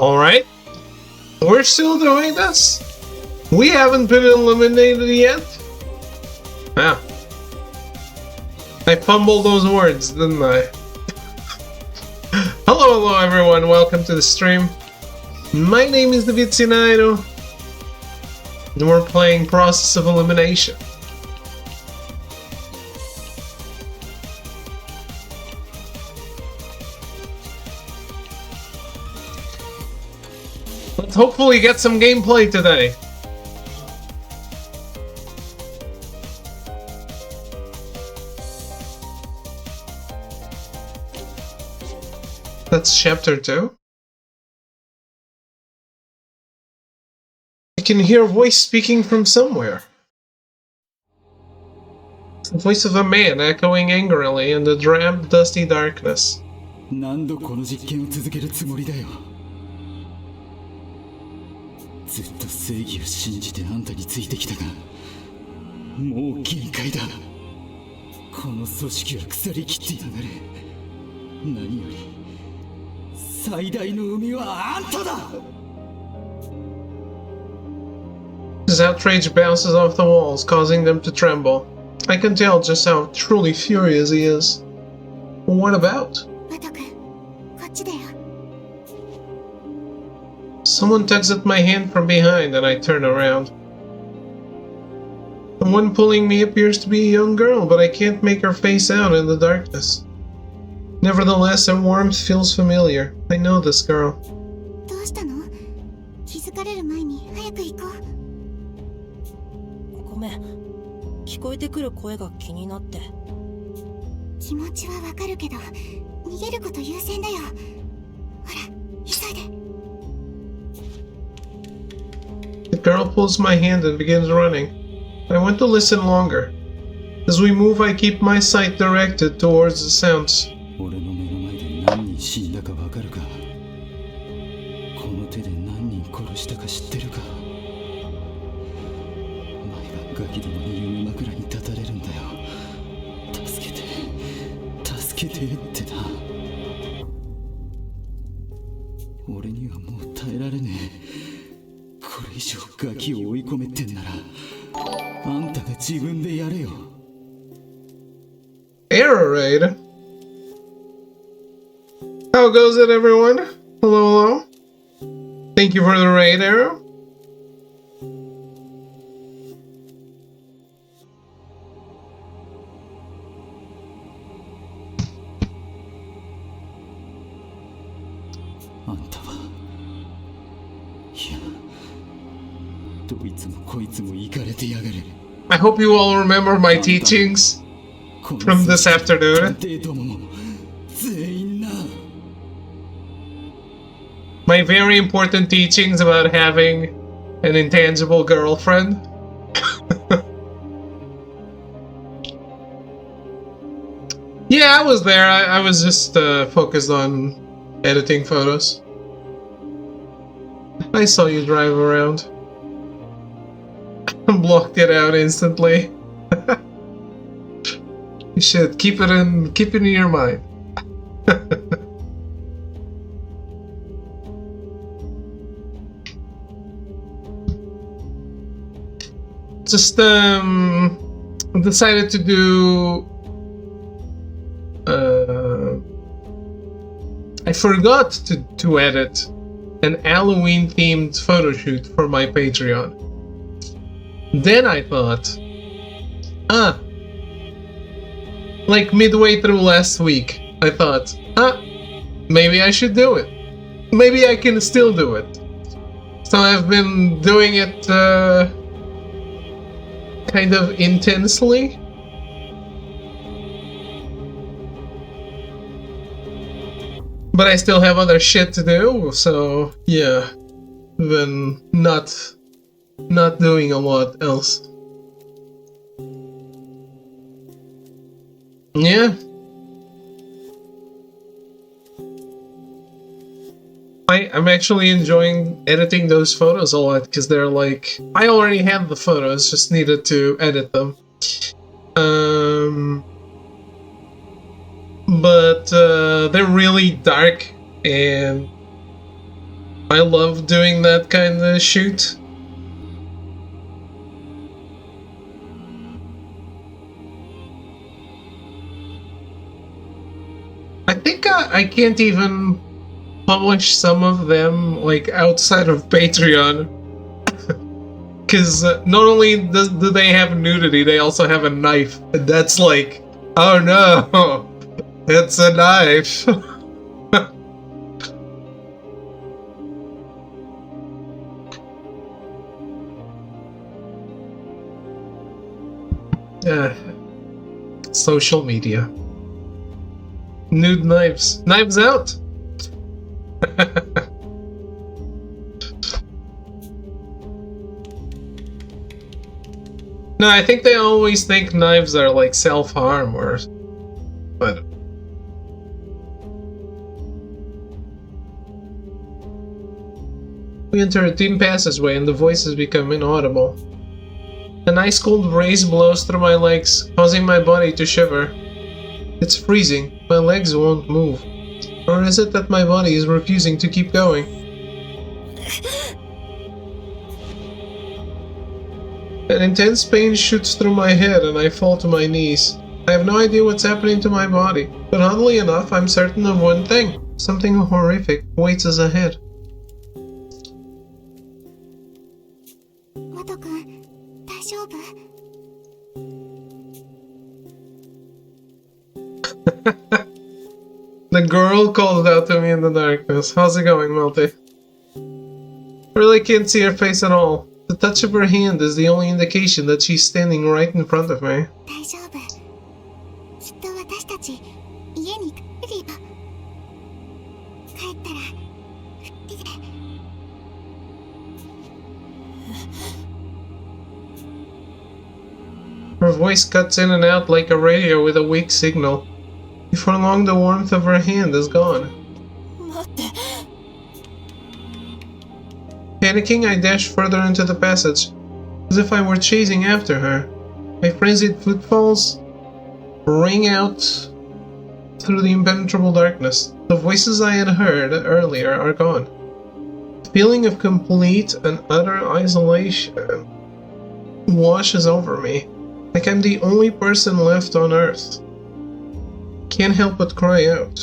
Alright. We're still doing this? We haven't been eliminated yet? Ah. I fumbled those words, didn't I? Hello everyone, welcome to the stream. My name is David Sinairo, and we're playing Process of Elimination. Let's hopefully get some gameplay today. That's chapter 2. I can hear a voice speaking from somewhere. It's the voice of a man echoing angrily in the drab, dusty darkness. 何度この実験を続けるつもりだよ。ずっと正義を信じてあんたについてきたが、もう限界だ。この組織は腐りきってやがる。何より最大の海はあんただ。His outrage bounces off the walls, causing them to tremble. I can tell just how truly furious he is. What about? Someone tugs at my hand from behind and I turn around. The one pulling me appears to be a young girl, but I can't make her face out in the darkness. Nevertheless, her warmth feels familiar. I know this girl. どうしたの？気づかれる前に早く行こう。ごめん。聞こえてくる声が気になって。気持ちはわかるけど、逃げること優先だよ。ほら、急いで。The girl pulls my hand and begins running. I want to listen longer. As we move, I keep my sight directed towards the sounds. 俺の目の前で何人死んだかわかるか？この手で何人殺したか知ってるか？毎晩ガキどもに夢枕に立たれるんだよ。助けて、助けてってな。俺にはもう耐えられねえ。これ以上ガキを追い込めてんなら、あんたが自分でやれよ。Error raid. How goes it, everyone? Hello, hello. Thank you for the raid, Arrow. I hope you all remember my teachings from this afternoon. My very important teachings about having an intangible girlfriend. Yeah, I was there. I was just focused on editing photos. I saw you drive around. Blocked it out instantly. You should keep it in your mind. Just decided to do I forgot to edit an Halloween themed photo shoot for my Patreon. Then I thought, like midway through last week, I thought, maybe I should do it. Maybe I can still do it. So I've been doing it kind of intensely. But I still have other shit to do, so yeah, then not doing a lot else. Yeah. I'm actually enjoying editing those photos a lot because they're like, I already have the photos, just needed to edit them. But they're really dark and I love doing that kind of shoot. I think I can't even publish some of them like outside of Patreon. Because not only do they have nudity, they also have a knife. And that's like, oh no, it's a knife. Social media. Nude knives. Knives out! No, I think they always think knives are like self-harm or... But... We enter a dim passageway and the voices become inaudible. An ice cold breeze blows through my legs, causing my body to shiver. It's freezing. My legs won't move. Or is it that my body is refusing to keep going? An intense pain shoots through my head and I fall to my knees. I have no idea what's happening to my body, but oddly enough, I'm certain of one thing. Something horrific waits us ahead. The girl called out to me in the darkness. How's it going, Malte? I really can't see her face at all. The touch of her hand is the only indication that she's standing right in front of me. Her voice cuts in and out like a radio with a weak signal. Before long, the warmth of her hand is gone. Panicking, I dash further into the passage, as if I were chasing after her. My frenzied footfalls ring out through the impenetrable darkness. The voices I had heard earlier are gone. The feeling of complete and utter isolation washes over me, like I'm the only person left on Earth. Can't help but cry out.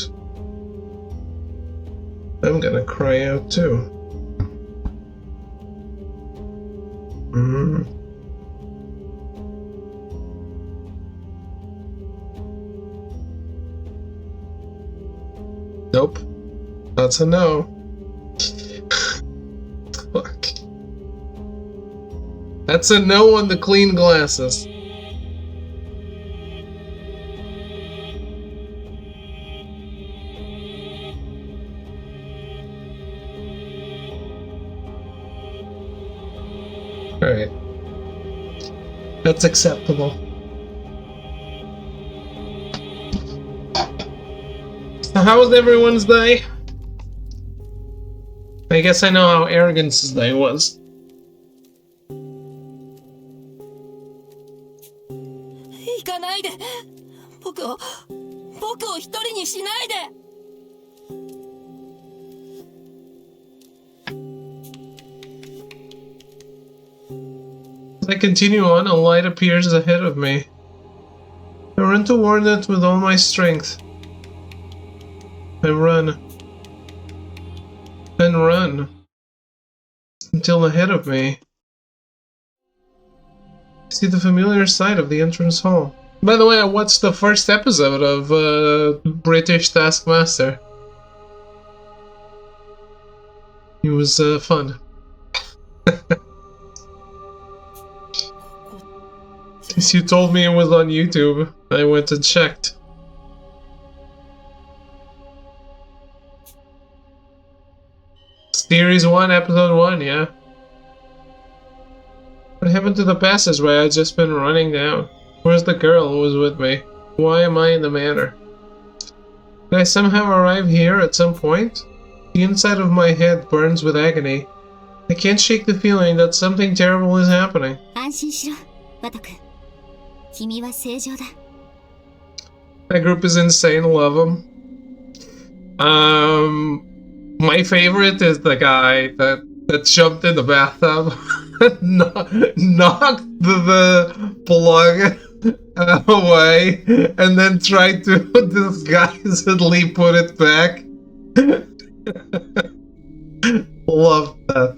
I'm gonna cry out too. Nope. That's a no. Fuck. That's a no on the clean glasses. Alright. That's acceptable. So how was everyone's day? I guess I know how Arrogance's day was. As I continue on, a light appears ahead of me. I run toward it with all my strength. I run. And run. Until ahead of me, I see the familiar sight of the entrance hall. By the way, I watched the first episode of British Taskmaster. It was fun. Since you told me it was on YouTube, I went and checked. Series 1, Episode 1, yeah. What happened to the passageway I'd just been running down? Where's the girl who was with me? Why am I in the manor? Did I somehow arrive here at some point? The inside of my head burns with agony. I can't shake the feeling that something terrible is happening. That group is insane, love them. My favorite is the guy that jumped in the bathtub, knocked the plug away, and then tried to disguisedly put it back. Love that.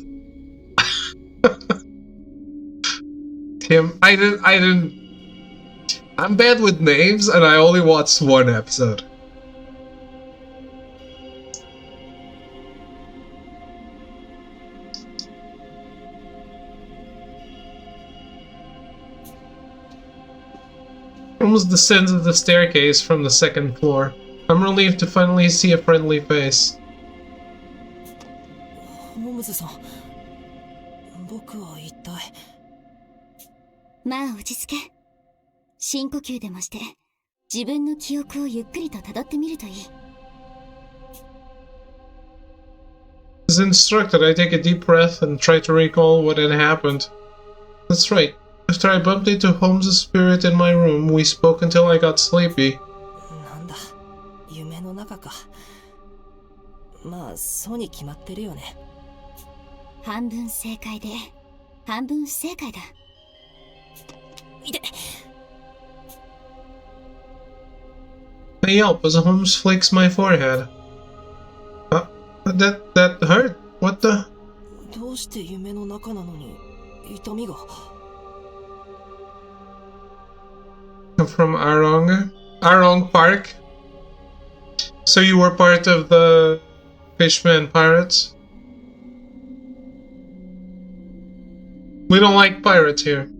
Tim, I didn't. I'm bad with names, and I only watched one episode. Almost descends the staircase from the second floor. I'm relieved to finally see a friendly face. ホームズさん、僕は一体。まあ落ち着け。深呼吸でもして自分の記憶をゆっくりと辿ってみるといい。As instructed, I take a deep breath and try to recall what had happened. That's right. After I bumped into Holmes' spirit in my room, we spoke until I got sleepy. なんだ、夢の中か。まあそうに決まってるよね。半分正解で半分不正解だ。いて。I yelp as Holmes flicks my forehead. That hurt. What the? どうして夢の中なのに痛みが。From Arong Park. So you were part of the Fishman Pirates? We don't like pirates here. "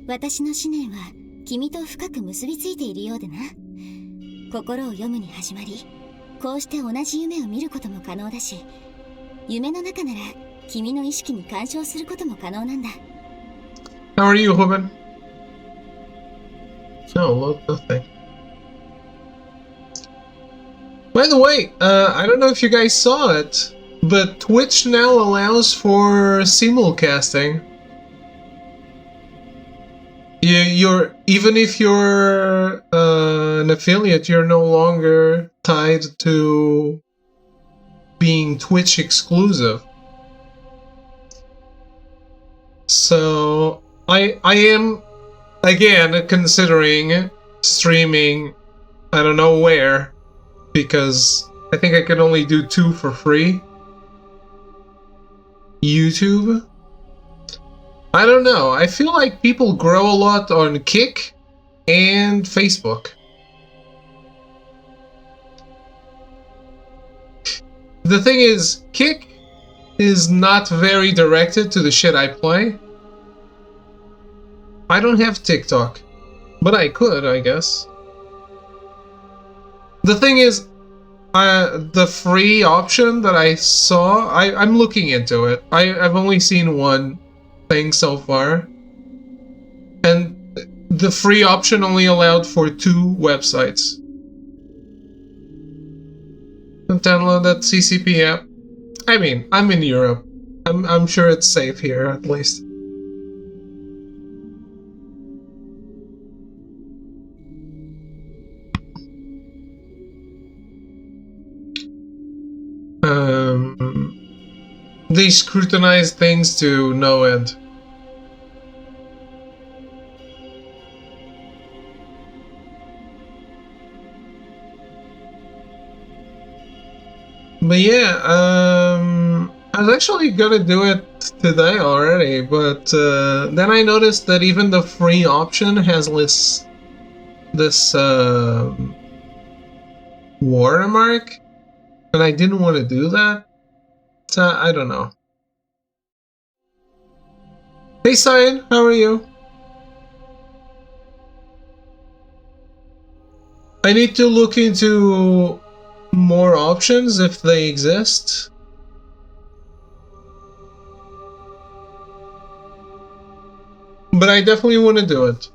私の思念は君と深く結びついているようでな。心を読むに始まり、こうして同じ夢を見ることも可能だし、夢の中なら君の意識に干渉することも可能なんだ。How are you, Ruben? No, nothing. By the way, I don't know if you guys saw it, but Twitch now allows for simulcasting. Even if you're an affiliate, you're no longer tied to being Twitch exclusive. So I am again considering streaming. I don't know where, because I think I can only do 2 for free. YouTube. I don't know. I feel like people grow a lot on Kick and Facebook. The thing is, Kick is not very directed to the shit I play. I don't have TikTok, but I could, I guess. The thing is, the free option that I saw, I'm looking into it. I've only seen one thing so far, and the free option only allowed for 2 websites. Download that CCP app. I mean, I'm in Europe. I'm sure it's safe here, at least. They scrutinize things to no end. But yeah, I was actually gonna do it today already, but then I noticed that even the free option has this watermark, and I didn't want to do that. So I don't know. Hey Cyan, how are you? I need to look into more options if they exist. But I definitely want to do it.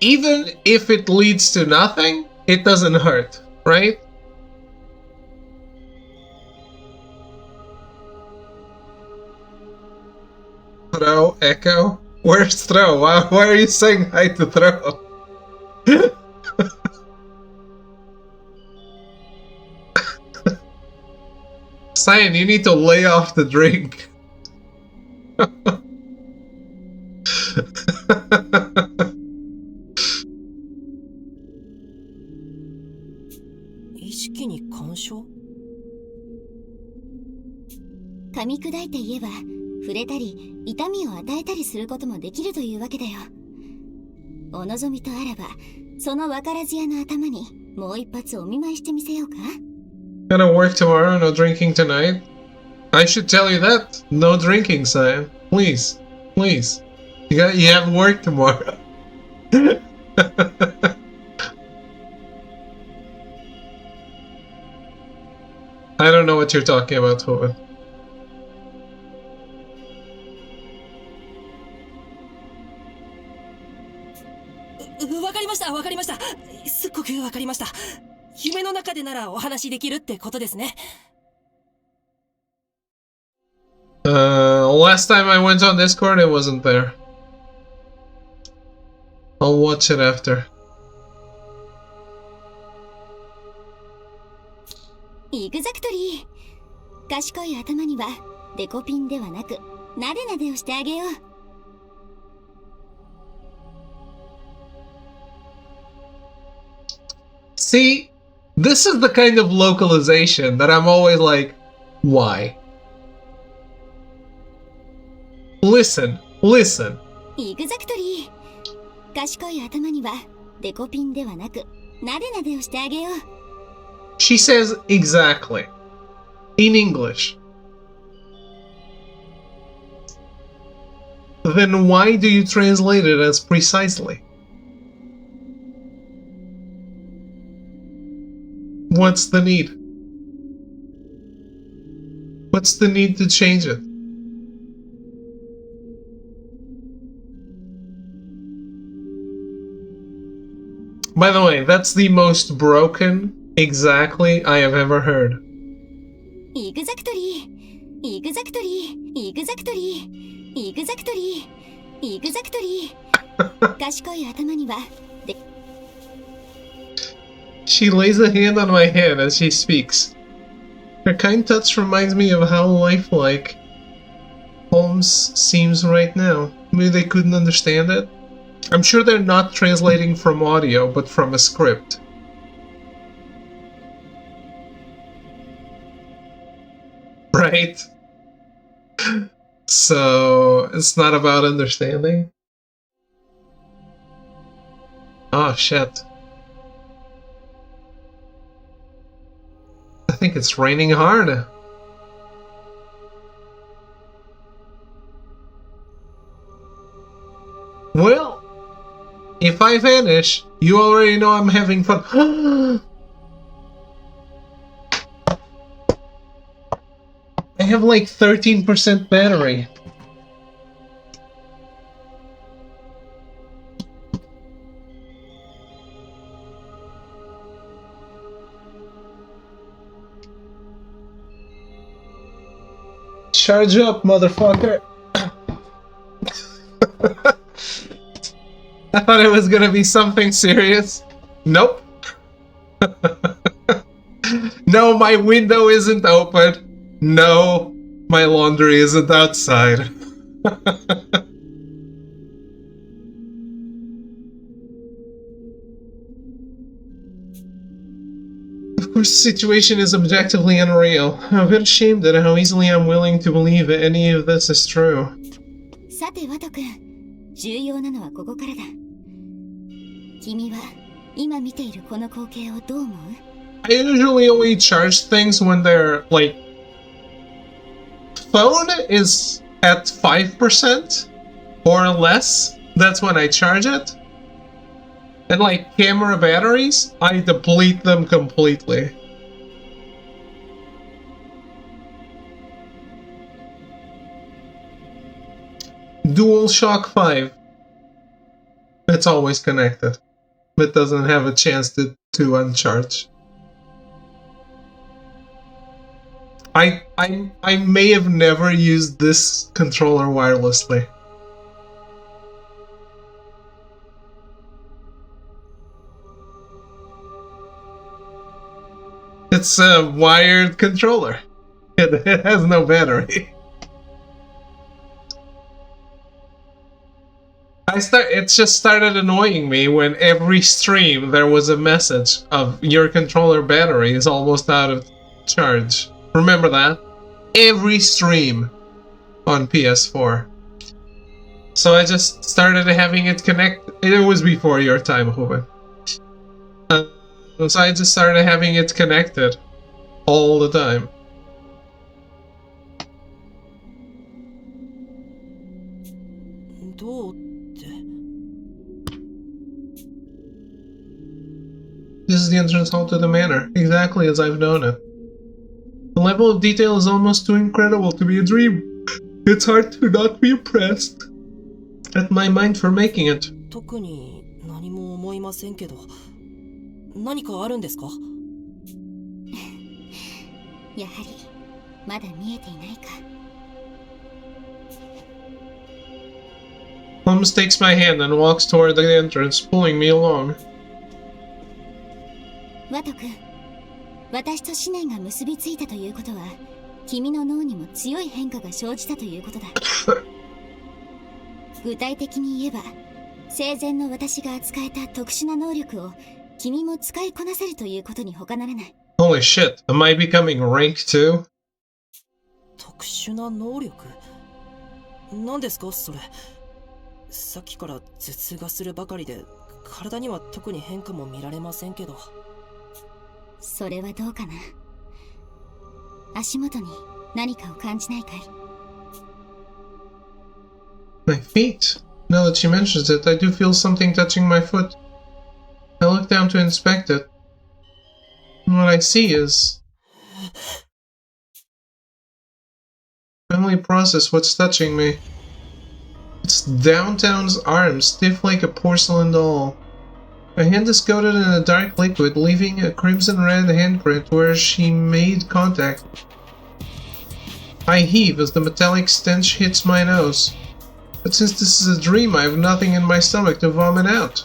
even if it leads to nothing, it doesn't hurt, right? Throw, Echo? Where's Throw? Why are you saying hi to Throw? Cyan, you need to lay off the drink. 意識に干渉？噛み砕いて言えば、触れたり痛みを与えたりすることもできるというわけだよ。お望みとあらば、その分からず屋の頭にもう一発お見舞いしてみせようか。 Gonna work tomorrow, no drinking tonight. I should tell you that. No drinking, Cyan. Please. Please. You have work tomorrow. I don't know what you're talking about, Hoven. わかりました、わかりました。すっごくわかりました。夢の中でならお話できるってことですね。Last time I went on Discord, it wasn't there. I'll watch it after. イグザクトリー。賢い頭にはデコピンではなく、なでなでをしてあげよう。See, this is the kind of localization that I'm always like, why? Listen, listen. イグザクトリー。賢い頭にはデコピンではなく、なでなでをしてあげよう。She says exactly. In English. Then why do you translate it as precisely? What's the need? What's the need to change it? By the way, that's the most broken exactly I have ever heard. イグザクトリー。イグザクトリー。イグザクトリー。イグザクトリー。イグザクトリー。賢い頭には She lays a hand on my head as she speaks. Her kind touch reminds me of how lifelike Holmes seems right now. Maybe they couldn't understand it? I'm sure they're not translating from audio, but from a script. Right? So, it's not about understanding? Oh, shit. I think it's raining hard. Well, if I vanish, you already know I'm having fun. I have like 13% battery. Charge up, motherfucker. I thought it was gonna be something serious. Nope. No, my window isn't open. No, my laundry isn't outside. Of course, the situation is objectively unreal. I'm a bit ashamed at how easily I'm willing to believe that any of this is true. さてワト君、重要なのはここからだ。君は今見ているこの光景をどう思う？ I usually only charge things when they're like... Phone is at 5% or less. That's when I charge it. And like camera batteries, I deplete them completely. DualShock 5. It's always connected. It doesn't have a chance to uncharge. I may have never used this controller wirelessly. It's a wired controller. It has no battery. It just started annoying me when every stream there was a message of your controller battery is almost out of charge. Remember that? Every stream on PS4. So I just started having it connect. It was before your time, Ruben. So I just started having it connected all the time. This is the entrance hall to the manor, exactly as I've known it. The level of detail is almost too incredible to be a dream. It's hard to not be impressed at my mind for making it. 特に何も思いませんけど、何かあるんですか？やはりまだ見えていないか。Holmes takes my hand and walks toward the entrance, pulling me along. ワト君、私と思念が結びついたということは、君の脳にも強い変化が生じたということだ。具体的に言えば、生前の私が扱えた特殊な能力を君も使いこなせるということに他ならない。Holy shit, am I becoming rank 2? 特殊な能力？何ですかそれ？さっきから頭痛がするばかりで、体には特に変化も見られませんけど。それはどうかな。足元に何かを感じないかい？ My feet. Now that she mentions it, I do feel something touching my foot. I look down to inspect it. And what I see is... finally process what's touching me. It's Downtown's arm, stiff like a porcelain doll. Her hand is coated in a dark liquid, leaving a crimson red handprint where she made contact. I heave as the metallic stench hits my nose. But since this is a dream, I have nothing in my stomach to vomit out.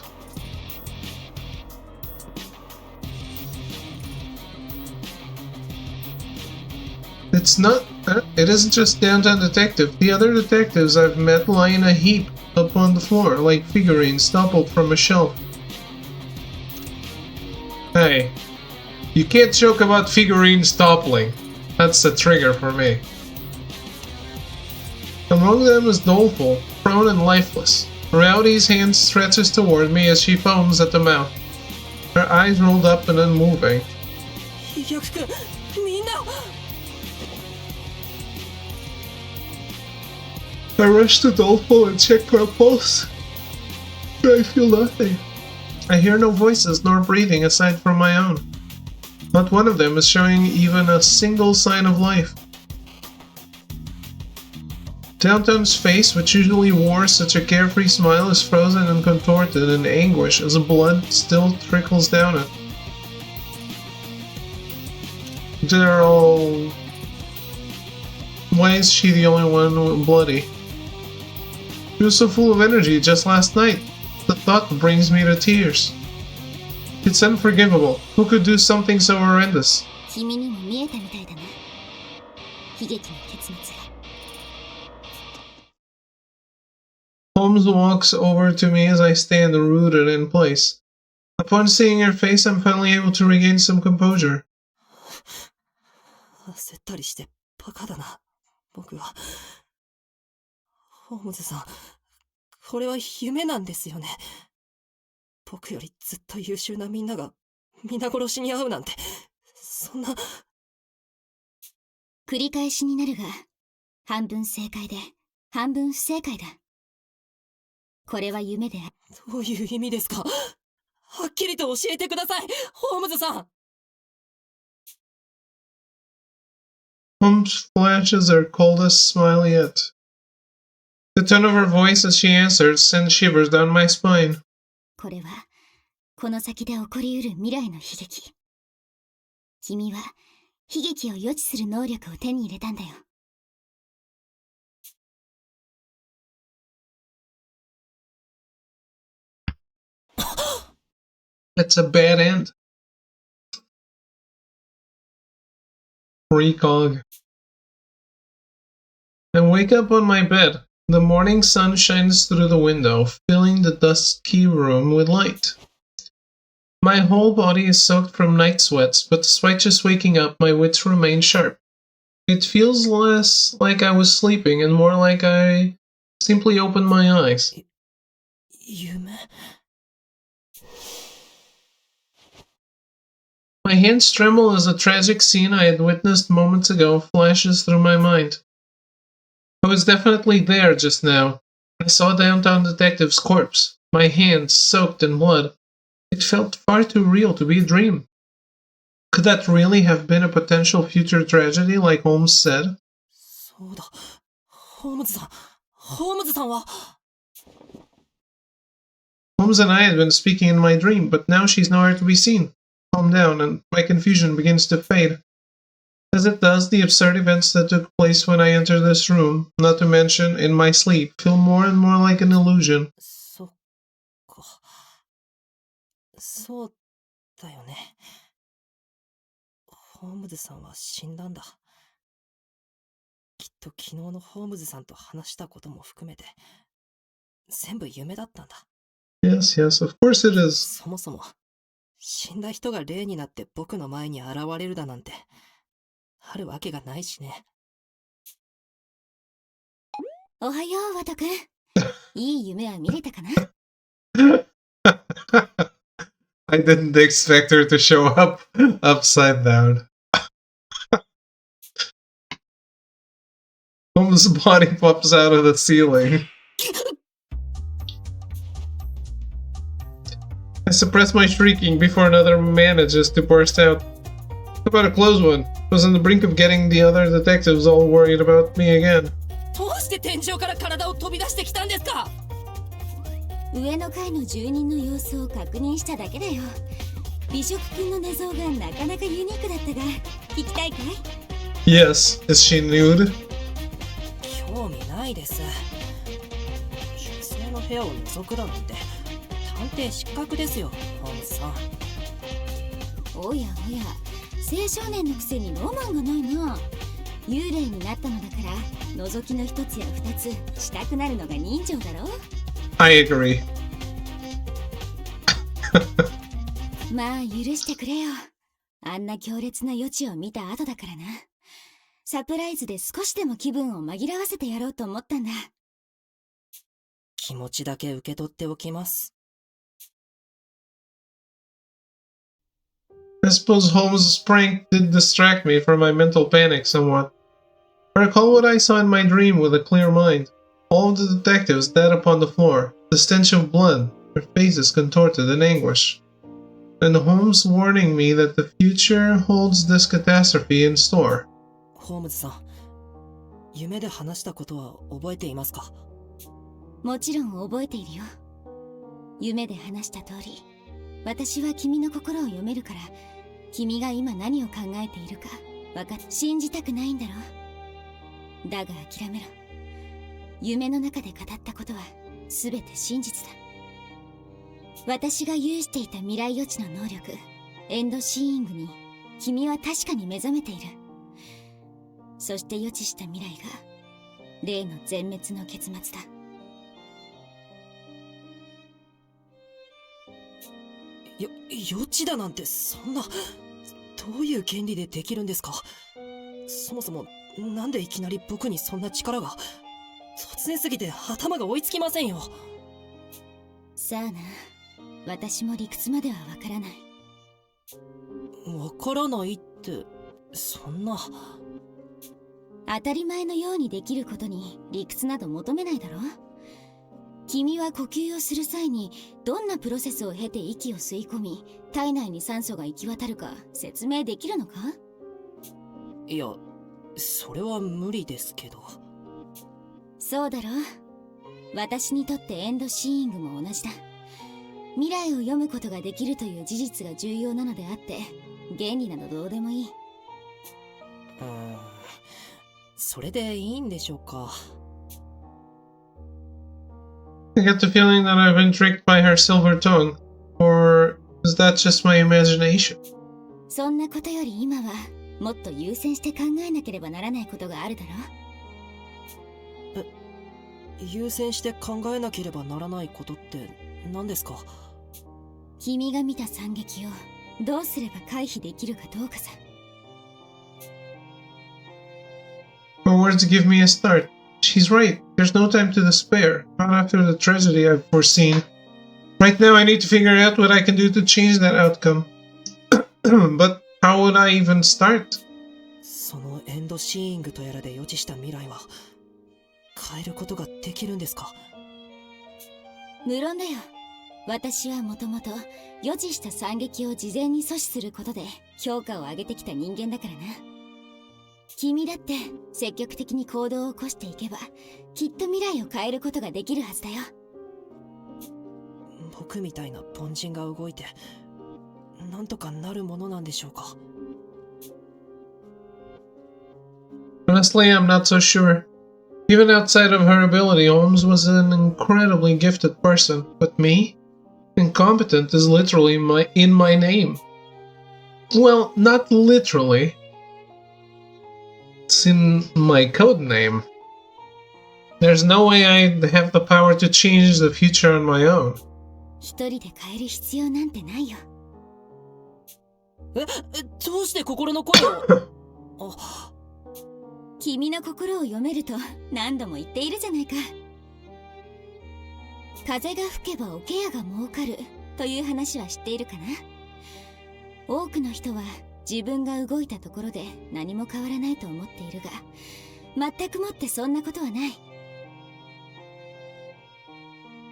It isn't just Downtown Detective. The other detectives I've met lie in a heap upon the floor, like figurines toppled from a shelf. Hey, you can't joke about figurines toppling. That's the trigger for me. Among them is Doleful, prone and lifeless. Rowdy's hand stretches toward me as she foams at the mouth. Her eyes rolled up and unmoving. ヤク君、みんな。I rush to Doleful and check her pulse. But I feel nothing. I hear no voices nor breathing aside from my own. Not one of them is showing even a single sign of life. Downtown's face, which usually wore such a carefree smile, is frozen and contorted in anguish as blood still trickles down it. They're all... Why is she the only one bloody? She was so full of energy just last night. The thought brings me to tears. It's unforgivable. Who could do something so horrendous? 君にも見えたみたいだな。悲劇の結末が。Holmes walks over to me as I stand rooted in place. Upon seeing her face, I'm finally able to regain some composure. 焦ったりしてバカだな。僕は。ホームズさん、これは夢なんですよね。僕よりずっと優秀なみんなが皆殺しに遭うなんて、そんな。繰り返しになるが、半分正解で、半分不正解だ。これは夢である。どういう意味ですか？はっきりと教えてください、ホームズさん。Holmes flashes her coldest smile yet. The tone of her voice as she answers sends shivers down my spine. これはこの先で起こりうる未来の悲劇。君は悲劇を予知する能力を手に入れたんだよ。It's a bad end. Precog. I wake up on my bed. The morning sun shines through the window, filling the dusky room with light. My whole body is soaked from night sweats, but despite just waking up, my wits remain sharp. It feels less like I was sleeping and more like I simply opened my eyes. 夢 My hands tremble as a tragic scene I had witnessed moments ago flashes through my mind. I was definitely there just now. I saw Downtown Detective's corpse, my hands soaked in blood. It felt far too real to be a dream. Could that really have been a potential future tragedy like Holmes said? そうだ。ホームズさん。ホームズさんは。Holmes and I had been speaking in my dream, but now she's nowhere to be seen. Calm down, and my confusion begins to fade. As it does, the absurd events that took place when I entered this room, not to mention in my sleep, feel more and more like an illusion. そっか。そうだよね。ホームズさんは死んだんだ。きっと昨日のホームズさんと話したことも含めて、全部夢だったんだ。Yes, yes, of course it is. そもそも、死んだ人が霊になって僕の前に現れるだなんて、あるわけがないしね。おはよう、ワトくん。いい夢は見れたかな？ I didn't expect her to show up upside down. Holmes' body pops out of the ceiling. I suppress my shrieking before another manages to burst out. How about a close one? I was on the brink of getting the other detectives all worried about me again. どうして天井から体を飛び出してきたんですか？上の階の住人の様子を確認しただけだよ。美食くんの寝相がなかなかユニークだったが、聞きたいかい？ Yes, is she nude? 興味ないです。女性の部屋を覗くだなんて探偵失格ですよ、ホームズさん。おやおや、青少年のくせにロマンがないな。幽霊になったのだから覗きの一つや二つしたくなるのが人情だろ。 I agree. まあ許してくれよ。あんな強烈な余地を見た後だからな。サプライズで少しでも気分を紛らわせてやろうと思ったんだ。気持ちだけ受け取っておきます。I suppose Holmes' prank did distract me from my mental panic somewhat. I recall what I saw in my dream with a clear mind. All of the detectives dead upon the floor, the stench of blood, their faces contorted in anguish. And Holmes warning me that the future holds this catastrophe in store. ホームズさん、夢で話したことは覚えていますか？もちろん覚えているよ。夢で話した通り、私は君の心を読めるから、君が今何を考えているか信じたくないんだろう。だが諦めろ。夢の中で語ったことは全て真実だ。私が有していた未来予知の能力、エンドシーイングに君は確かに目覚めている。そして予知した未来が例の全滅の結末だ。予知だなんてそんな、どういう原理でできるんですか？そもそもなんでいきなり僕にそんな力が。突然すぎて頭が追いつきませんよ。さあな、私も理屈まではわからない。わからないって、そんな。当たり前のようにできることに理屈など求めないだろ。君は呼吸をする際にどんなプロセスを経て息を吸い込み、体内に酸素が行き渡るか説明できるのか？いや、それは無理ですけど。そうだろ。私にとってエンドシーイングも同じだ。未来を読むことができるという事実が重要なのであって、原理などどうでもいい。それでいいんでしょうか。I get the feeling that I've been tricked by her silver tongue. Or is that just my imagination? そんなことより今はもっと優先して考えなければならないことがあるだろ。優先して考えなければならないことって何ですか？君が見た惨劇をどうすれば回避できるかどうかさ。Her words give me a start. She's right. There's no time to despair. Not after the tragedy I've foreseen. Right now I need to figure out what I can do to change that outcome. But how would I even start? そのエンドシーイングとやらで予知した未来は変えることができるんですか？無論だよ。私はもともと予知した惨劇を事前に阻止することで評価を上げてきた人間だからな。君だって積極的に行動を起こしていけばきっと未来を変えることができるはずだよ。僕みたいな凡人が動いてなんとかなるものなんでしょうか？ Honestly, I'm not so sure. Even outside of her ability, Holmes was an incredibly gifted person. But me? Incompetent is literally in my name. Well, not literally. It's in my code name. There's no way I have the power to change the future on my own. 一人で変える必要なんてないよ。どうして心の声を君の心を読めると何度も言っているじゃないか。風が吹けば桶屋が儲かるという話は知っているかな。多くの人は自分が動いたところで何も変わらないと思っているが、全くもってそんなことはない。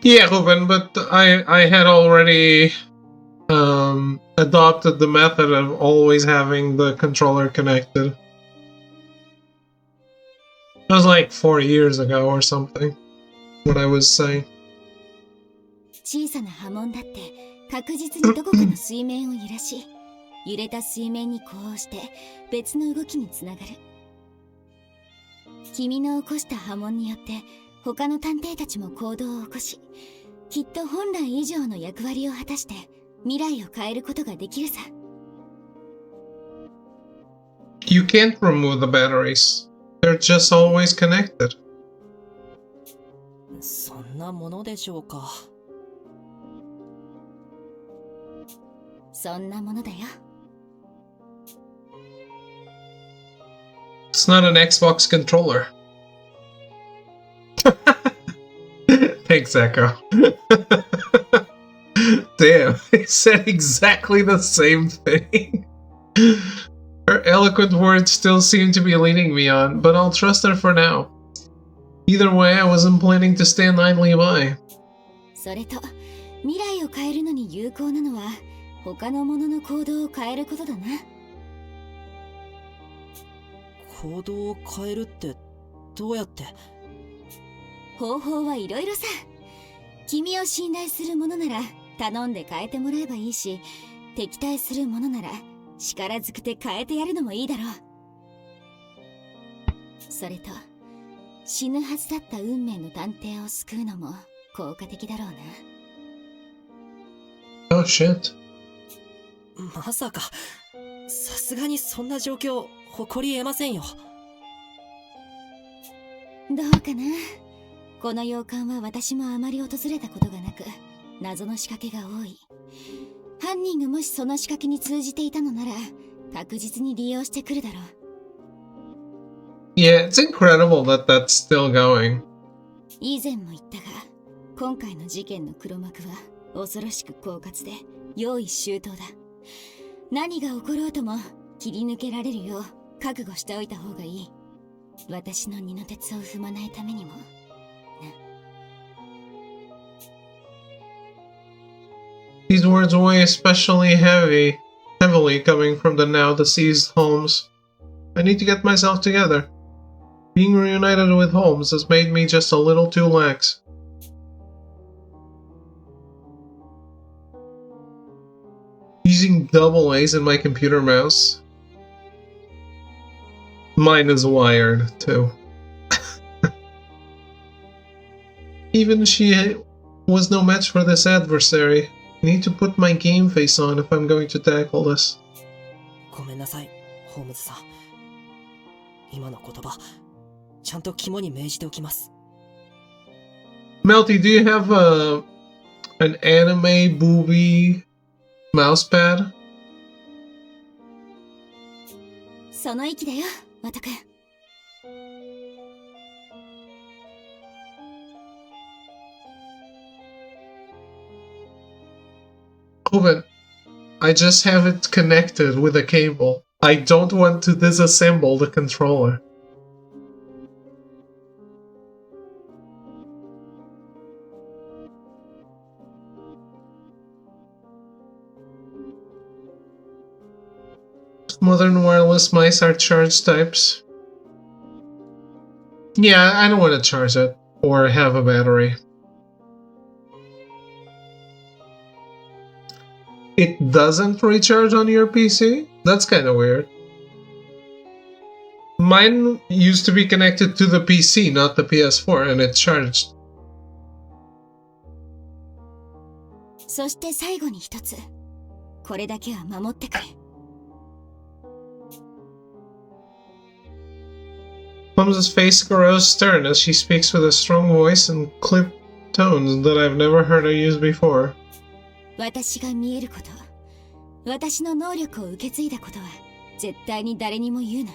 Yeah, Ruben, but I had already adopted the method of always having the controller connected. It was like 4 years ago or something, what I was saying. 小さな波紋だって確実にどこかの水面を揺らし、揺れた水面に呼応して別の動きにつながる。君の起こした波紋によって他の探偵たちも行動を起こし、きっと本来以上の役割を果たして未来を変えることができるさ。You can't remove the batteries. They're just always connected. そんなものでしょうか？そんなものだよ。It's not an Xbox controller. Thanks, Echo. Damn, he said exactly the same thing. Her eloquent words still seem to be leading me on, but I'll trust her for now. Either way, I wasn't planning to stand idly by. それと未来を変えるのに有効なのは他の者の行動を変えることだな。行動を変えるってどうやって？方法はいろいろさ。君を信頼する者なら頼んで変えてもらえばいいし、敵対する者なら力ずくで変えてやるのもいいだろう。それと死ぬはずだった運命の探偵を救うのも効果的だろうな。Oh shit. まさか、さすがにそんな状況起こり得ませんよ。どうかな。この洋館は私もあまり訪れたことがなく、謎の仕掛けが多い。犯人がもしその仕掛けに通じていたのなら確実に利用してくるだろう。Yeah, it's incredible that that's still going. 以前も言ったが、今回の事件の黒幕は恐ろしく狡猾で用意周到だ。何が起ころうとも切り抜けられるよう覚悟しておいた方がいい。私の二の鉄を踏まないためにもな。These words weigh especially heavily coming from the now deceased Holmes. I need to get myself together. Being reunited with Holmes has made me just a little too lax. double A's in my computer mouse. Mine is wired, too. Even she was no match for this adversary. I need to put my game face on if I'm going to tackle this. ごめんなさい、ホームズさん。今の言葉、ちゃんと肝に銘じておきます。Melty, do you have an anime booby mousepad? その意気だよ、ワト君。Owen, I just have it connected with a cable. I don't want to disassemble the controller. Modern wireless mice are charge types. Yeah, I don't want to charge it or have a battery. It doesn't recharge on your PC? That's kind of weird. Mine used to be connected to the PC, not the PS4, and it charged. そして最後に一つ。これだけは守ってくれ。Holmes's face grows stern as she speaks with a strong voice and clipped tones that I've never heard her use before. 私が見えること、私の能力を受け継いだことは絶対に誰にも言うな。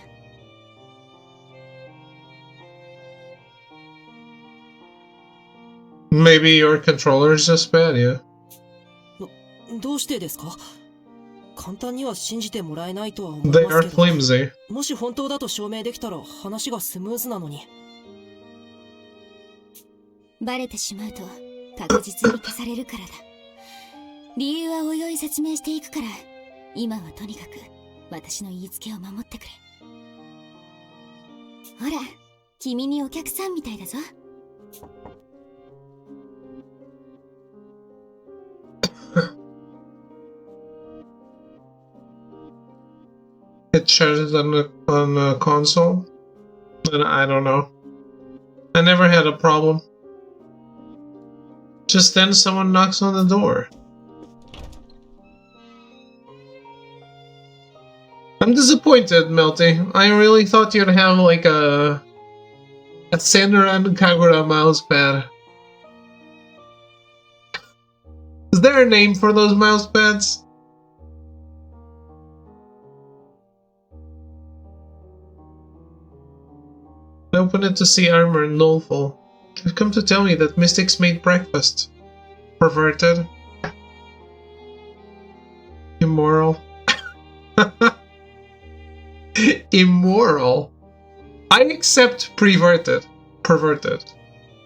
Maybe your controller is just bad, yeah. どうしてですか？簡単には信じてもらえないとは思います They け are ど、 flimsy. もし本当だと証明できたら話がスムーズなのに。バレてしまうと確実に消されるからだ。理由はおいおい説明していくから、今はとにかく私の言いつけを守ってくれ。ほら、君にお客さんみたいだぞ。It charges on a console? And I don't know. I never had a problem. Just then someone knocks on the door. I'm disappointed, Melty. I really thought you'd have like a Senran Kagura mousepad. Is there a name for those mousepads? I open it to see armor and nullful. You've come to tell me that mystics made breakfast. Perverted. Immoral. Immoral. I accept perverted. Perverted.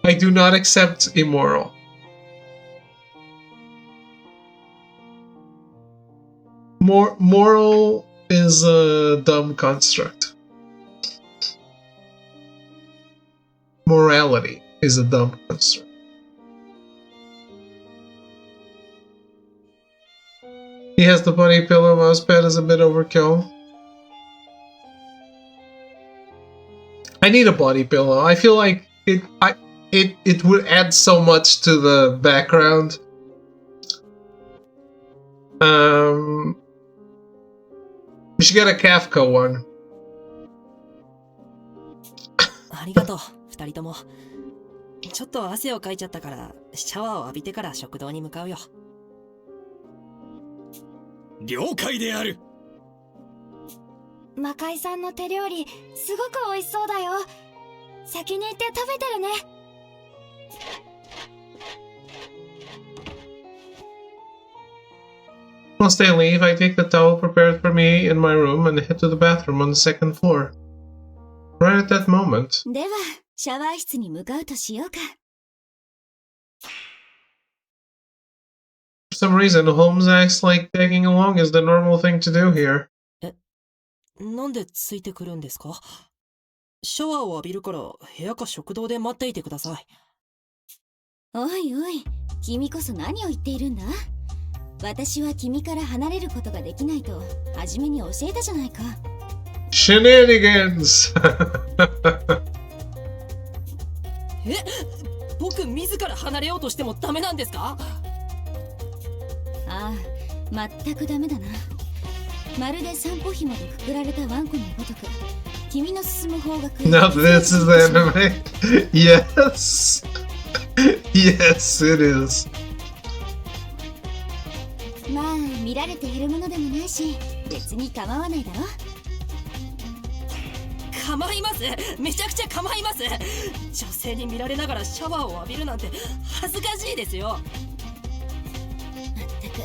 I do not accept immoral. Moral is a dumb construct. Morality is a dumb construct. He has the bunny pillow mousepad is a bit overkill. I need a body pillow. I feel like it would add so much to the background. We should get a Kafka one. ありがとう、二人とも。ちょっと汗をかいちゃったから、シャワーを浴びてから食堂に向かうよ。了解である。魔界さんの手料理、すごく美味しそうだよ。先に行って食べてるね。Once they leave, I take the towel prepared for me in my room and head to the bathroom on the second floor. Right at that moment. では、シャワー室に向かうとしようか。For some reason, Holmes acts like tagging along is the normal thing to do here. なんでついてくるんですか？シャワーを浴びるから部屋か食堂で待っていてください。おいおい、君こそ何を言っているんだ？私は君から離れることができないと初めに教えたじゃないか。Shenanigans! 僕自ら離れようとしてもダメなんですか？ああ、全くダメだな。まるで散歩紐でくくられたワンコのごとく、君の進む方角。Now this is anime. Yes. Yes, it is. まあ見られているものでもないし、別に構わないだろ。構います。めちゃくちゃ構います。女性に見られながらシャワーを浴びるなんて恥ずかしいですよ。まったく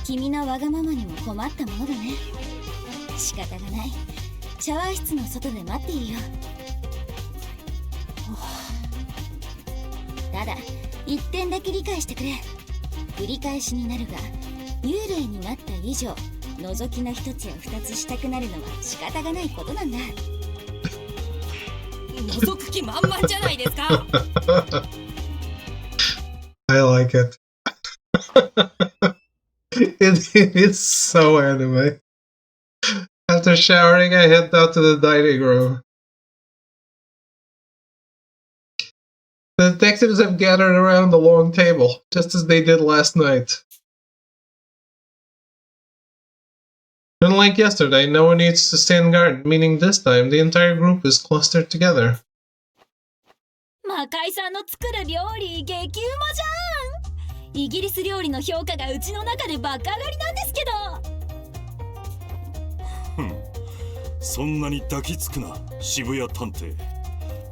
君のわがままにも困ったものだね。仕方がない。シャワー室の外で待っているよ。ただ一点だけ理解してくれ。繰り返しになるが、幽霊になった以上、覗きの一つや二つしたくなるのは仕方がないことなんだ。覗く気満々じゃないですか。I like it. It is so anime. After showering, I head out to the dining room. The detectives have gathered around the long table, just as they did last night. Unlike yesterday, no one needs to stand guard, meaning this time the entire group is clustered together. 魔界さんの作る料理激うまじゃん。イギリス料理の評価がうちの中でバカ上がりなんですけど。そんなに抱きつくな、渋谷探偵。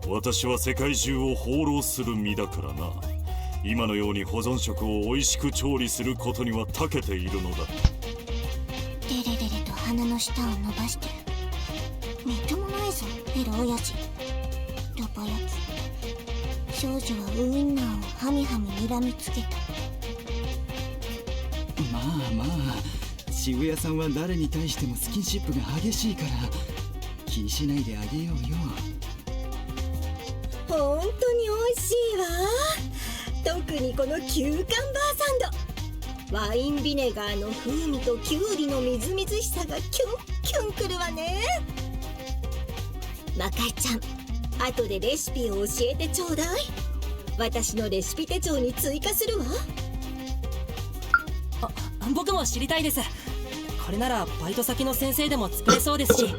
私は世界中を放浪する身だからな。今のように保存食を美味しく調理することには長けているのだ。デレデレと鼻の下を伸ばしてる。みっともないぞ、エロ親父。ドバ焼き。少女はウインナーをハミハミ睨みつけた。まあまあ、渋谷さんは誰に対してもスキンシップが激しいから気にしないであげようよ。本当に美味しいわ。特にこのキューカンバーサンド。ワインビネガーの風味とキュウリのみずみずしさがキュンキュンくるわね。魔界ちゃん、後でレシピを教えてちょうだい。私のレシピ手帳に追加するわ。僕も知りたいです。これならバイト先の先生でも作れそうですし。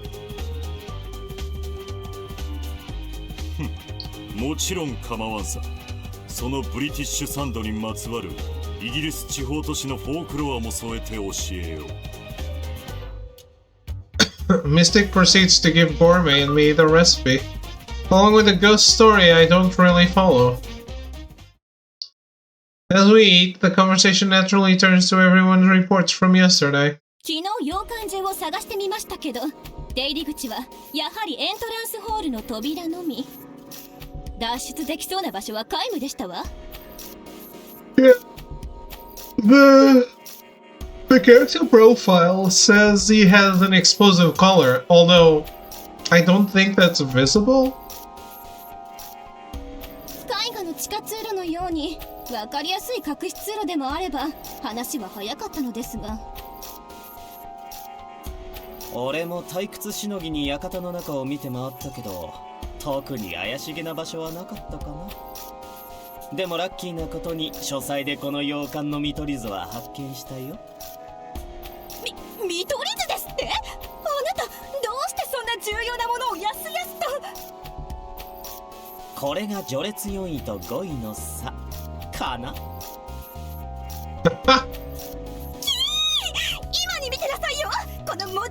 もちろん構わんさ。そのブリティッシュサンドにまつわるイギリス地方都市のフォークロアも添えて教えよう。Mystic proceeds to give Gourmet and me the recipe, along with a ghost story I don't really follow. As we eat, the conversation naturally turns to everyone's reports from yesterday. 昨日洋館中を探してみましたけど、出入り口はやはりエントランスホールの扉のみ。脱出できそうな場所は皆無でしたわ。Yeah. The character profile says he has an explosive color, although I don't think that's visible. 絵画の地下通路のように分かりやすい隠し通路でもあれば話は早かったのですが。俺も退屈しのぎに館の中を見て回ったけど、特に怪しげな場所はなかったかな。でもラッキーなことに書斎でこの洋館の見取り図は発見したよ。見取り図ですって？あなたどうしてそんな重要なものをやすやすと。これが序列4位と5位の差かな。今に見てなさいよ、このモジャロンゲ。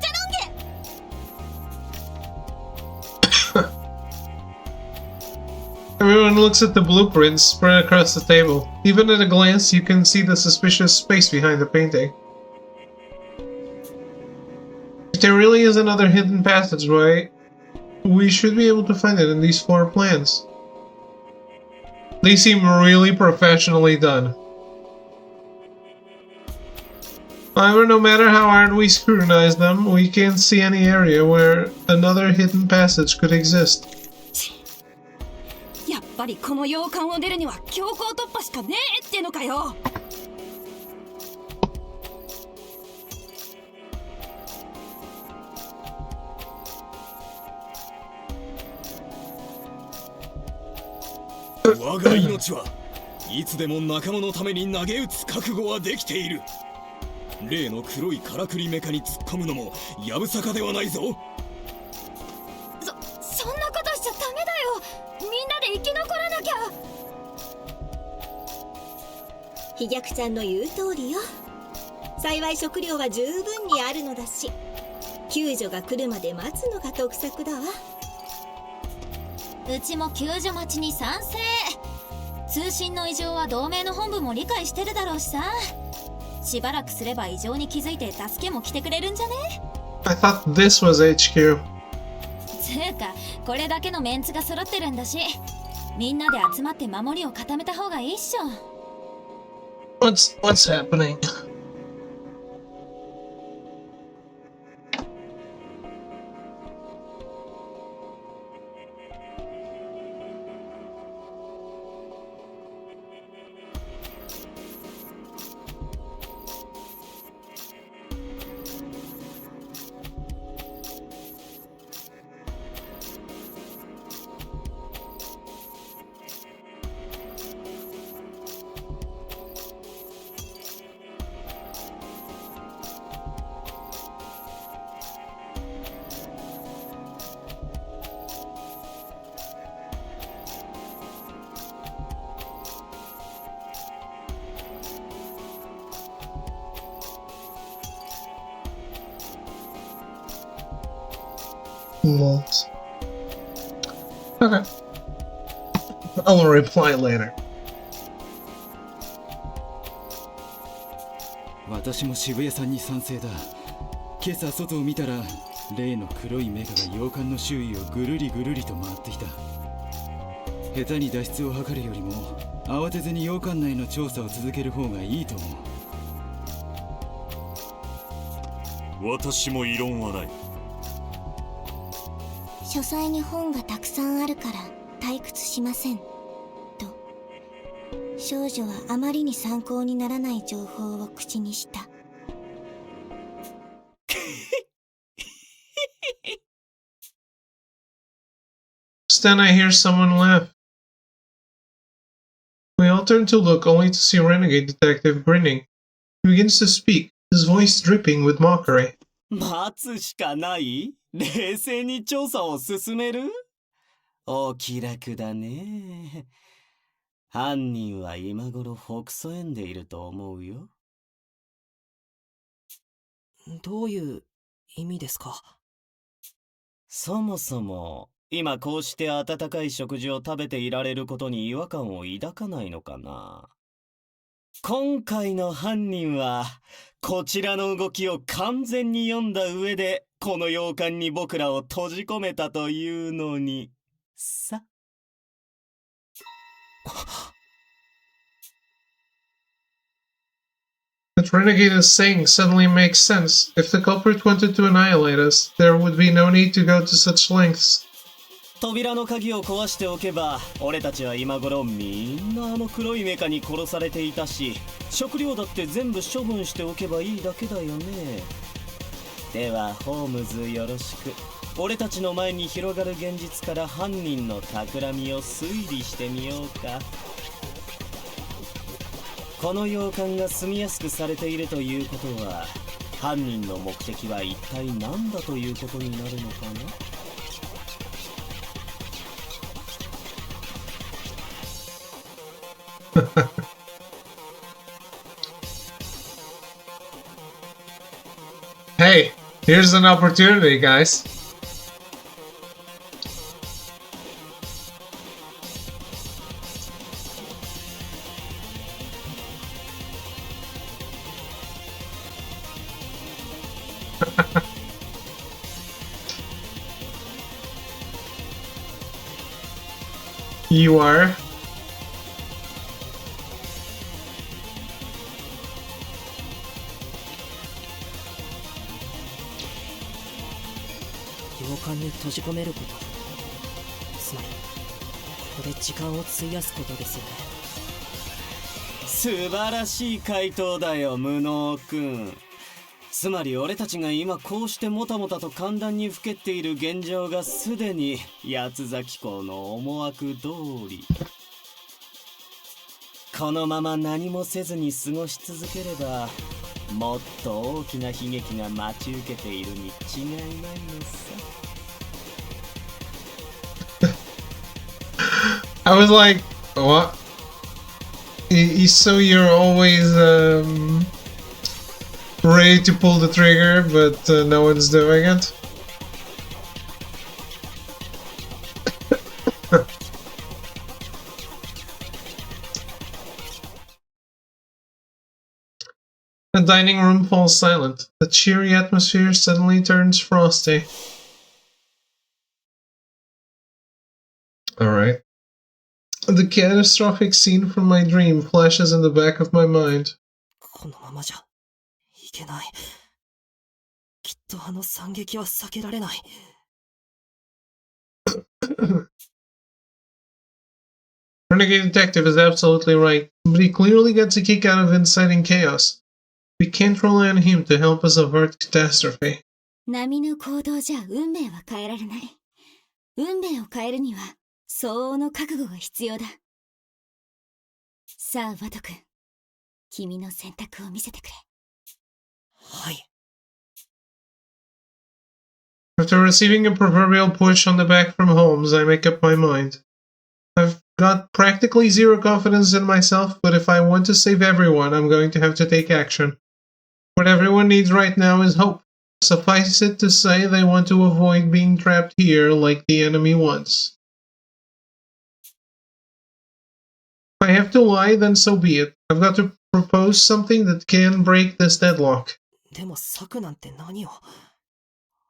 Everyone looks at the blueprints spread across the table. Even at a glance, you can see the suspicious space behind the painting. If there really is another hidden passageway, we should be able to find it in these 4 plans. They seem really professionally done. However, no matter how hard we scrutinize them, we can't see any area where another hidden passage could exist. やっぱりこの洋館を出るには強行突破しかねえってのかよ。我が命はいつでも仲間のために投げ打つ覚悟はできている。例の黒いからくりメカに突っ込むのもやぶさかではないぞ。そんなことしちゃダメだよ。みんなで生き残らなきゃ。飛脚ちゃんの言う通りよ。幸い食料は十分にあるのだし、救助が来るまで待つのが得策だわ。うちも救助待ちに賛成。通信の異常は同盟の本部も理解してるだろうしさ。しばらくすれば異常に気づいて助けも来てくれるんじゃね。 I thought this was HQ. つうかこれだけのメンツが揃ってるんだし、みんなで集まって守りを固めた方がいいっしょ。What's happening? Won't. Okay. I'll reply later. 私も渋谷さんに賛成だ。今朝外を見たら例の黒いメカが洋館の周囲をぐるりぐるりと回ってきた。下手に脱出を図るよりも慌てずに洋館内の調査を続ける方がいいと思う。私も異論はない。書斎に本がたくさんあるから退屈しませんと、少女はあまりに参考にならない情報を口にした。Then I hear someone laugh. We all turn to look only to see Renegade Detective grinning. He begins to speak, his voice dripping with mockery. 待つしかない？冷静に調査を進める？お気楽だね。犯人は今頃北総園でいると思うよ。どういう意味ですか？そもそも今こうして温かい食事を食べていられることに違和感を抱かないのかな。今回の犯人はこちらの動きを完全に読んだ上でこの洋館に僕らを閉じ込めたというのにさ。What Renegade is saying suddenly makes sense. If the culprit wanted to annihilate us, there would be no need to go to such lengths. 扉の鍵を壊しておけば俺たちは今頃みんなあの黒いメカに殺されていたし、食料だって全部処分しておけばいいだけだよね。ではホームズよろしく。俺たちの前に広がる現実から犯人の企みを推理してみようか。この洋館が住みやすくされているということは、犯人の目的は一体何だということになるのかな。Hey, here's an opportunity, guys. You are? 洋館に閉じ込めること、つまりここで時間を費やすことですよね。素晴らしい回答だよ無能くん。つまり俺たちが今こうしてもたもたと簡単にふけっている現状がすでに八つ崎港の思惑通り。このまま何もせずに過ごし続ければもっと大きな悲劇が待ち受けているに違いないのさ。I was like, what? So you're always ready to pull the trigger, but no one's doing it? The dining room falls silent. The cheery atmosphere suddenly turns frosty. Alright. The catastrophic scene from my dream flashes in the back of my mind. このままじゃいけない。きっとあの惨劇は避けられない。Renegade Detective is absolutely right, but he clearly gets a kick out of inciting chaos. We can't rely on him to help us avert catastrophe. 波の行動じゃ運命は変えられない。運命を変えるには相応の覚悟が必要だ。さあ、ワト君。君の選択を見せてくれ。はい。After receiving a proverbial push on the back from Holmes, I make up my mind. I've got practically zero confidence in myself, but if I want to save everyone, I'm going to have to take action. What everyone needs right now is hope. Suffice it to say, they want to avoid being trapped here like the enemy wants. If I have to lie, then so be it. I've got to propose something that can break this deadlock. でも策なんて何を。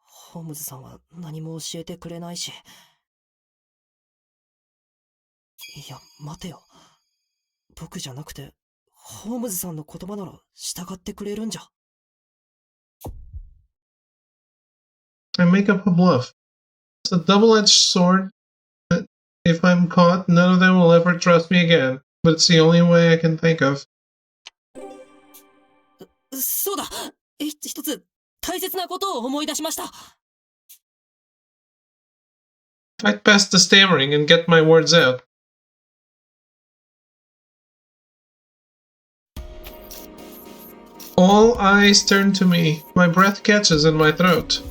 ホームズさんは何も教えてくれないし。いや、待てよ。僕じゃなくて、ホームズさんの言葉なら従ってくれるんじゃ。I make up a bluff. It's a double-edged sword. If I'm caught, none of them will ever trust me again. But it's the only way I can think of. そうだ！一つ大切なことを思い出しました。Fight past the stammering and get my words out. All eyes turn to me. My breath catches in my throat.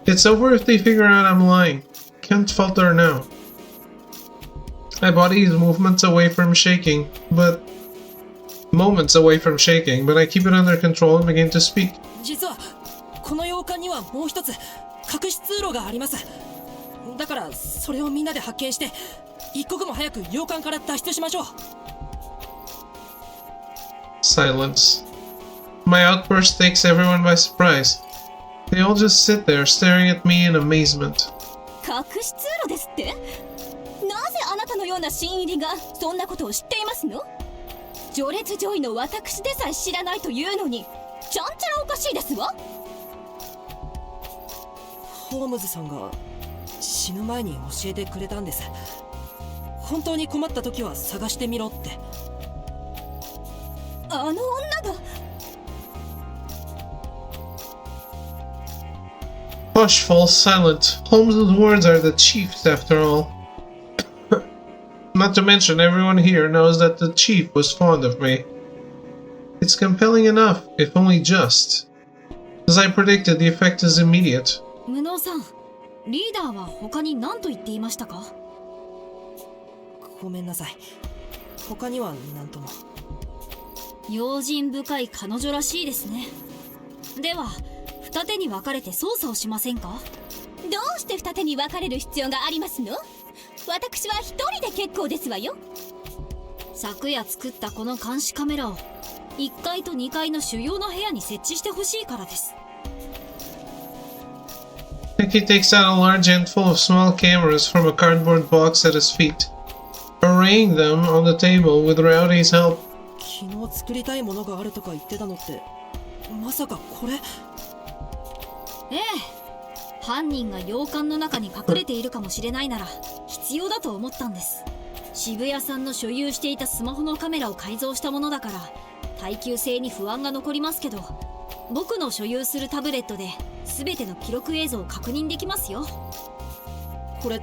It's over if they figure out I'm lying. Can't falter now. My body is moments away from shaking, but I keep it under control and begin to speak. 実はこの洋館にはもう一つ隠し通路があります。だからそれをみんなで発見して一刻も早く洋館から脱出しましょう。Silence. My outburst takes everyone by surprise. They all just sit there staring at me in amazement. 隠し通路ですって？なぜあなたのような新入りがそんなことを知っていますの？序列上位の私でさえ知らないというのにちゃんちゃらおかしいですわ。ホームズさんが死ぬ前に教えてくれたんです。本当に困った時は探してみろって。あの女が。Hush falls silent. Holmes's words are the chief's after all. Not to mention, everyone here knows that the chief was fond of me. It's compelling enough, if only just. As I predicted, the effect is immediate. 無能さん、リーダーは他に何と言っていましたか？ごめんなさい。他には何とも。用心深い彼女らしいですね。では、二手に分かれて捜査をしませんか？どうして二手に分かれる必要がありますの？私は一人で結構ですわよ。昨夜作ったこの監視カメラを1階と2階の主要な部屋に設置してほしいからです。Nicky takes out a large handful of small cameras from a cardboard box at his feet, arraying them on the table with Rowdy's help. 昨日作りたいものがあるとか言ってたのって、まさかこれ？ええ。犯人が洋館の中に隠れているかもしれないなら必要だと思ったんです。渋谷さんの所有していたスマホのカメラを改造したものだから耐久性に不安が残りますけど、僕の所有するタブレットで全ての記録映像を確認できますよ。これ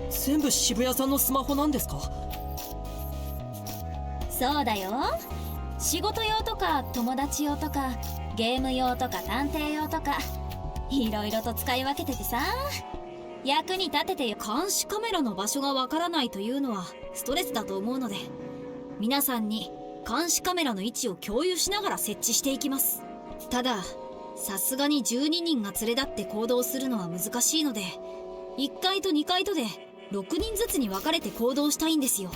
全部渋谷さんのスマホなんですか？そうだよ。仕事用とか友達用とかゲーム用とか探偵用とかいろいろと使い分けててさ、役に立ててよ。監視カメラの場所がわからないというのはストレスだと思うので、皆さんに監視カメラの位置を共有しながら設置していきます。たださすがに12人が連れ立って行動するのは難しいので、1階と2階とで6人ずつに分かれて行動したいんですよ。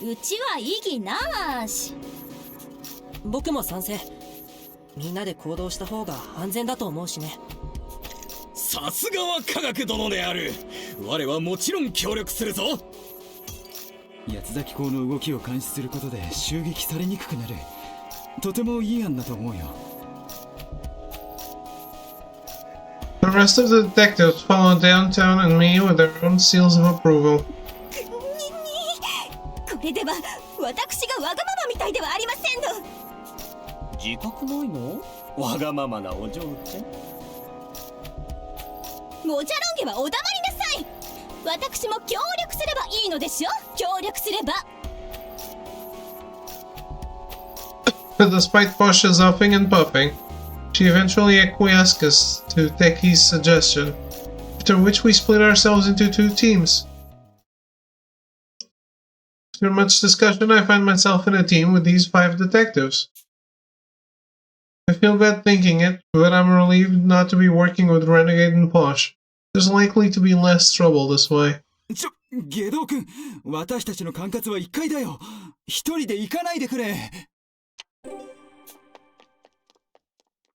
うちは異議なーし。僕も賛成。みんなで行動した方が安全だと思うしね。さすがは科学殿である。我はもちろん協力するぞ。八つ崎港の動きを監視することで襲撃されにくくなる。とてもいい案だと思うよ。The rest of the detectives follow downtown and me with their own seals of approval. これでは私がわがままみたいではありませんの。自覚ないの？わがままなお嬢ちゃん。もじゃろんげはお黙りなさい。私も協力すればいいのでしょ。協力すれば。Despite Pasha's huffing and puffing, she eventually acquiesces to Teki's suggestion, after which we split ourselves into 2 teams. After much discussion, I find myself in a team with these 5 detectives. I feel bad thinking it, but I'm relieved not to be working with Renegade and Posh. There's likely to be less trouble this way. ゲドウ君、私たちの管轄は1階だよ。一人で行かないでくれ。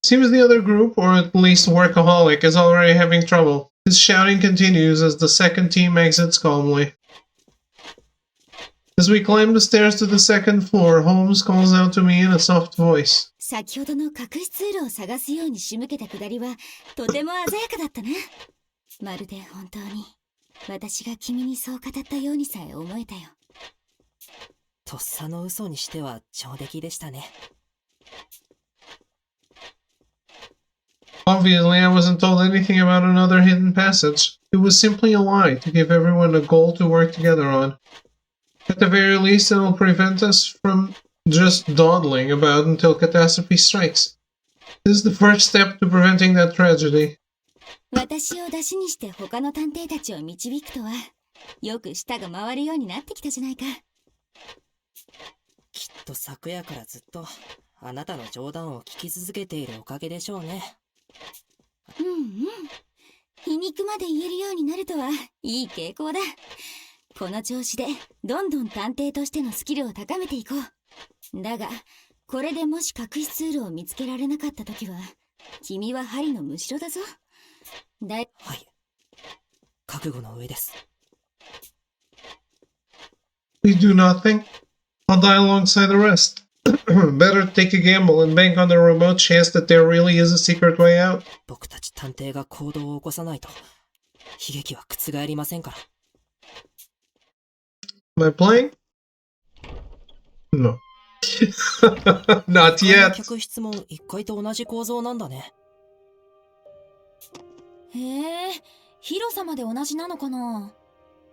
Seems the other group, or at least Workaholic, is already having trouble. His shouting continues as the second team exits calmly. As we climb the stairs to the second floor, Holmes calls out to me in a soft voice. 先ほどの隠し通路を探すように仕向けたくだりはとても鮮やかだったな。まるで本当に私が君にそう語ったようにさえ思えたよ。とっさの嘘にしては上出来でしたね。Obviously, I wasn't told anything about another hidden passage. It was simply a lie to give everyone a goal to work together on. At the very least, it'll prevent us from just dawdling about until catastrophe strikes. This is the first step to preventing that tragedy. 私を出しにして他の探偵たちを導くとは、よく舌が回るようになってきたじゃないか。きっと昨夜からずっとあなたの冗談を聞き続けているおかげでしょうね。うんうん。皮肉まで言えるようになるとはいい傾向だ。この調子でどんどん探偵としてのスキルを高めていこう。だが、これでもし隠し通路を見つけられなかったときは、君は針のむしろだぞ。はい。覚悟の上です。We do nothing. I'll die alongside the rest. Better take a gamble and bank on the remote chance that there really is a secret way out. 僕たち探偵が行動を起こさないと悲劇は覆りませんから。Am I playing? No. Not yet. 客室も1階と同じ構造なんだね。へえ、広さまで同じなのかな。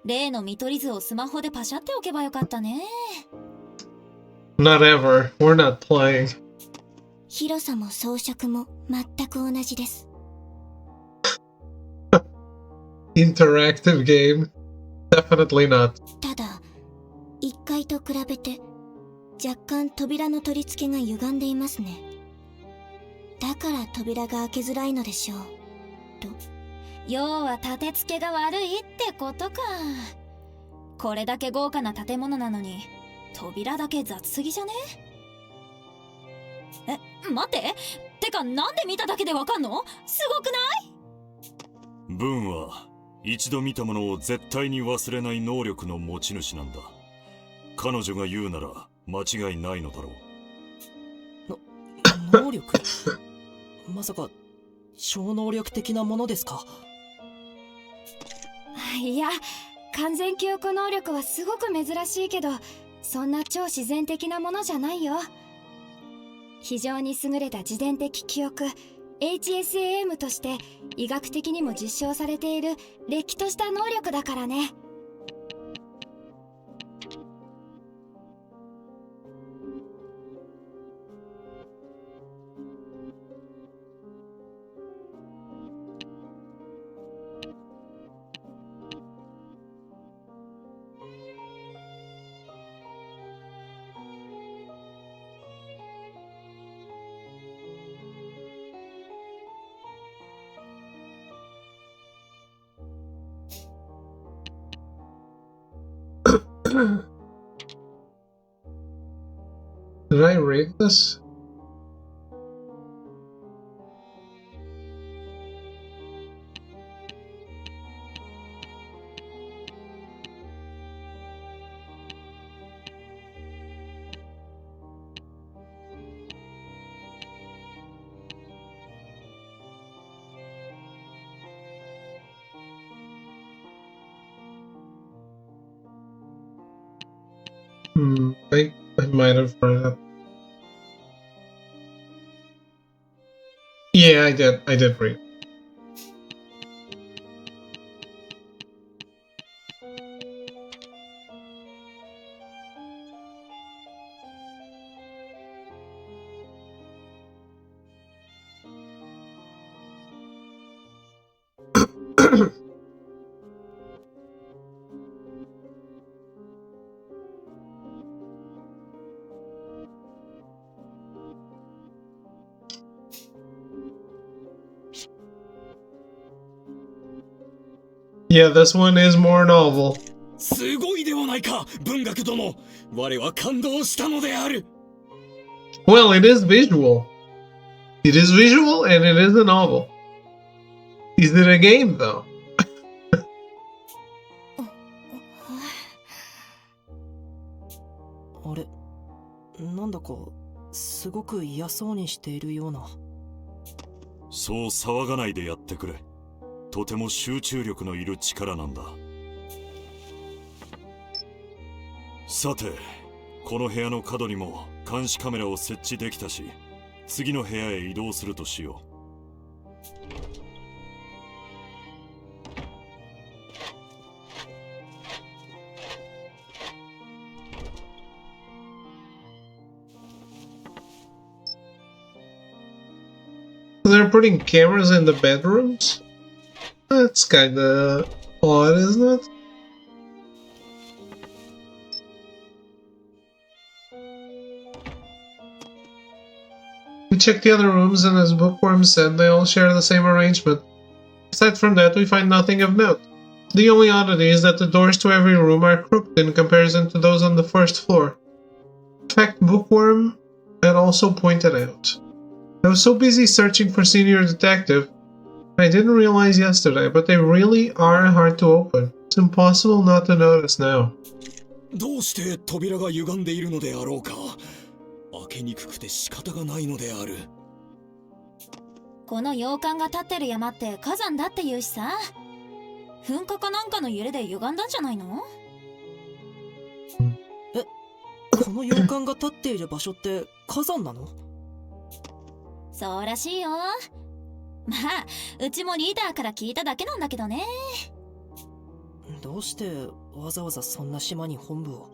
例の見取り図をスマホでパシャっておけばよかったね。Not ever. We're not playing. 広さも装飾も全く同じです。Interactive game? Definitely not. ただ、1階と比べて若干扉の取り付けが歪んでいますね。だから扉が開けづらいのでしょう。と。要は立て付けが悪いってことか。これだけ豪華な建物なのに扉だけ雑すぎじゃね？待って。てかなんで見ただけでわかんの？すごくない？ブンは一度見たものを絶対に忘れない能力の持ち主なんだ。彼女が言うなら間違いないのだろう。能力？まさか超能力的なものですか？いや、完全記憶能力はすごく珍しいけど、そんな超自然的なものじゃないよ。非常に優れた自伝的記憶 HSAM として医学的にも実証されているれっきとした能力だからね。Did I read this? I might have read it. Yeah, I did read. Yeah, this one is more novel. すごいではないか、文学殿。我は感動したのである。Well, it is visual. It is visual and it is a novel. Is it a game though? あれ、なんだかすごく嫌そうにしているような。そう騒がないでやってくれ。とても集中力のいる力なんだ。さて、この部屋の角にも監視カメラを設置できたし、次の部屋へ移動するとしよう。They're putting cameras in the bedrooms? That's kinda odd, isn't it? We checked the other rooms and as Bookworm said, they all share the same arrangement. Aside from that, we find nothing of note. The only oddity is that the doors to every room are crooked in comparison to those on the first floor. In fact, Bookworm had also pointed out. I was so busy searching for Senior Detective, I didn't realize yesterday, but they really are hard to open. It's impossible not to notice now. どうして扉が歪んでいるのであろうか。開けにくくて仕方がないのである。この洋館が立ってる山って火山だって言うしさ。噴火かなんかの揺れで歪んだんじゃないの？この洋館が立っている場所って火山なの？そうらしいよ。まあ、うちもリーダーから聞いただけなんだけどね。どうしてわざわざそんな島に本部を？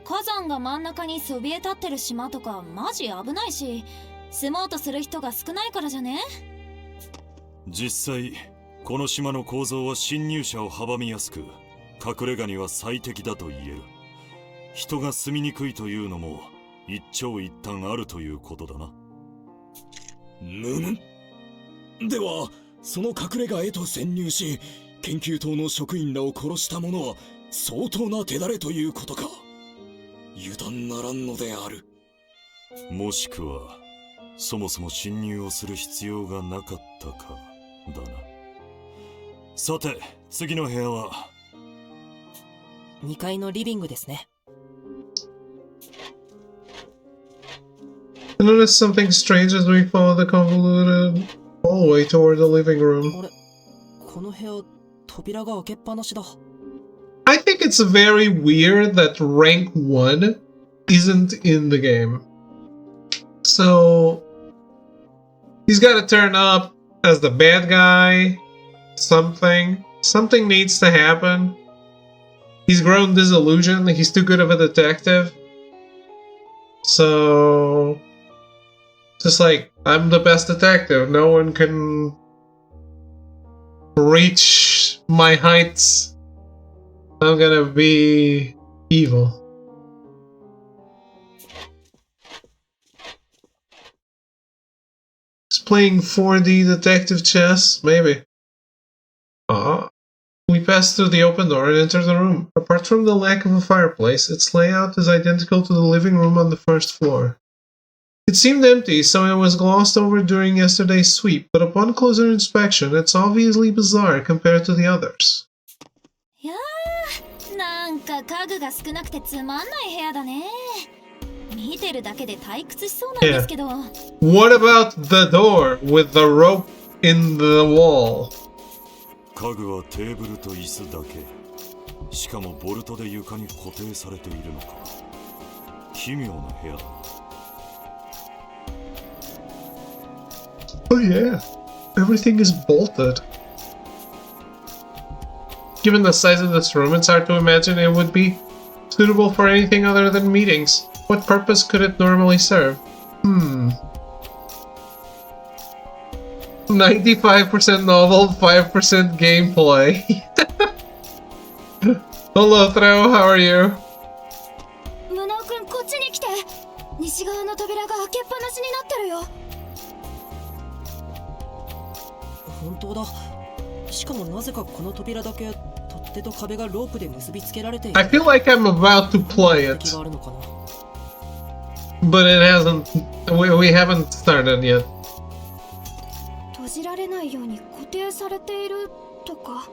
火山が真ん中にそびえ立ってる島とかマジ危ないし、住もうとする人が少ないからじゃね？実際、この島の構造は侵入者を阻みやすく、隠れ家には最適だと言える。人が住みにくいというのも一長一短あるということだな。むむ。では、その隠れ家へと潜入し、研究棟の職員らを殺した者は相当な手だれということか。油断ならんのである。もしくは、そもそも侵入をする必要がなかったかだな。さて、次の部屋は2階のリビングですね。I noticed something strange as we followed the convoluted hallway toward the living room. あれ、この部屋扉が開けっぱなしだ。I think it's very weird that rank 1 isn't in the game. So, he's gotta turn up as the bad guy. Something needs to happen. He's grown disillusioned. He's too good of a detective. So, just like, I'm the best detective. No one can reach my heights. I'm gonna be evil. He's playing 4D detective chess, maybe. We We pass through the open door and enter the room. Apart from the lack of a fireplace, its layout is identical to the living room on the first floor. It seemed empty, so it was glossed over during yesterday's sweep, but upon closer inspection, it's obviously bizarre compared to the others. いやー、なんか家具が少なくてつまんない部屋だね。見てるだけで退屈しそうなんですけど。What about the door with the rope in the wall? 家具はテーブルと椅子だけ。しかもボルトで床に固定されているのか。奇妙な部屋だ。Oh yeah, everything is bolted. Given the size of this room, it's hard to imagine it would be suitable for anything other than meetings. What purpose could it normally serve? 95% novel, 5% gameplay. Hello, Thro, how are you? ムナオくん、こっちに来て。西側の扉が開けっぱなしになってるよ。本当だ。しかもなぜかこの扉だけ取っ手と壁がロープで結びつけられている。I feel like I'm about to play it, があるのかな。but it hasn't. We haven't started yet. 閉じられないように固定されているとか。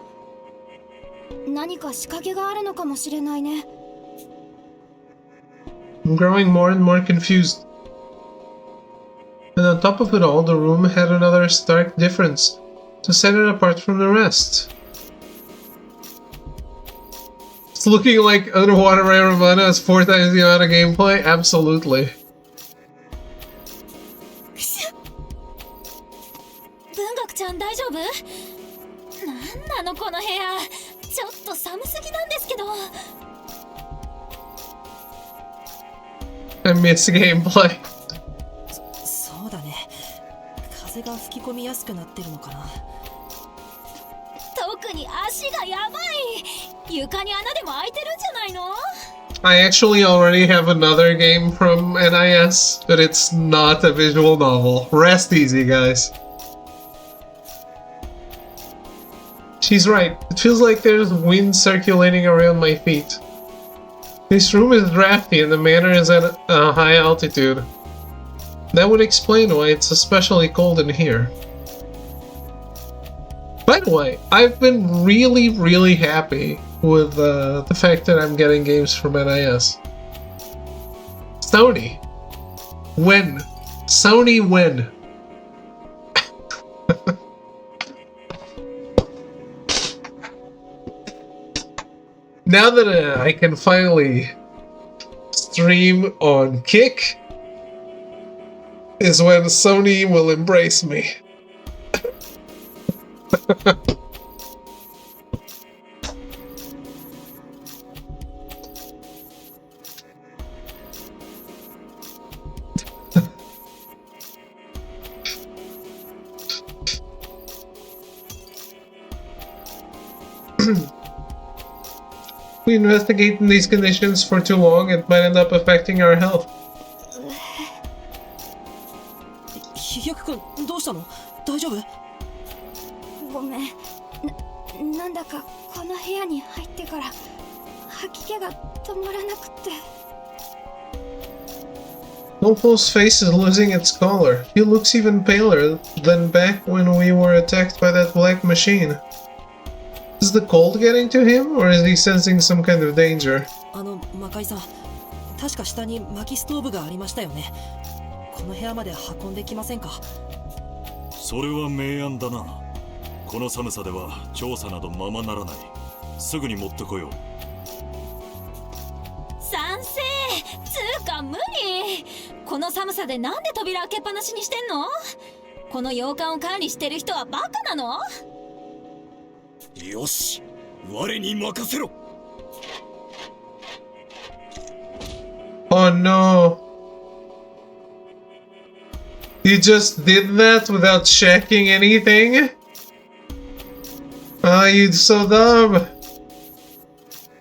何か仕掛けがあるのかもしれないね。I'm growing more and more confused. And on top of it all, the room had another stark difference to set it apart from the rest. It's looking like Underwater Aramana has 4 times the amount of gameplay? Absolutely. 文学ちゃん大丈夫？なんなのこの部屋。ちょっと寒すぎなんですけど。I miss gameplay. そうだね。風が吹き込みやすくなってるのかな。特に足がやばい。床に穴でも開いてるんじゃないの？ I actually already have another game from NIS, but it's not a visual novel. Rest easy, guys. She's right. It feels like there's wind circulating around my feet. This room is drafty and the manor is at a high altitude. That would explain why it's especially cold in here. By the way, I've been really happy with the fact that I'm getting games from NIS. Sony. When? Sony when? Now that I can finally stream on Kick, is when Sony will embrace me. We investigate in these conditions for too long, it might end up affecting our health. ひやくくん、どうしたの？大丈夫？ごめん。なんだかこの部屋に入ってから吐き気が止まらなくて。Lopol's face is losing its color. He looks even paler than back when we were attacked by that black machine. Is the cold getting to him, or is he sensing some kind of danger? 魔界さん、確か下に薪ストーブがありましたよね。この部屋まで運んできませんか？それは明暗だな。この寒さでは調査などままならない。すぐに持ってこよう。賛成。つうか無理。この寒さでなんで扉開けっぱなしにしてんの？この洋館を管理してる人はバカなの？よし、我に任せろ。Oh no. You just did that without checking anything? Ah, you're so dumb.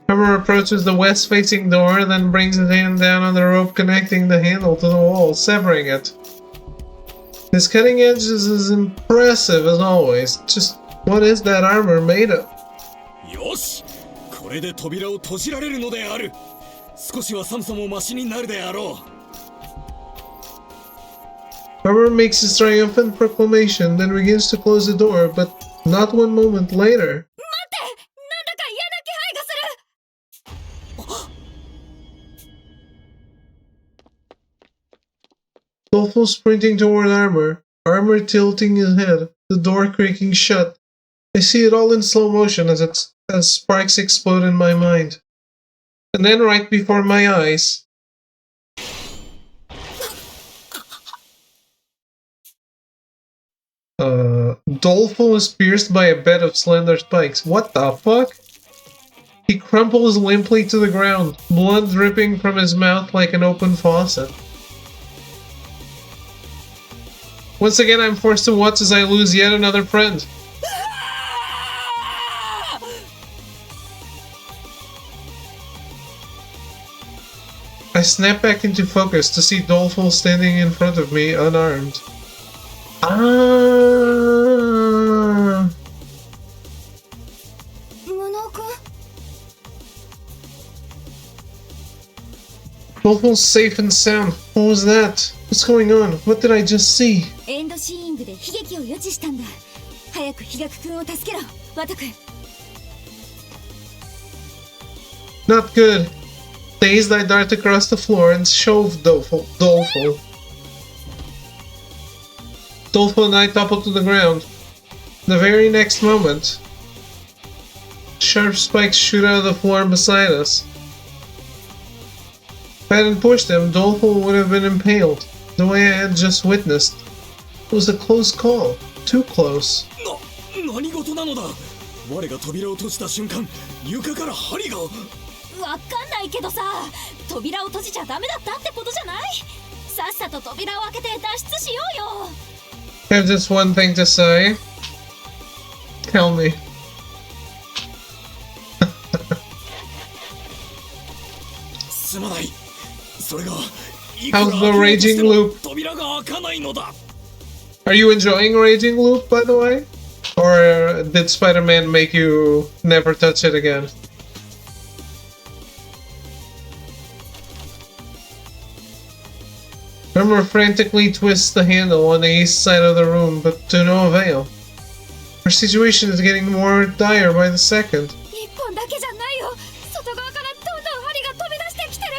Hammer approaches the west-facing door, then brings his hand down on the rope connecting the handle to the wall, severing it. His cutting edge is as impressive as always. Just what is that armor made of? よし、これで扉を閉じられるのである。少しは寒さもマシになるであろう。Armor makes his triumphant proclamation, then begins to close the door, but not one moment later. なんだか嫌な気配がする。Dolfo sprinting toward Armor, Armor tilting his head, the door creaking shut. I see it all in slow motion as sparks explode in my mind. And then right before my eyes... Dolfo is pierced by a bed of slender spikes. What the fuck? He crumples limply to the ground, blood dripping from his mouth like an open faucet. Once again, I'm forced to watch as I lose yet another friend. I snap back into focus to see Dolfo standing in front of me, unarmed. Ah! 無能君 Dolfo's safe and sound. What was that? What's going on? What did I just see? エンドシーイングで悲劇を予知したんだ。早く比嘉君を助けろ、ワト君。 Not good. Dazed, I dart across the floor and shove Dolfo. Dolfo and I topple to the ground. The very next moment, sharp spikes shoot out of the floor beside us. If I hadn't pushed him, Dolfo would have been impaled, the way I had just witnessed. It was a close call. Too close. 何事なのだ。我が扉を閉じた瞬間、床から針が。わかんないけどさ、扉を閉じちゃダメだったってことじゃない？さっさと扉を開けて脱出しようよ。I have just one thing to say. Tell me. すまない。それが。 How's the raging loop? 扉が開かないのだ。 Are you enjoying Raging Loop, by the way? Or did Spider-Man make you never touch it again? Armor frantically twists the handle on the east side of the room, but to no avail. Our situation is getting more dire by the second. 一本だけじゃないよ。外側からどんどん針が飛び出してきてる。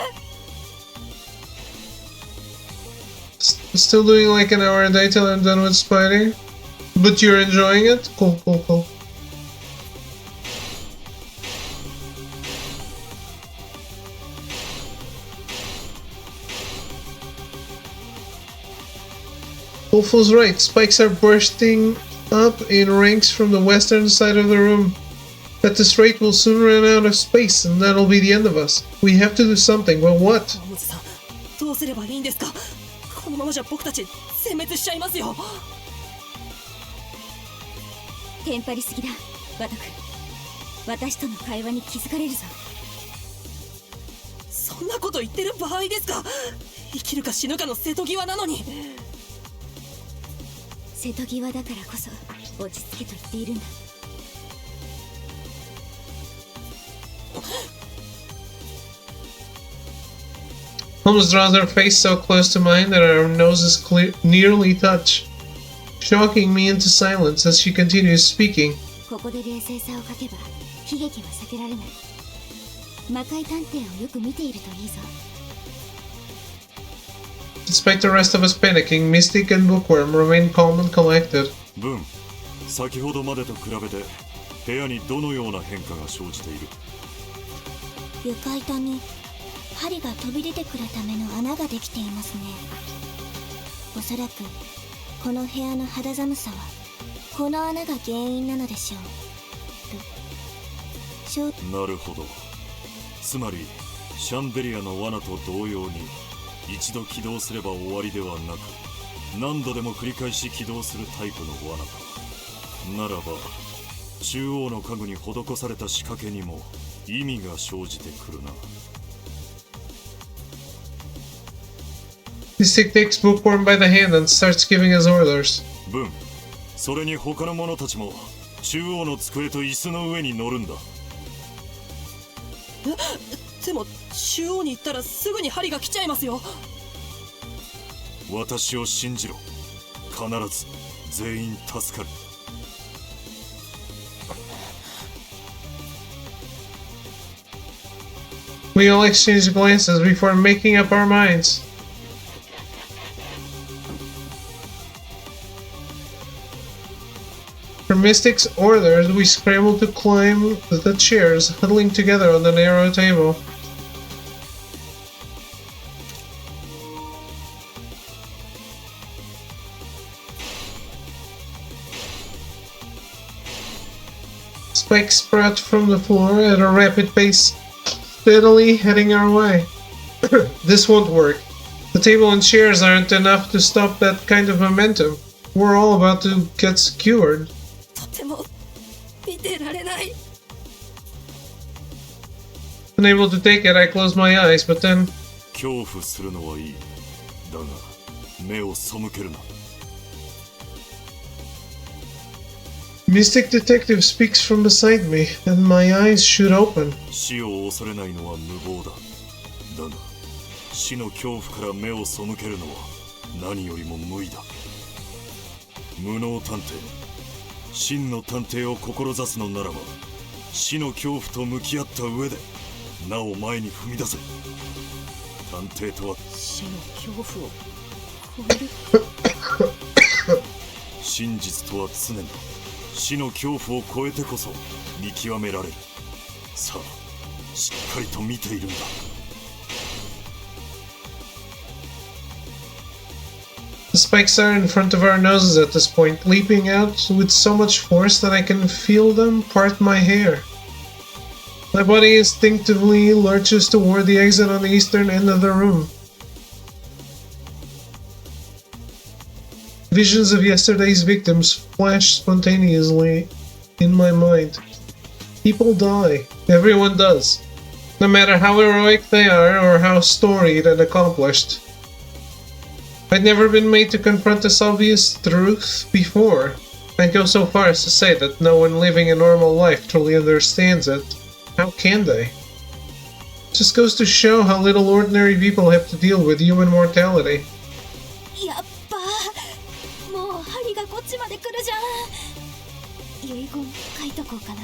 Still doing like an hour a day till I'm done with Spidey? But you're enjoying it? Cool, cool, cool. Wolfo's right. Spikes are bursting up in ranks from the western side of the room. At this rate, we'll soon run out of space, and that'll be the end of us. We have to do something, but what? ホームズさん、どうすればいいんですか。このままじゃ僕たち殲滅しちゃいますよ。テンパりすぎだ、ワト君。私との会話に気づかれるぞ。そんなこと言ってる場合ですか。生きるか死ぬかの瀬戸際なのに。瀬戸際だからこそ落ち着けと言っているんだ。Holmes draws her face so close to mine that our noses nearly touch, shocking me into silence as she continues speaking. ここで冷静さを欠けば悲劇は避けられない。魔界探偵をよく見ているといいぞ。Despite the rest of us panicking, Mystic and Bookworm remain calm and collected. ブン、先ほどまでと比べて部屋にどのような変化が生じている？床板に針が飛び出てくるための穴ができていますね。おそらくこの部屋の肌寒さはこの穴が原因なのでしょう。なるほど。つまりシャンデリアの罠と同様に一度起動すれば終わりではなく何度でも繰り返し起動するタイプの罠か。ならば中央の家具に施された仕掛けにも意味が生じてくるな。Mystic takes Bookworm by the hand and starts giving us orders. ブン、それに他の者たちも中央の机と椅子の上に乗るんだ。でも中央に行ったらすぐに針が来ちゃいますよ。私を信じろ。必ず全員助かる。We all exchange glances before making up our minds. For Mystic's orders, we scramble to climb the chairs, huddling together on the narrow table. Spikes sprout from the floor at a rapid pace, steadily heading our way. This won't work. The table and chairs aren't enough to stop that kind of momentum. We're all about to get skewered. とても見てられない。 Unable to take it, I close my eyes, but then 恐怖するのはいい。だが目を背けるな。Mystic Detective speaks from beside me, and my eyes shoot open. 死を恐れないのは無謀だ。だが死の恐怖から目を背けるのは何よりも無理だ。無能探偵、真の探偵を志すのならば死の恐怖と向き合った上でなお前に踏み出せ。探偵とは死の恐怖を超える。真実とは常に死の恐怖を超えてこそ見極められる。さあしっかりと見ているんだ。The spikes are in front of our noses at this point, leaping out with so much force that I can feel them part my hair. My body instinctively lurches toward the exit on the eastern end of the room. Visions of yesterday's victims flash spontaneously in my mind. People die. Everyone does. No matter how heroic they are or how storied and accomplished. I'd never been made to confront this obvious truth before. I'd go so far as to say that no one living a normal life truly understands it. How can they? Just goes to show how little ordinary people have to deal with human mortality. やっばー、もう針がこっちまで来るじゃん。遺言書いとこうかな。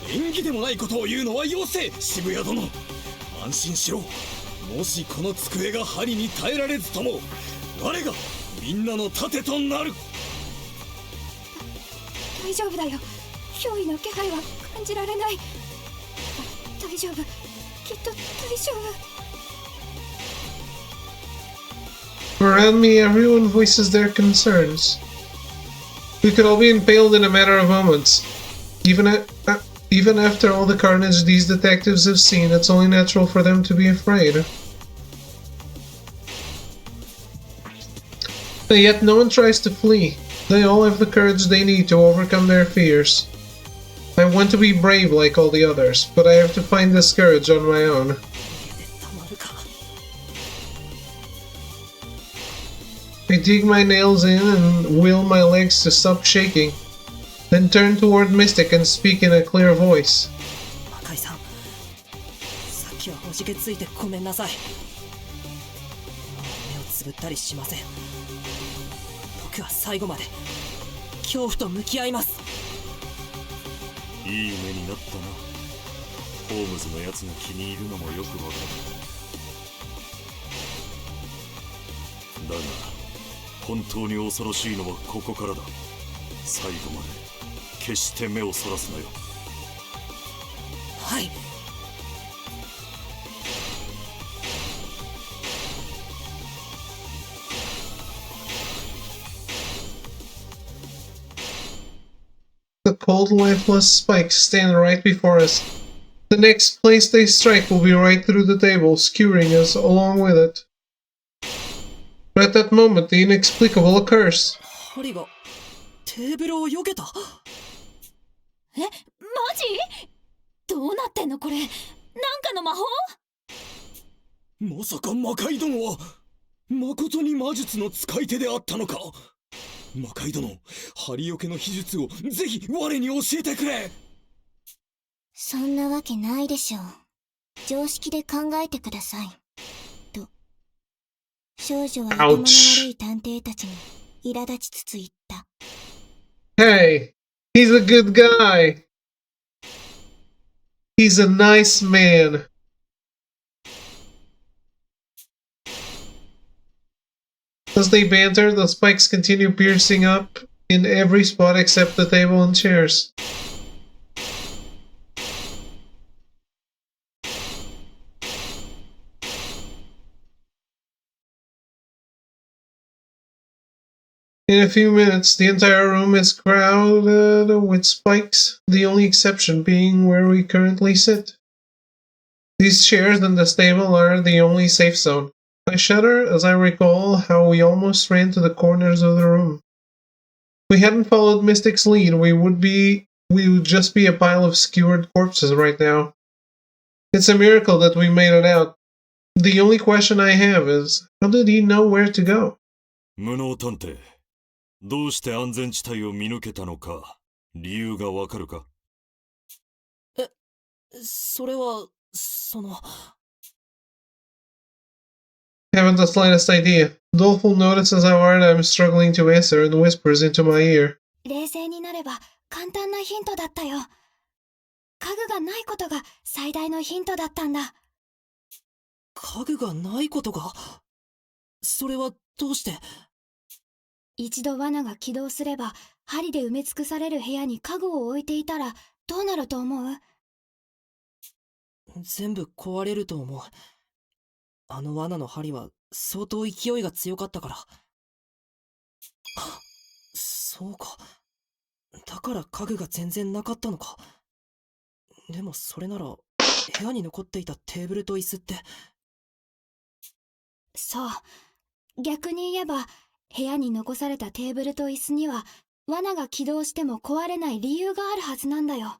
縁起でもないことを言うのはよせ、渋谷殿。安心しろ。もしこの机が針に耐えられずとも我がみんなの盾となる。大丈夫だよ。脅威の気配は感じられない。大丈夫、きっと大丈夫。 Around me, everyone voices their concerns. We could all be impaled in a matter of moments. Even after all the carnage these detectives have seen, it's only natural for them to be afraid. But yet no one tries to flee. They all have the courage they need to overcome their fears. I want to be brave like all the others, but I have to find this courage on my own. I dig my nails in and will my legs to stop shaking, then turn toward Mystic and speak in a clear voice. 魔界さん、さっきはおじけついてごめんなさい。もう目をつぶったりしません。僕は最後まで恐怖と向き合います。いい目になったな。ホームズのやつが気に入るのもよくわかる。だが本当に恐ろしいのはここからだ。最後まで決して目をそらすなよ。はい。The cold, lifeless spikes stand right before us. The next place they strike will be right through the table, skewering us along with it. But at that moment, the inexplicable occurs. 針がテーブルを避けた。え、マジ？どうなってんのこれ？なんかの魔法？まさか魔界殿は誠に魔術の使い手であったのか。魔界殿、針よけの秘術をぜひ我に教えてくれ。そんなわけないでしょう。常識で考えてください。と、少女は頭の悪い探偵たちに苛立ちつつ言った。Hey, he's a good guy. He's a nice man. As they banter, the spikes continue piercing up in every spot except the table and chairs. In a few minutes, the entire room is crowded with spikes, the only exception being where we currently sit. These chairs and this table are the only safe zone. I shudder as I recall how we almost ran to the corners of the room. If we hadn't followed Mystic's lead, we would just be a pile of skewered corpses right now. It's a miracle that we made it out. The only question I have is, how did he know where to go? 無能探偵、どうして安全地帯を見抜けたのか、理由がわかるか？それは、Haven't the slightest idea. Doleful notices how hard I'm struggling to answer and whispers into my ear. 冷静になれば簡単なヒントだったよ。家具がないことが最大のヒントだったんだ。家具がないことが？それはどうして？一度罠が起動すれば、針で埋め尽くされる部屋に家具を置いていたらどうなると思う？全部壊れると思う。あの罠の針は相当勢いが強かったから。そうか。だから家具が全然なかったのか。でもそれなら、部屋に残っていたテーブルと椅子って。そう。逆に言えば、部屋に残されたテーブルと椅子には、罠が起動しても壊れない理由があるはずなんだよ。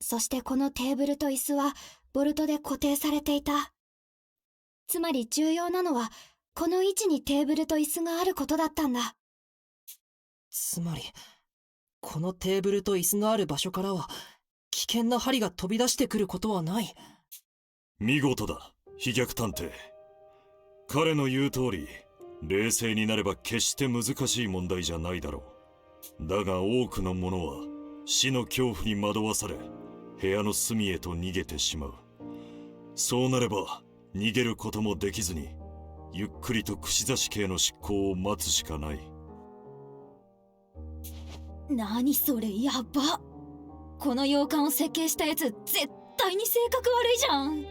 そしてこのテーブルと椅子は、ボルトで固定されていた。つまり重要なのは、この位置にテーブルと椅子があることだったんだ。つまり、このテーブルと椅子のある場所からは、危険な針が飛び出してくることはない。見事だ、飛脚探偵。彼の言う通り、冷静になれば決して難しい問題じゃないだろう。だが多くの者は、死の恐怖に惑わされ、部屋の隅へと逃げてしまう。そうなれば、逃げることもできずに、ゆっくりと串刺し刑の執行を待つしかない。何それ、やば。この洋館を設計したやつ、絶対に性格悪いじゃん。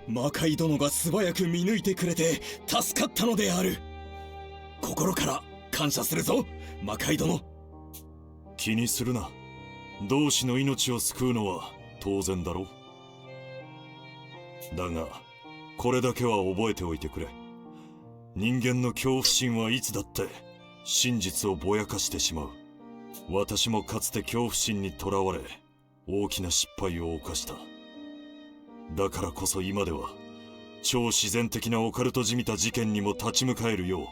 魔界殿が素早く見抜いてくれて助かったのである。心から感謝するぞ、魔界殿。気にするな。同志の命を救うのは当然だろう。だが、これだけは覚えておいてくれ。人間の恐怖心はいつだって真実をぼやかしてしまう。私もかつて恐怖心にとらわれ、大きな失敗を犯した。だからこそ今では、超自然的なオカルトじみた事件にも立ち向かえるよう、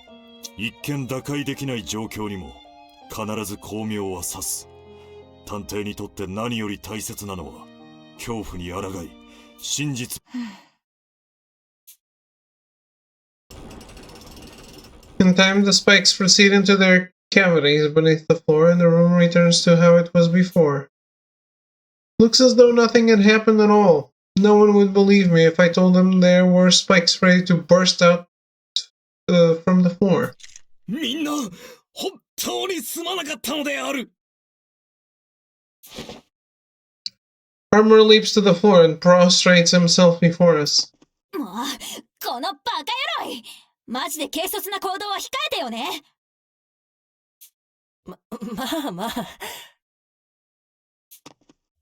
一見打開できない状況にも必ず光明は差す。探偵にとって何より大切なのは、恐怖に抗い、真実。In time, the spikes proceed into their cavities beneath the floor and the room returns to how it was before. Looks as though nothing had happened at all. No one would believe me if I told them there were spikes ready to burst out from the floor. みんな、本当にすまなかったのである。Armor leaps to the floor and prostrates himself before us. もう、このバカ野郎い！マジで軽率な行動は控えてよね。まあまあ。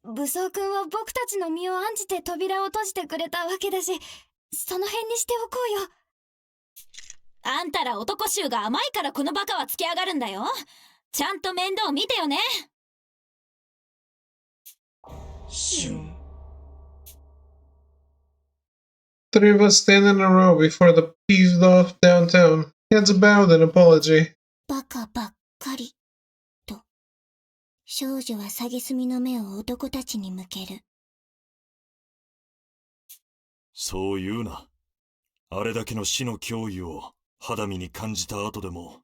武装君は僕たちの身を案じて扉を閉じてくれたわけだし、その辺にしておこうよ。あんたら男衆が甘いからこのバカはつき上がるんだよ。ちゃんと面倒見てよね。シュン。Three of us stand in a row before the peeved off downtown. Heads bowed in apology. バカばっかりと少女は蔑みの目を男たちに向ける。そう言うな。あれだけの死の脅威を肌身に感じた後でも、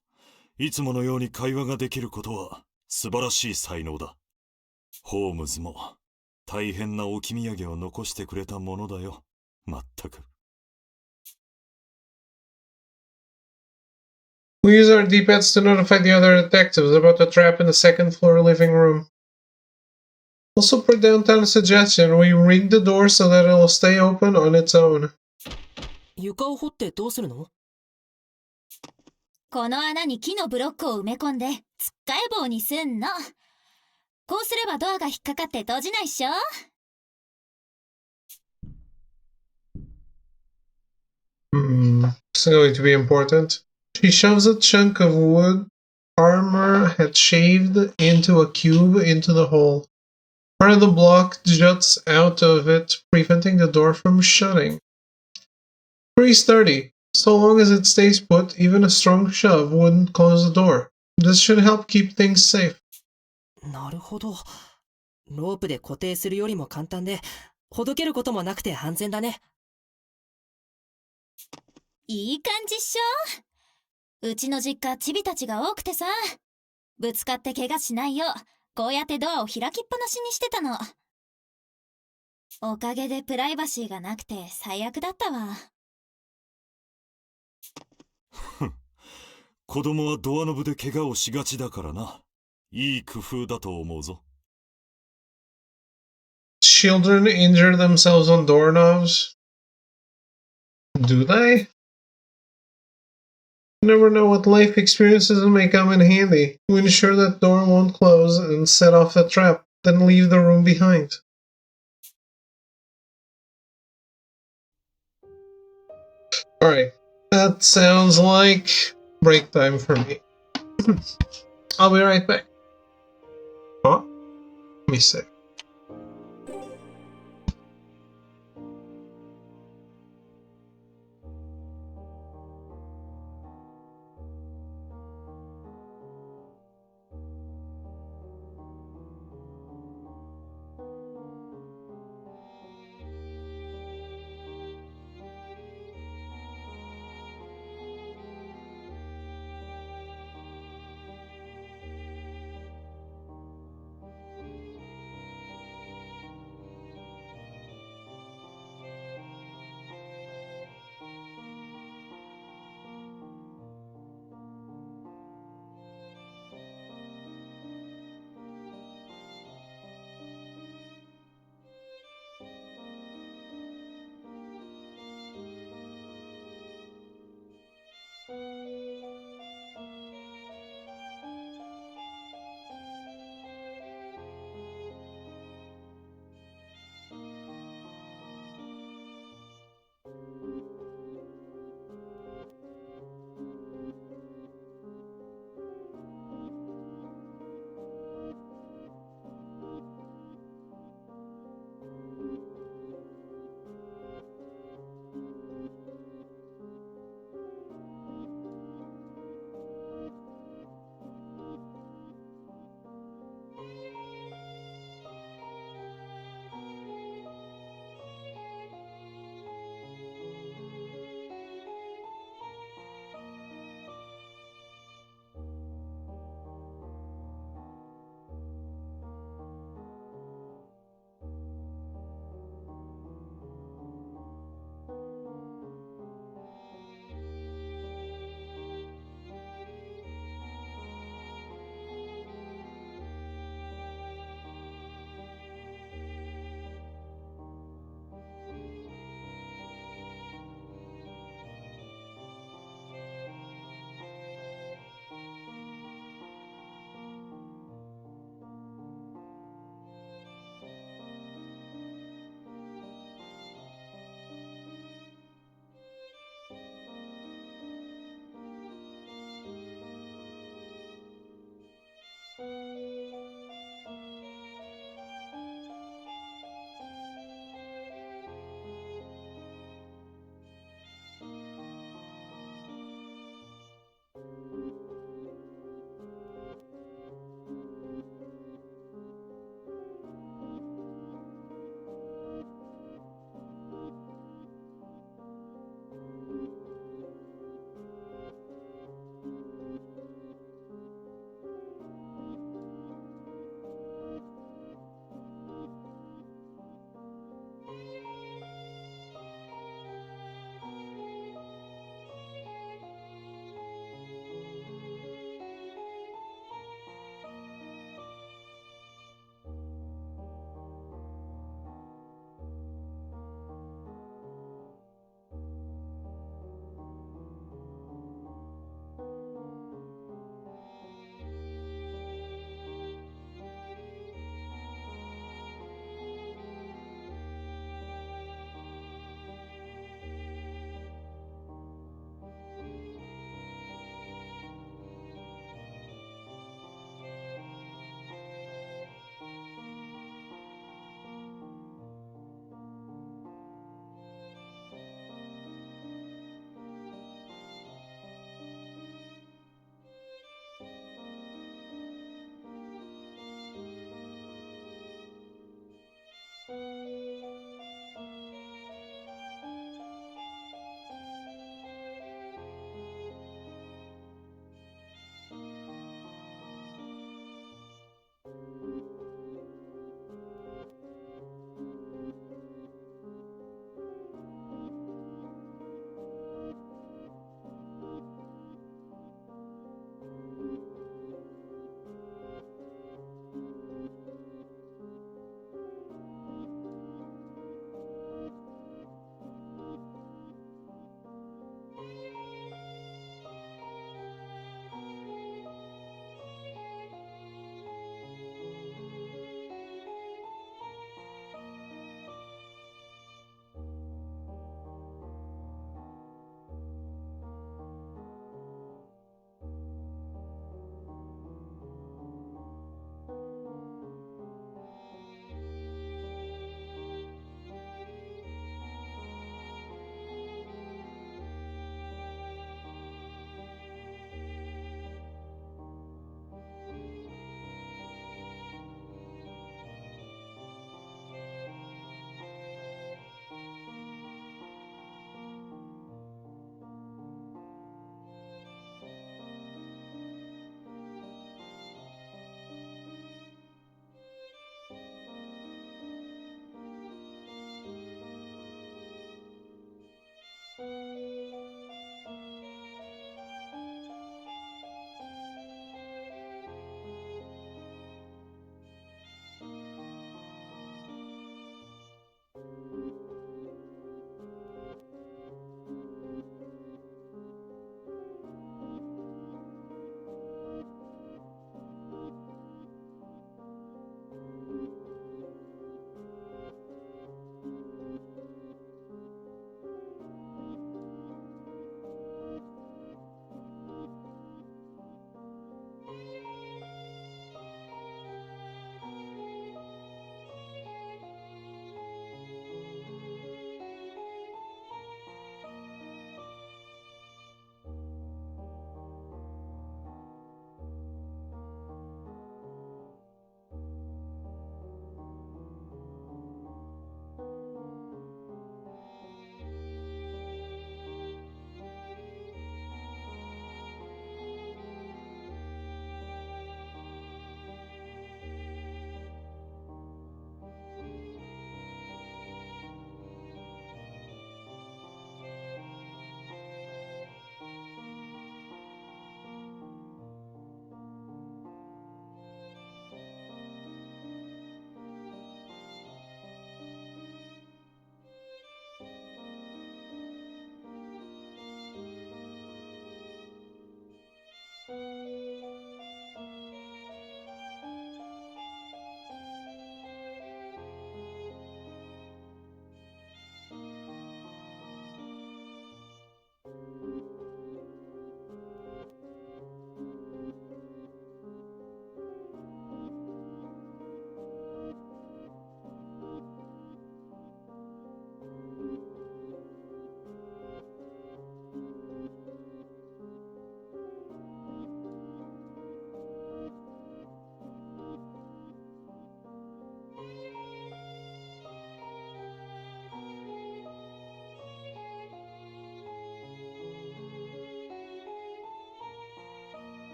いつものように会話ができることは素晴らしい才能だ。ホームズも大変な置き土産を残してくれたものだよ。まったく。We use our D-pads to notify the other detectives about the trap in the second floor living room. Also put down a suggestion. We ring the door so that it'll stay open on its own. 床を掘ってどうするの？この穴に木のブロックを埋め込んでつっかえ棒にすんの。こうすればドアが引っかかって閉じないっしょ。It's going to be important. She shoves a chunk of wood Armor had shaved into a cube into the hole. Part of the block juts out of it, preventing the door from shutting. Pretty sturdy. So long as it stays put, even a strong shove wouldn't close the door. This should help keep things safe. なるほど。ロープで固定するよりも簡単で、ほどけることもなくて安全だね。いい感じっしょ。うちの実家チビたちが多くてさ、ぶつかって怪我しないようこうやってドアを開きっぱなしにしてたの。おかげでプライバシーがなくて最悪だったわ。子供はドアノブで怪我をしがちだからな。いい工夫だと思うぞ。Children injure themselves on doorknobs? Do they? You never know what life experiences may come in handy to ensure that door won't close and set off the trap, then leave the room behind. Alright, that sounds like break time for me. I'll be right back. Huh? Let me see.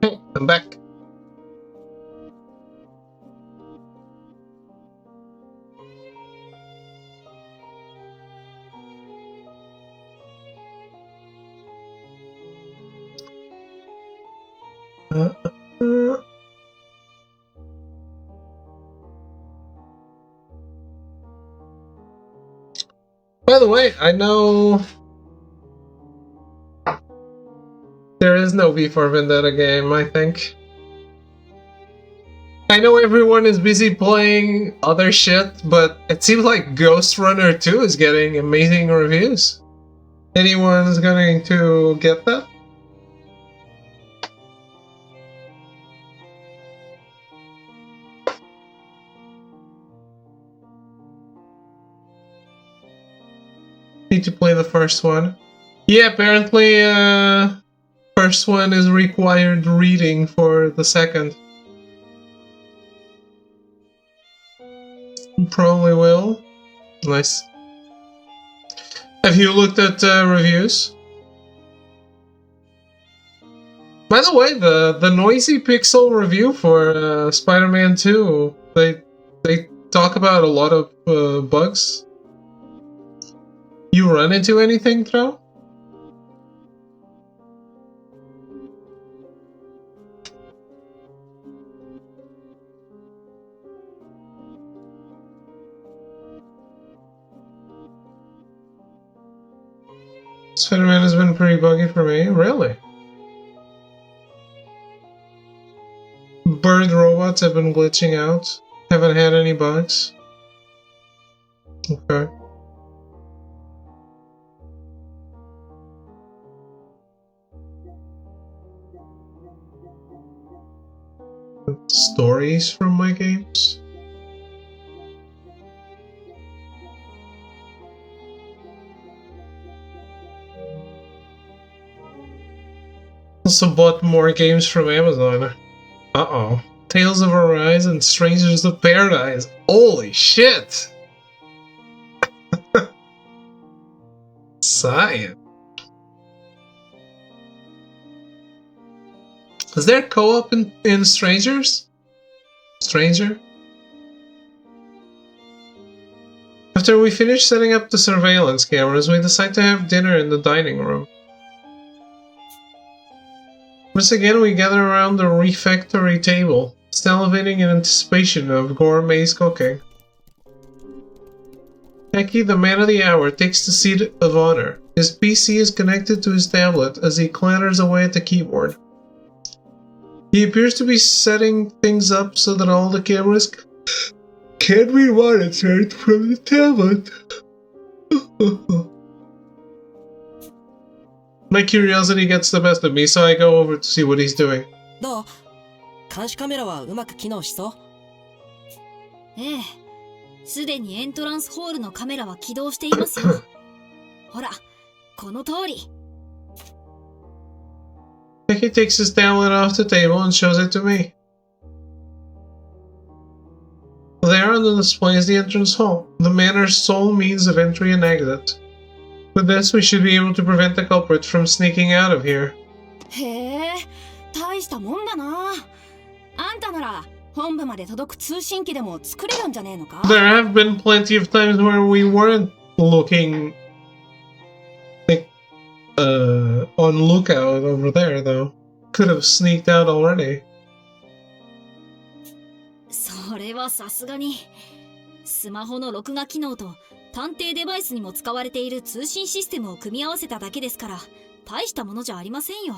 Hey, I'm back. Uh, uh. By the way, I know there is no V for Vendetta game, I think. I know everyone is busy playing other shit, but it seems like Ghost Runner 2 is getting amazing reviews. Anyone's going to get that? Need to play the first one. Yeah, apparently first one is required reading for the second. Probably will. Nice. Have you looked at reviews? By the way, the Noisy Pixel review for Spider-Man 2, they talk about a lot of bugs You run into anything, Tro? Spider-Man has been pretty buggy for me, really. Bird robots have been glitching out. Haven't had any bugs. Okay. Stories from my games? Also bought more games from Amazon. Uh-oh. Tales of Arise and Strangers of Paradise. Holy shit! Science. Is there co-op in Strangers? Stranger? After we finish setting up the surveillance cameras, we decide to have dinner in the dining room. Once again, we gather around the refectory table, salivating in anticipation of gourmet's cooking.Eki, the man of the hour, takes the seat of honor. His PC is connected to his tablet as he clatters away at the keyboard. He appears to be setting things up so that all the cameras can be monitored from the tablet. My curiosity gets the best of me, so I go over to see what he's doing. どう？監視カメラはうまく機能しそう？ええ、すでにエントランスホールのカメラは起動していますよ。ほら、この通り。He takes his tablet off the table and shows it to me. There on the display is the entrance hall, the manor's sole means of entry and exit. With this, we should be able to prevent the culprit from sneaking out of here. へえ、大したもんだな。あんたなら本部まで届く通信機でも作れるんじゃねえのか？ There have been plenty of times where we weren't looking like on lookout over there, though. Could have sneaked out already. それはさすがにスマホの録画機能と探偵デバイスにも使われている通信システムを組み合わせただけですから大したものじゃありませんよ。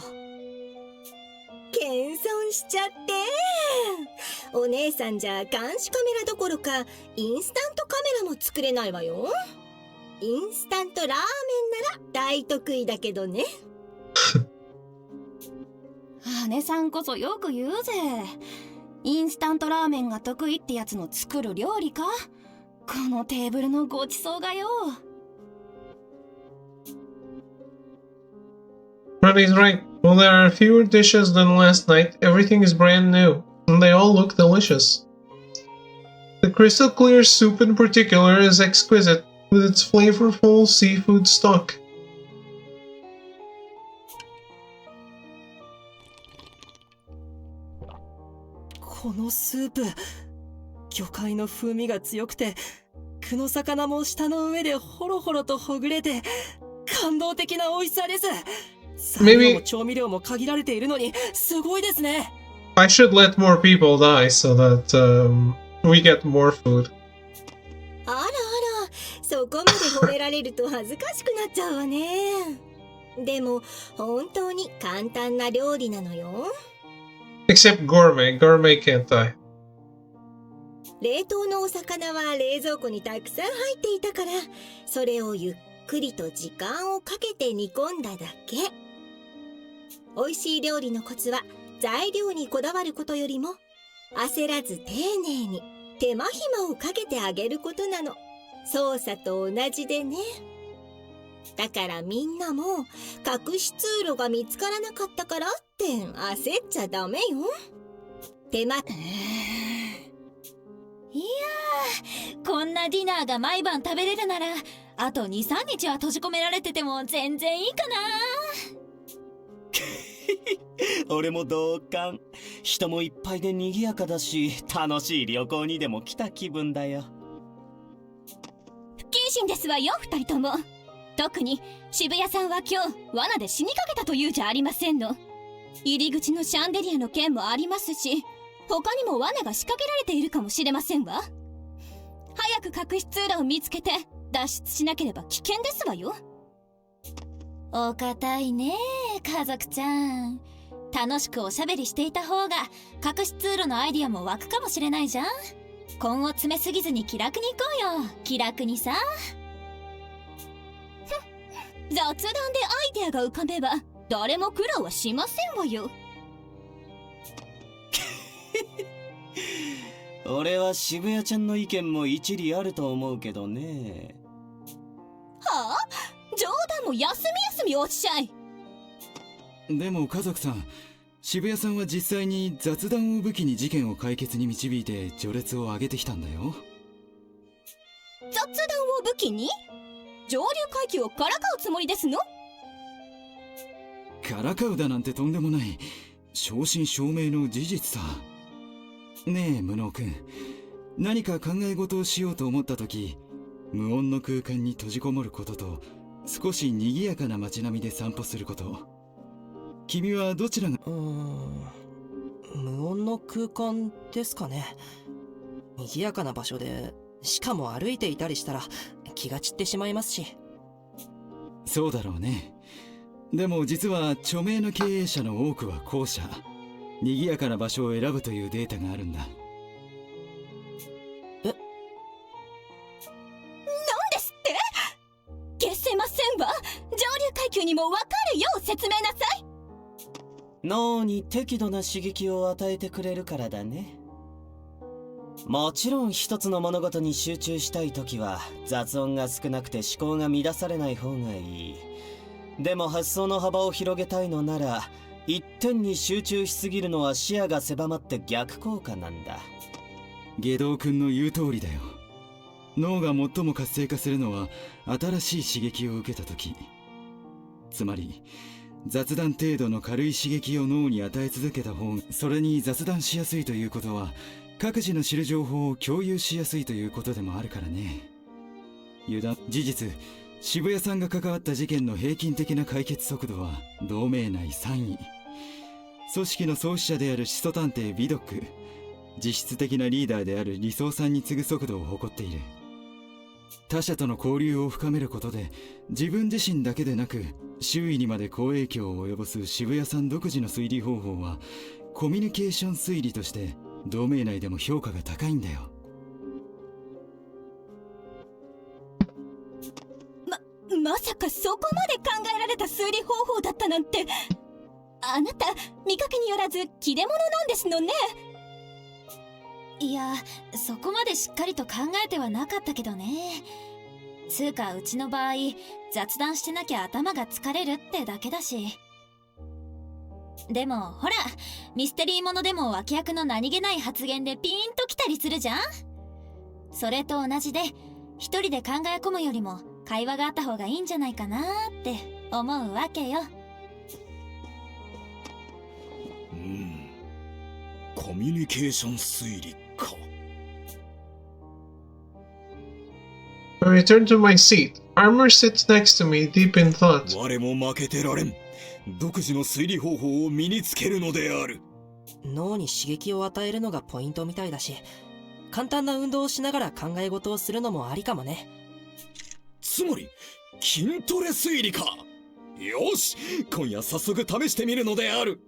謙遜しちゃってお姉さんじゃ監視カメラどころかインスタントカメラも作れないわよ。インスタントラーメンなら大得意だけどね。姉さんこそよく言うぜ。インスタントラーメンが得意ってやつの作る料理か？このテーブルのごちそうがよ。Ronnie's right. Well, there are fewer dishes than last night. Everything is brand new, and they all look delicious. The crystal clear soup in particular is exquisite, with its flavorful seafood stock. このスープ、魚介の風味が強くて、具の魚も舌の上でホロホロとほぐれて、感動的な美味しさです。材料も調味料も限られているのに、すごいですね。I should let more people die so that we get more food. あらあら、そこまで褒められると恥ずかしくなっちゃうわね。でも本当に簡単な料理なのよ。Except gourmet. Gourmet can't die. 冷凍のお魚は冷蔵庫にたくさん入っていたから、それをゆっくりと時間をかけて煮込んだだけ。美味しい料理のコツは材料にこだわることよりも焦らず丁寧に手間暇をかけてあげることなの。操作と同じでね。だからみんなも隠し通路が見つからなかったからって焦っちゃダメよ。手間。いやー、こんなディナーが毎晩食べれるならあと 2,3 日は閉じ込められてても全然いいかな。俺も同感。人もいっぱいで賑やかだし、楽しい旅行にでも来た気分だよ。不謹慎ですわよ、2人とも。特に渋谷さんは今日罠で死にかけたというじゃありませんの。入り口のシャンデリアの件もありますし、他にも罠が仕掛けられているかもしれませんわ。早く隠し通路を見つけて脱出しなければ危険ですわよ。お堅いね家族ちゃん。楽しくおしゃべりしていた方が隠し通路のアイディアも湧くかもしれないじゃん。根を詰めすぎずに気楽に行こうよ。気楽にさ。雑談でアイデアが浮かべば誰も苦労はしませんわよ。俺は渋谷ちゃんの意見も一理あると思うけどね。はあ、冗談も休みおっしゃい。でも家族さん、渋谷さんは実際に雑談を武器に事件を解決に導いて序列を上げてきたんだよ。雑談を武器に上流階級をからかうつもりですの？からかうだなんてとんでもない、正真正銘の事実さ。ねえ無能くん、何か考え事をしようと思った時、無音の空間に閉じこもることと少し賑やかな街並みで散歩すること、君はどちらが？無音の空間ですかね。賑やかな場所で、しかも歩いていたりしたら気が散ってしまいますし。そうだろうね。でも実は著名な経営者の多くは後者、賑やかな場所を選ぶというデータがあるんだ。なんですって？消せませんわ。上流階級にも分かるよう説明なさい。脳に適度な刺激を与えてくれるからだね。もちろん一つの物事に集中したいときは雑音が少なくて思考が乱されない方がいい。でも発想の幅を広げたいのなら、一点に集中しすぎるのは視野が狭まって逆効果なんだ。下道くんの言う通りだよ。脳が最も活性化するのは新しい刺激を受けた時。つまり雑談程度の軽い刺激を脳に与え続けた方が、それに雑談しやすいということは各自の知る情報を共有しやすいということでもあるからね。事実、渋谷さんが関わった事件の平均的な解決速度は同盟内3位。組織の創始者である始祖探偵ビドック、実質的なリーダーである理想さんに次ぐ速度を誇っている。他者との交流を深めることで自分自身だけでなく周囲にまで好影響を及ぼす渋谷さん独自の推理方法はコミュニケーション推理として同盟内でも評価が高いんだよ。まさかそこまで考えられた推理方法だったなんて。あなた見かけによらず切れ者なんですのね。いや、そこまでしっかりと考えてはなかったけどね。つうかうちの場合雑談してなきゃ頭が疲れるってだけだし。でもほら、ミステリーものでも脇役の何気ない発言でピーンときたりするじゃん。それと同じで一人で考え込むよりも会話があった方がいいんじゃないかなって思うわけよ。コミュニケーション推理か。I return to my seat. Armor sits next to me, deep in thought. 我も負けてられん。独自の推理方法を身につけるのである。脳に刺激を与えるのがポイントみたいだし、簡単な運動をしながら考え事をするのもありかもね。つまり筋トレ推理か。よし、今夜早速試してみるのである。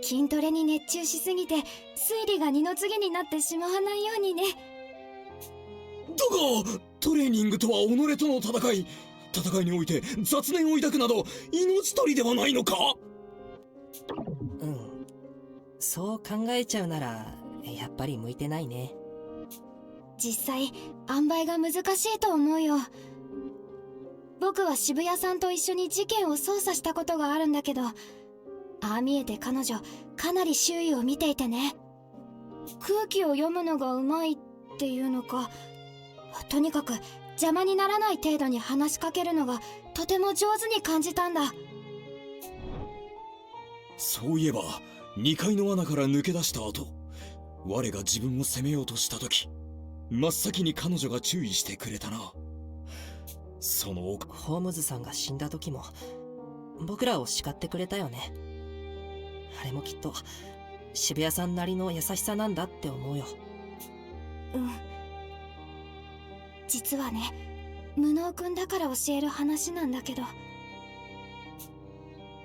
筋トレに熱中しすぎて推理が二の次になってしまわないようにね。だがトレーニングとは己との戦いにおいて雑念を抱くなど命取りではないのか。そう考えちゃうならやっぱり向いてないね。実際塩梅が難しいと思うよ。僕は渋谷さんと一緒に事件を捜査したことがあるんだけど、ああ見えて彼女かなり周囲を見ていてね、空気を読むのがうまいっていうのか、とにかく邪魔にならない程度に話しかけるのがとても上手に感じたんだ。そういえば2階の罠から抜け出した後、我が自分を責めようとした時、真っ先に彼女が注意してくれたな。そのホームズさんが死んだ時も僕らを叱ってくれたよね。あれもきっと渋谷さんなりの優しさなんだって思うよ。うん。実はね、無能くんだから教える話なんだけど、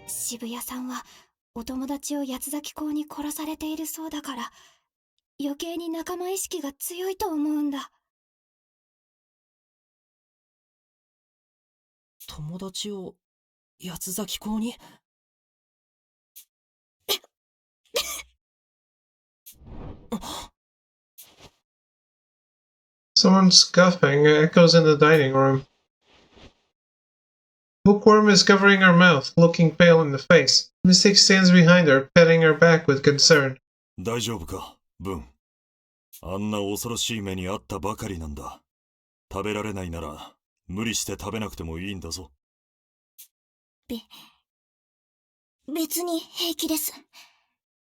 渋谷さんはお友達を八つ崎港に殺されているそうだから、余計に仲間意識が強いと思うんだ。友達を八つ崎港に？Someone's scuffing echoes in the dining room. Bookworm is covering her mouth, looking pale in the face. Mystic stands behind her, patting her back with concern. 大丈夫か、ブン。あんな恐ろしい目にあったばかりなんだ。食べられないなら無理して食べなくてもいいんだぞ。別に平気です。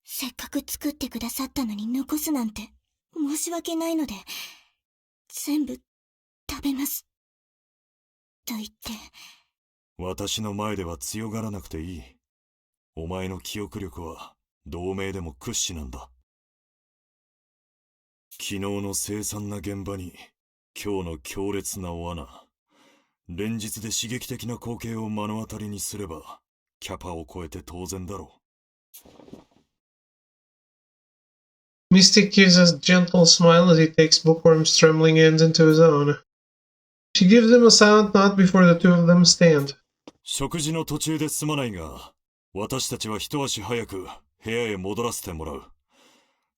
せっかく作ってくださったのに残すなんて申し訳ないので、全部食べます。と言って。私の前では強がらなくていい。お前の記憶力は同盟でも屈指なんだ。昨日の凄惨な現場に今日の強烈な罠。連日で刺激的な光景を目の当たりにすればキャパを超えて当然だろう。Mystic gives a gentle smile as he takes Bookworm's trembling hands into his own. She gives him a silent nod before the two of them stand. 食事の途中ですまないが、私たちは一足早く部屋へ戻らせてもらう。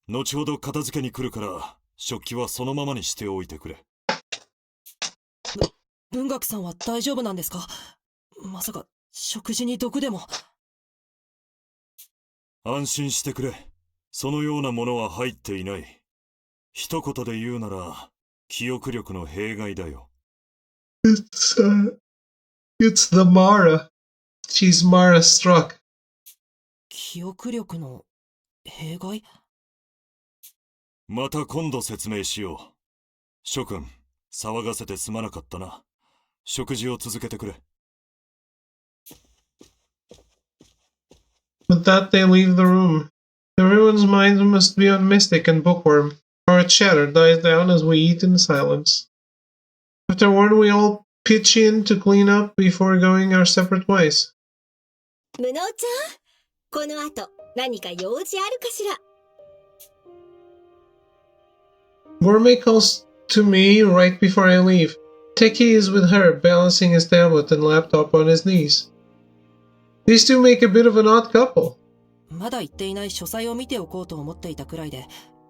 後ほど片付けに来るから、食器はそのままにしておいてくれ。文学さんは大丈夫なんですか？まさか食事に毒でも。安心してくれ。そのようなものは入っていない。一言で言うなら、記憶力の弊害だよ。It's the Mara. She's Mara struck. 記憶力の弊害？また今度説明しよう。諸君、騒がせてすまなかったな。食事を続けてくれ。With that, they leave the room. Everyone's mind must be on Mystic and Bookworm. Our chatter dies down as we eat in silence. Afterward, we all pitch in to clean up before going our separate ways. 無能ちゃん、この後何か用事あるかしら。Gourmet calls to me right before I leave. Techie is with her, balancing his tablet and laptop on his knees. These two make a bit of an odd couple. まだ言っていない書斎を見ておこうと思っていたくらいで、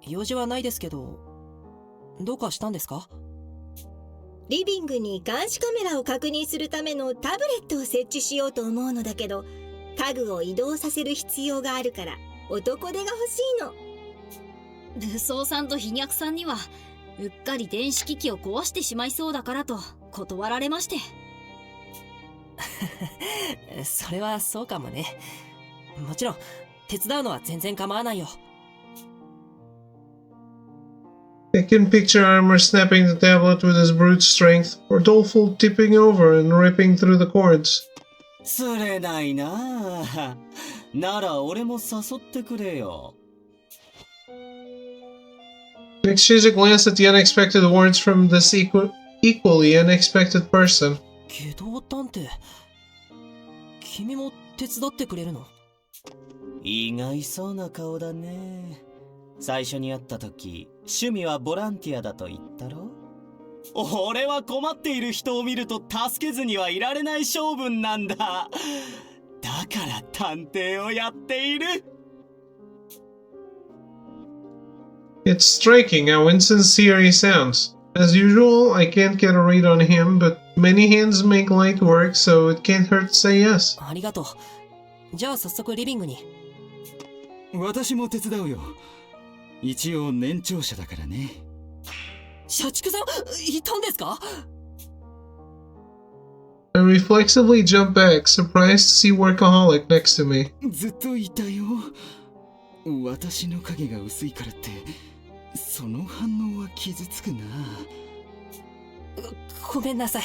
用事はないですけど、どうかしたんですか？リビングに監視カメラを確認するためのタブレットを設置しようと思うのだけど、家具を移動させる必要があるから男手が欲しいの。武装さんと飛躍さんにはうっかり電子機器を壊してしまいそうだからと断られまして。それはそうかもね。もちろん手伝うのは全然構わないよ。I can picture Armor snapping the tablet with his brute strength, or Doleful tipping over and ripping through the cords. 釣れないなあ。なら俺も誘ってくれよ。They exchange a glance at the unexpected words from this equally unexpected person. 機動探偵、君も手伝ってくれるの？意外そうな顔だね。最初に会った時、趣味はボランティアだと言ったろ？俺は困っている人を見ると助けずにはいられない性分なんだ。だから探偵をやっている。It's striking how insincere he sounds. As usual, I can't get a read on him, but many hands make light work, so it can't hurt to say yes. ありがとう。じゃあ早速リビングに。私も手伝うよ。一応年長者だからね。社畜さん、いたんですか？ I reflexively jump back, surprised to see Workaholic next to me. ずっといたよ。私の影が薄いからってその反応は傷つくな。ごめんなさい。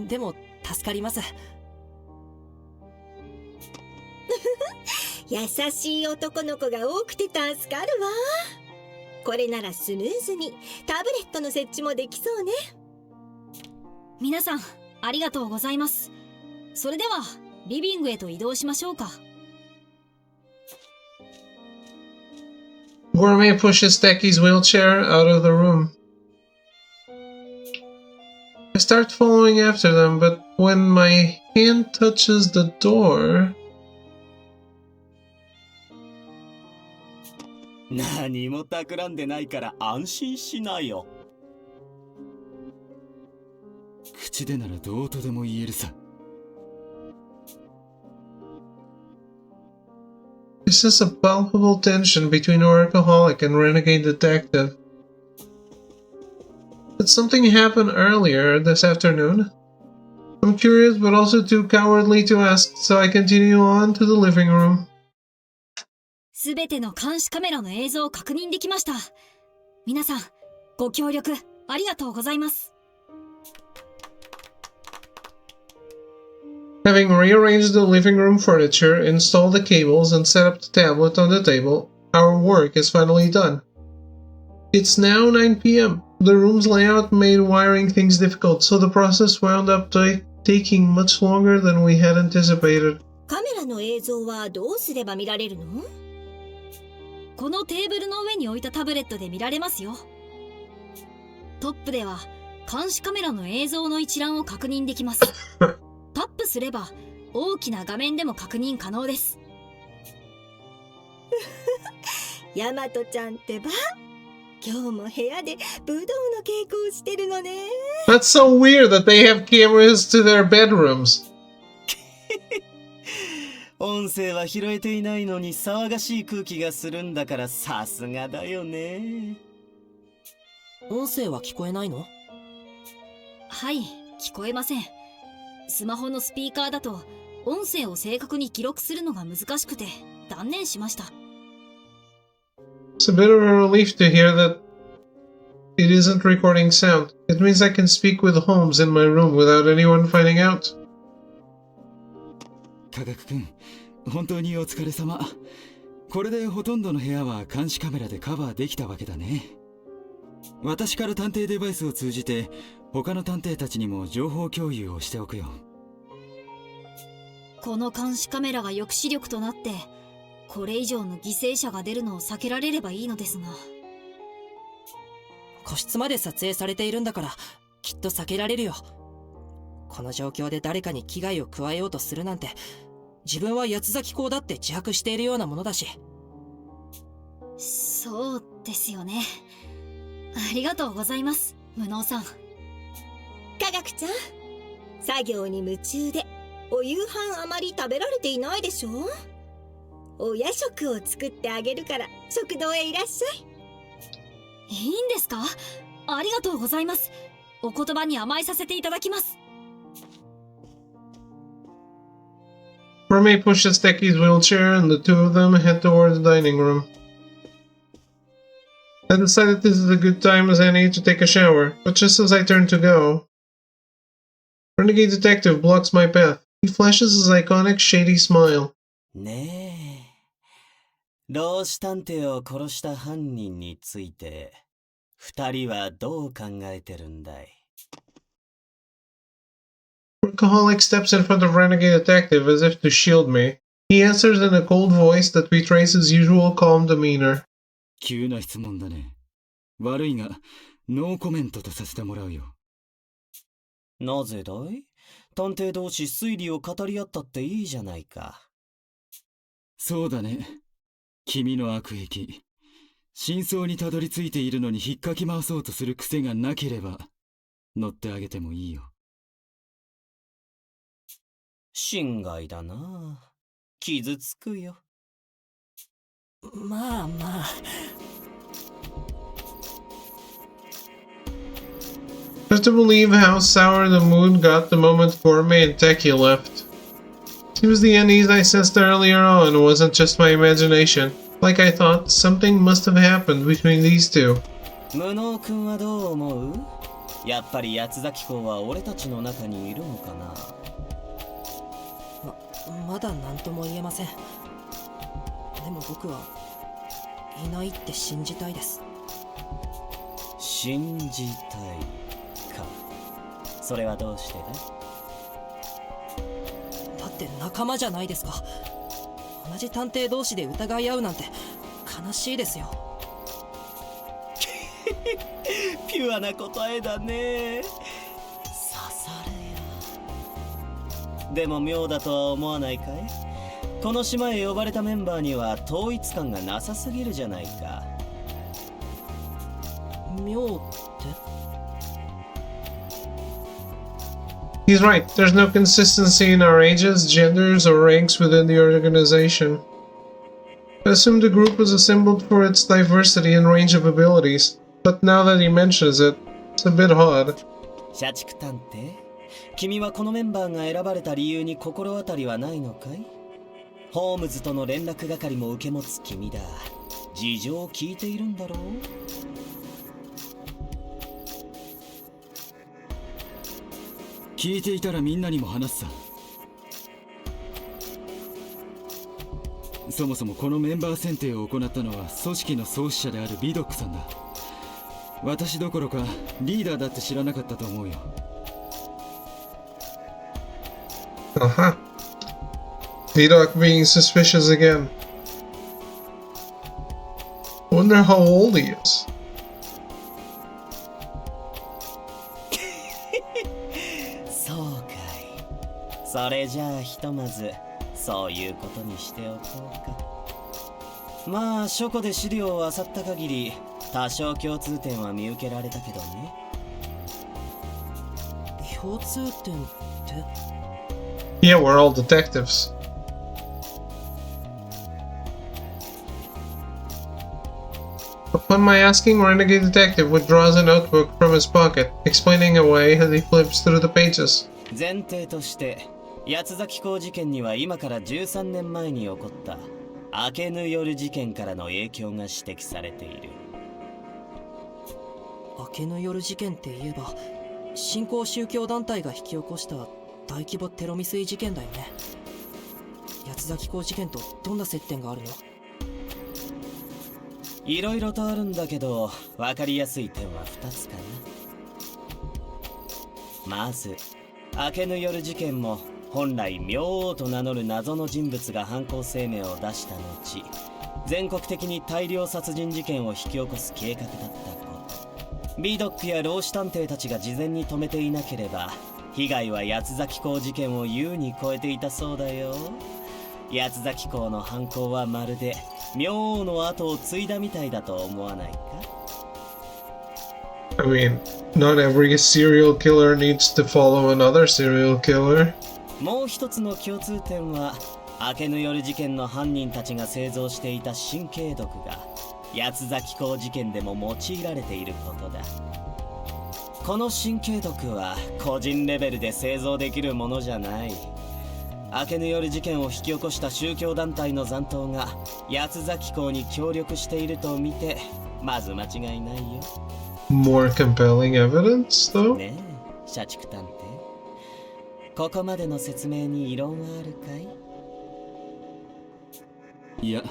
でも助かります。優しい男の子が多くて助かるわ。これならスムーズにタブレットの設置もできそうね。皆さんありがとうございます。それではリビングへと移動しましょうか。Gourmet pushes Techie's wheelchair out of the room. I start following after them, but when my hand touches the door... 何も企んでないから安心しなよ。口でならどうとでも言えるさ。This is a palpable tension between workaholic and renegade detective. Did something happen earlier this afternoon? I'm curious but also too cowardly to ask, so I continue on to the living room. すべての監視カメラの映像を確認できました。皆さんご協力ありがとうございます。Having rearranged the living room furniture, installed the cables, and set up the tablet on the table, our work is finally done. It's now 9 p.m. The room's layout made wiring things difficult, so the process wound up taking much longer than we had anticipated. カメラの映像はどうすれば見られるの？このテーブルの上に置いたタブレットで見られますよ。トップでは監視カメラの映像の一覧を確認できます。タップすれば大きな画面でも確認可能です。ヤマトちゃんってば、今日も部屋で武道の稽古をしてるのね。That's so weird that they have cameras to their bedrooms. 音声は拾えていないのに騒がしい空気がするんだからさすがだよね。音声は聞こえないの？はい、聞こえません。スマホのスピーカーだと音声を正確に記録するのが難しくて断念しました。It's a bit of a relief to hear that it isn't recording sound. It means I can speak with Holmes in my room without anyone finding out. 科学くん、本当にお疲れ様。これでほとんどの部屋は監視カメラでカバーできたわけだね。私から探偵デバイスを通じて他の探偵たちにも情報共有をしておくよ。この監視カメラが抑止力となってこれ以上の犠牲者が出るのを避けられればいいのですが。個室まで撮影されているんだからきっと避けられるよ。この状況で誰かに危害を加えようとするなんて、自分は八つ咲き校だって自白しているようなものだし。そうですよね。ありがとうございます、無能さん。科学ちゃん、作業に夢中でお夕飯あまり食べられていないでしょ。お夜食を作ってあげるから食堂へいらっしゃい。いいんですか？ありがとうございます。お言葉に甘えさせていただきます。Roommate pushes Techie's wheelchair and the two of them head toward the dining room. I decided this is a good time as any to take a shower, but just as I turn to go, Renegade Detective blocks my path. He flashes his iconic shady smile. ねえ、老子探偵を殺した犯人について二人はどう考えてるんだい？ Workaholic steps in front of Renegade Detective as if to shield me. He answers in a cold voice that betrays his usual calm demeanor. 急な質問だね。悪いが、ノーコメントとさせてもらうよ。なぜだい？探偵同士推理を語り合ったっていいじゃないか。そうだね。君の悪癖。真相にたどり着いているのに引っかき回そうとする癖がなければ、乗ってあげてもいいよ。心外だな。傷つくよ。まあまあ。Hard to believe how sour the mood got the moment Gourmet and Techie left. Seems the unease I sensed earlier on wasn't just my imagination. Like I thought, something must have happened between these two. 無能君はどう思う？やっぱり八つ崎公は俺たちの中にいるのかな。まだ何とも言えません。でも僕はいないって信じたいです。信じたいか。それはどうしてだ？だって仲間じゃないですか。同じ探偵同士で疑い合うなんて悲しいですよ。ピュアな答えだね。刺さるよ。でも妙だとは思わないかい？この島へ呼ばれたメンバーには統一感がなさすぎるじゃないか。妙って？ He's right. There's no consistency in our ages, genders, or ranks within the organization. I assumed the group was assembled for its diversity and range of abilities, but now that he mentions it, it's a bit odd. 社畜探偵、君はこのメンバーが選ばれた理由に心当たりはないのかい？ホームズとの連絡係も受け持つ君だ。事情を聞いているんだろう？聞いていたらみんなにも話すさ。そもそもこのメンバー選定を行ったのは組織の創始者であるビドックさんだ。私どころかリーダーだって知らなかったと思うよ。Uh-huh. Vidok being suspicious again. Wonder how old he is. そうかい。それじゃあひとまずそういうことにしておこうか。まあ書庫で資料を漁った限り多少共通点は見受けられたけどね。共通点って？ Yeah, we're all detectives. Upon my asking, Renegade Detective withdraws a notebook from his pocket, explaining away as he flips through the pages. 前提として八つ崎港事件には今から13年前に起こった明けぬ夜事件からの影響が指摘されている。明けぬ夜事件って言えば新興宗教団体が引き起こした大規模テロ未遂事件だよね。八つ崎港事件とどんな接点があるの？いろいろとあるんだけど分かりやすい点は2つかな。まず明けぬ夜事件も本来明王と名乗る謎の人物が犯行声明を出した後、全国的に大量殺人事件を引き起こす計画だったこと。ビードックや老子探偵たちが事前に止めていなければ被害は八つ崎港事件を優に超えていたそうだよ。八つ崎港の犯行はまるで明王の後を継いだみたいだと思わないか？ I mean, not every serial killer needs to follow another serial killer. もう一つの共通点は明けぬ夜事件の犯人たちが製造していた神経毒が八つ崎港事件でも用いられていることだ。この神経毒は個人レベルで製造できるものじゃない。明けぬ夜事件を引き起こした宗教団体の残党が八つ崎港に協力していると見てまず間違いないよ。 More compelling evidence, though? ねえ、社畜探偵。ここまでの説明に異論はあるかい？いや、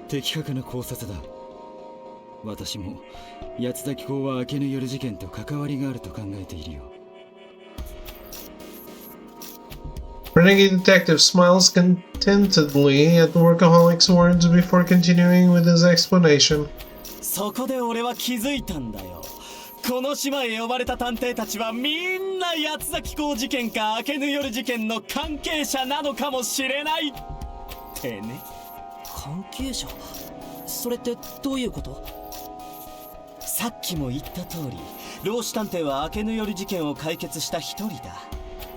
的確な考察だ。私も八つ崎港は明けぬ夜事件と関わりがあると考えているよ。Renegade Detective smiles contentedly at the workaholic's words before continuing with his explanation. そこで俺は気づいたんだよ。この島へ呼ばれた探偵たちはみんな八つ崎港事件か明けぬ夜事件の関係者なのかもしれないってね。関係者？それってどういうこと？さっきも言った通り、老子探偵は明けぬ夜事件を解決した一人だ。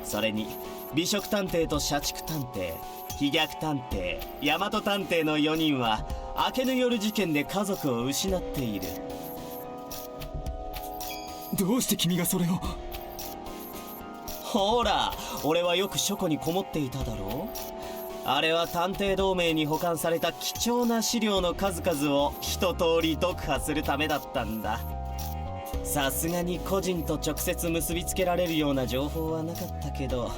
それに美食探偵と社畜探偵、飛脚探偵、大和探偵の4人は明けぬ夜事件で家族を失っている。どうして君がそれを？ほら、俺はよく書庫にこもっていただろう。あれは探偵同盟に保管された貴重な資料の数々を一通り読破するためだったんだ。さすがに個人と直接結びつけられるような情報はなかったけど、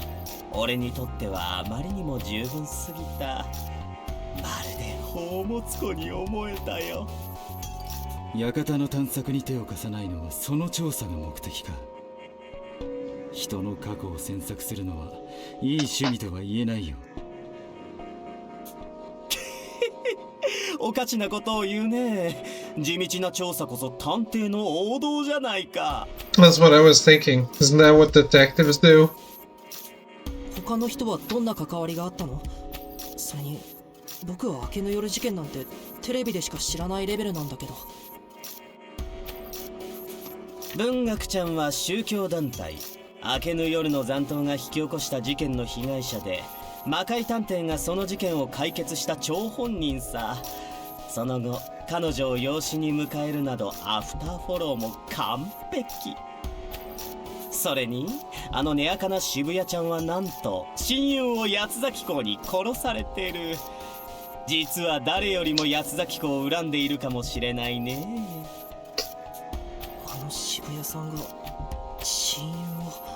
俺にとってはあまりにも十分すぎた。まるで宝物庫に思えたよ。館の探索に手を貸さないのはその調査が目的か。人の過去を詮索するのはいい趣味とは言えないよ。おかしなことを言うね。地道な調査こそ探偵の王道じゃないか。 That's what I was thinking. Isn't that what detectives do? 他の人はどんな関わりがあったの？それに僕は明けの夜事件なんてテレビでしか知らないレベルなんだけど。文学ちゃんは宗教団体明けぬ夜の残党が引き起こした事件の被害者で、魔界探偵がその事件を解決した張本人さ。その後彼女を養子に迎えるなどアフターフォローも完璧。それにあのネアカな渋谷ちゃんはなんと親友を八崎港に殺されてる。実は誰よりも八崎港を恨んでいるかもしれないね。あの渋谷さんが親友を。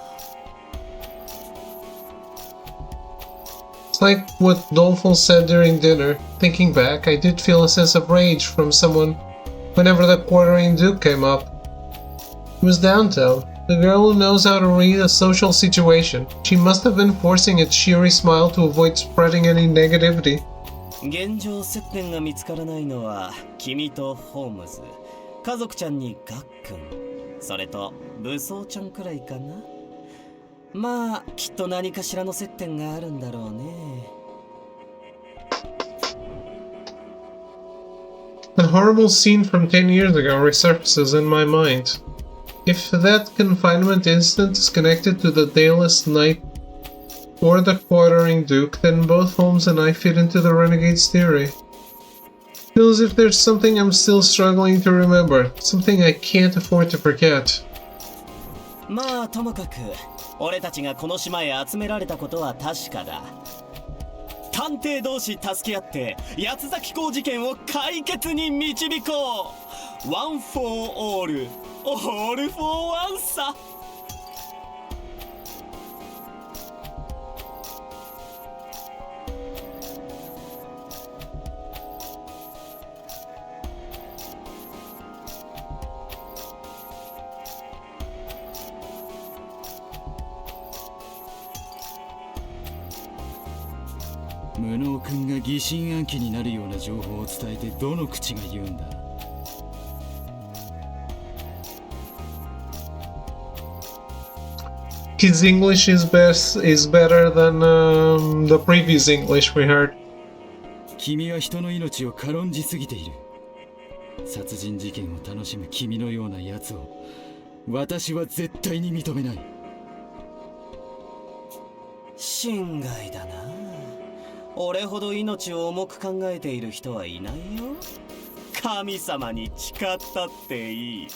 It's like what Dolfo said during dinner. Thinking back, I did feel a sense of rage from someone whenever the quartering Duke came up. He was downtown, the girl who knows how to read a social situation. She must have been forcing a cheery smile to avoid spreading any negativity. 現状接点が見つからないのは君とホームズ、家族ちゃんにガックン、それと武装ちゃんくらいかな。まあきっと何かしらの接点があるんだろうね。 A horrible scene from 10 years ago resurfaces in my mind. If that confinement incident is connected to the Dayless Knight or the Quartering Duke, then both Holmes and I fit into the Renegade's theory. Feels as if there's something I'm still struggling to remember, something I can't afford to forget. まあともかく俺たちがこの島へ集められたことは確かだ。探偵同士助け合って八崎港事件を解決に導こう。ワン・フォー・オール、オール・フォー・ワンさ。無能君が疑心暗鬼になるような情報を伝えてどの口が言うんだ。His English is better than the previous English we heard. 君は人の命を軽んじすぎている。殺人事件を楽しむ君のような奴を私は絶対に認めない。心外だな。俺ほど命を重く考えている人はいないよ。神様に誓ったっていい。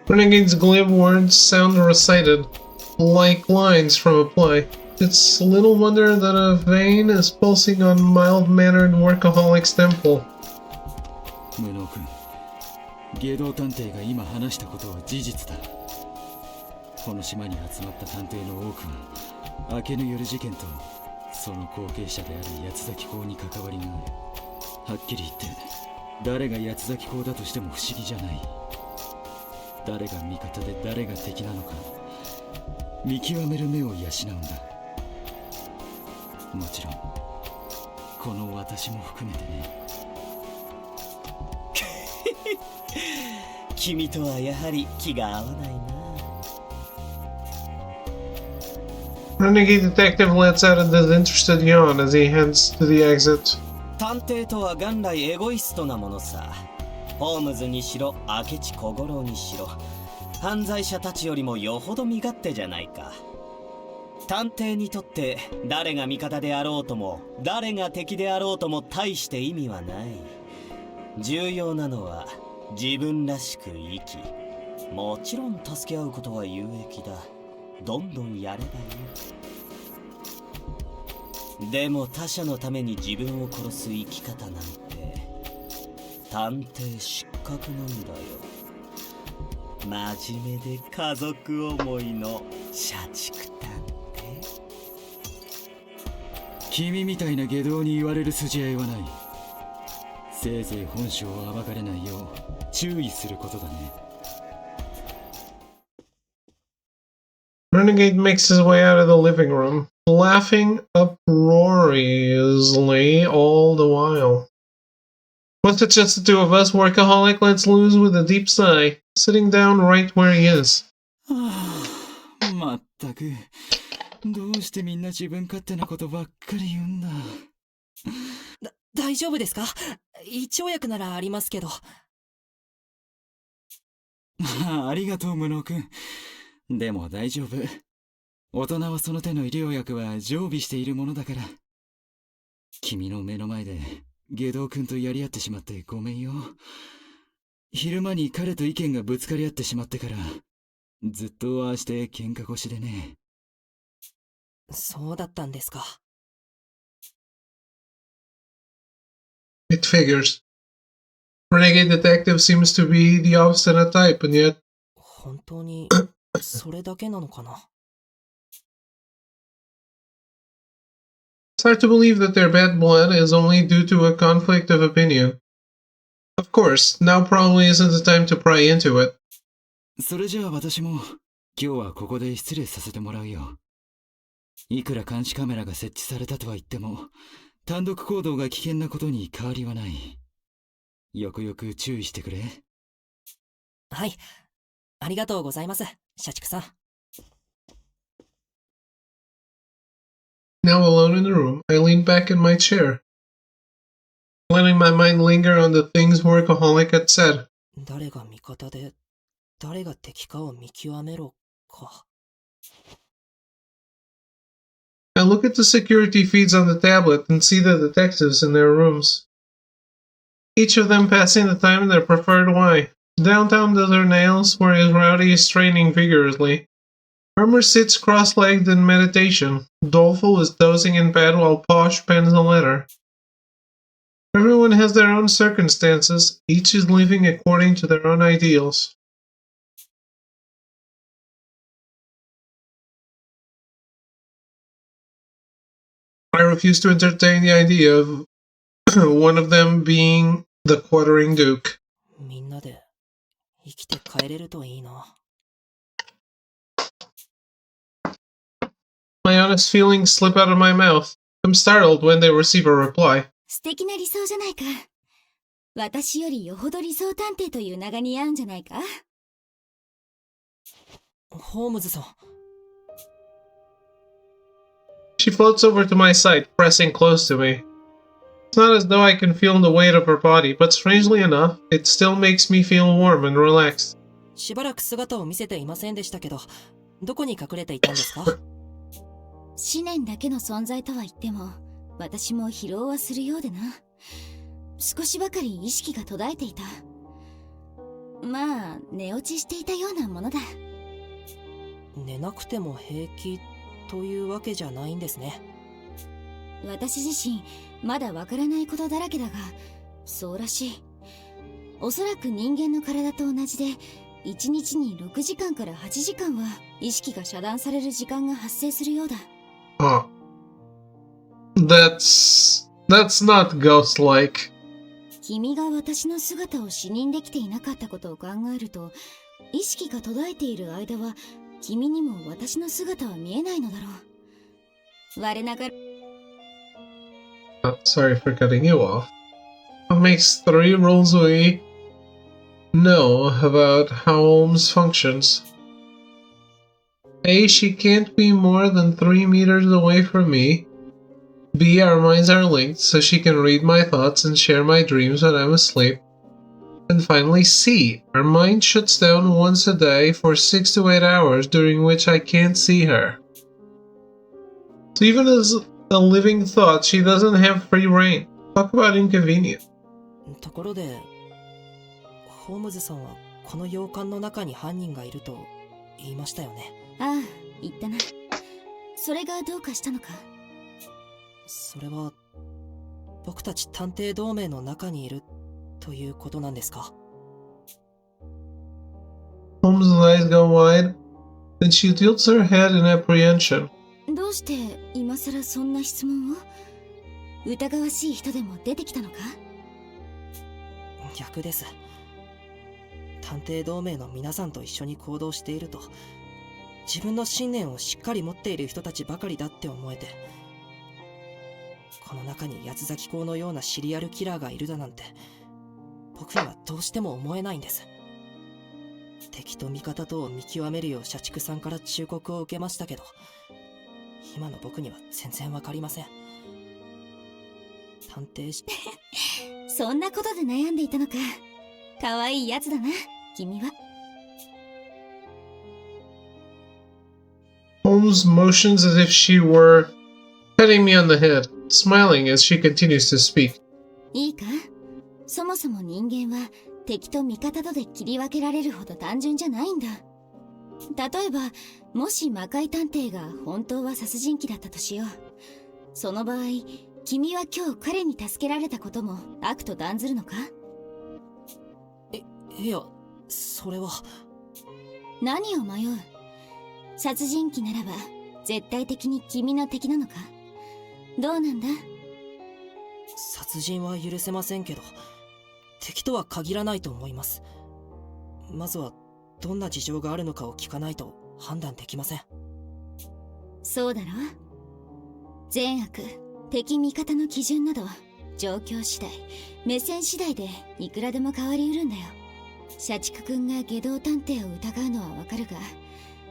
Renegade's glib words sound recited, like lines from a play. It's little wonder that a vein is pulsing on mild-mannered workaholic's temple. 無能君、外道探偵が今話したことは事実だ。この島に集まった探偵の多くは明けぬ夜事件とその後継者である八崎港に関わりがある。はっきり言って誰が八崎港だとしても不思議じゃない。誰が味方で誰が敵なのか見極める目を養うんだ。もちろんこの私も含めてね。君とはやはり気が合わないな。Renegade detective lets out a disinterested yawn as he heads to the exit. 探偵とは元来エゴイストなものさ。ホームズにしろ明智小五郎にしろ犯罪者たちよりもよほど身勝手じゃないか。探偵にとって誰が味方であろうとも誰が敵であろうとも大して意味はない。重要なのは自分らしく生き、もちろん助け合うことは有益だ。どんどんやればいい。でも他者のために自分を殺す生き方なんて探偵失格なんだよ。真面目で家族思いの社畜探偵。君みたいな下道に言われる筋合いはない。せいぜい本性を暴かれないよう注意することだね。Renegade makes his way out of the living room, laughing uproariously all the while. Once it's just the two of us, Workaholic lets loose with a deep sigh, sitting down right where he is. まったく、どうしてみんな自分勝手なことばっかり言うんだ。大丈夫ですか？胃腸薬ならありますけど。ありがとう、無能くん。でも大丈夫。大人はその手の医療薬は常備しているものだから。君の目の前で下道くんとやり合ってしまってごめんよ。昼間に彼と意見がぶつかり合ってしまってから、ずっとああして喧嘩腰でね。そうだったんですか。It figures. Renegade detective seems to be the obstinate type, and yet 本当にそれだけなのかな。it's hard to believe that their bad blood is only due to a conflict of opinion. Of course, now probably isn't the time to pry into it. それじゃあ私も今日はここで失礼させてもらうよ。いくら監視カメラが設置されたとは言っても、単独行動が危険なことに変わりはない。よくよく注意してくれ。はい。ありがとうございます、社畜さん。Now alone in the room, I lean back in my chair, letting my mind linger on the things Workaholic had said. 誰が味方で、誰が敵かを見極めろか。I look at the security feeds on the tablet and see the detectives in their rooms. Each of them passing the time in their preferred way. Downtown does her nails, whereas Rowdy is straining vigorously. Armor sits cross-legged in meditation. Doleful is dozing in bed while Posh pens a letter. Everyone has their own circumstances. Each is living according to their own ideals. I refuse to entertain the idea of one of them being the quartering Duke. みんなで生きて帰れるといいな。My honest feelings slip out of my mouth. I'm startled when they receive a reply. 素敵な理想じゃないか。私よりよほど理想探偵という名が似合うんじゃないか。ホームズさん。She floats over to my side, pressing close to me. It's not as though I can feel the weight of her body, but strangely enough, it still makes me feel warm and relaxed. しばらく姿を見せていませんでしたけど、どこに隠れていたんですか？思念だけの存在とは言っても、私も疲労はするようでな。少しばかり意識が途絶えていた。まあ、寝落ちしていたようなものだ。寝なくても平気というわけじゃないんですね。私自身、まだわからないことだらけだが、そうらしい。おそらく人間の体と同じで、1日に6時間から8時間は意識が遮断される時間が発生するようだ。Oh. That's not ghost-like. 君が私の姿を視認できていなかったことを考えると、意識が途絶えている間は、君にも私の姿は見えないのだろう。我ながら。Sorry for cutting you off. What makes 3 rules we know about how Holmes functions? A. She can't be more than 3 meters away from me. B. Our minds are linked, so she can read my thoughts and share my dreams when I'm asleep. And finally, C. Our mind shuts down once a day for 6 to 8 hours, during which I can't see her. So even as a living thought, she doesn't have free reign. Talk about inconvenient. ところで、ホームズさんはこの洋館の中に犯人がいると言いましたよね。ああ、言ったな。それがどうかしたのか？それは、僕たち探偵同盟の中にいるということなんですか？ Holmes' eyes go wide, then she tilts her head in apprehension. どうして今さらそんな質問を？疑わしい人でも出てきたのか？逆です。探偵同盟の皆さんと一緒に行動していると、自分の信念をしっかり持っている人たちばかりだって思えて、この中に八つ咲公のようなシリアルキラーがいるだなんて、僕にはどうしても思えないんです。敵と味方とを見極めるよう社畜さんから忠告を受けましたけど、今の僕には全然わかりません。探偵しそんなことで悩んでいたのか。可愛いやつだな、君は。Holmes motions as if she were patting me on the head, smiling as she continues to speak. いいか？そもそも人間は敵と味方とで切り分けられるほど単純じゃないんだ。例えば、もし魔界探偵が本当は殺人鬼だったとしよう。その場合、君は今日彼に助けられたことも悪と断ずるのか？いや、それは。何を迷う？殺人鬼ならば絶対的に君の敵なのか？どうなんだ？殺人は許せませんけど、敵とは限らないと思います。まずはどんな事情があるのかを聞かないと判断できません。そうだろ？善悪、敵味方の基準など状況次第、目線次第でいくらでも変わりうるんだよ。社畜くんが下道探偵を疑うのはわかるが、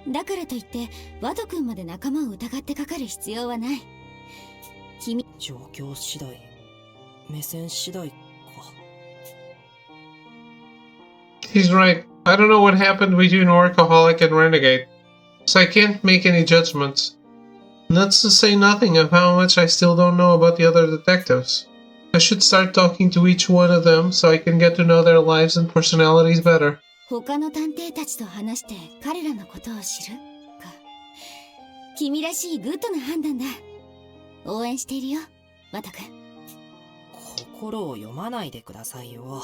だからといってワトくんまで仲間を疑ってかかる必要はない。君、状況次第、目線次第か。 He's right. I don't know what happened between Workaholic and Renegade, so I can't make any judgments. That's to say nothing of how much I still don't know about the other detectives. I should start talking to each one of them so I can get to know their lives and personalities better. 他の探偵たちと話して彼らのことを知るか。君らしいグッドな判断だ。応援しているよ、ワトくん。心を読まないでくださいよ。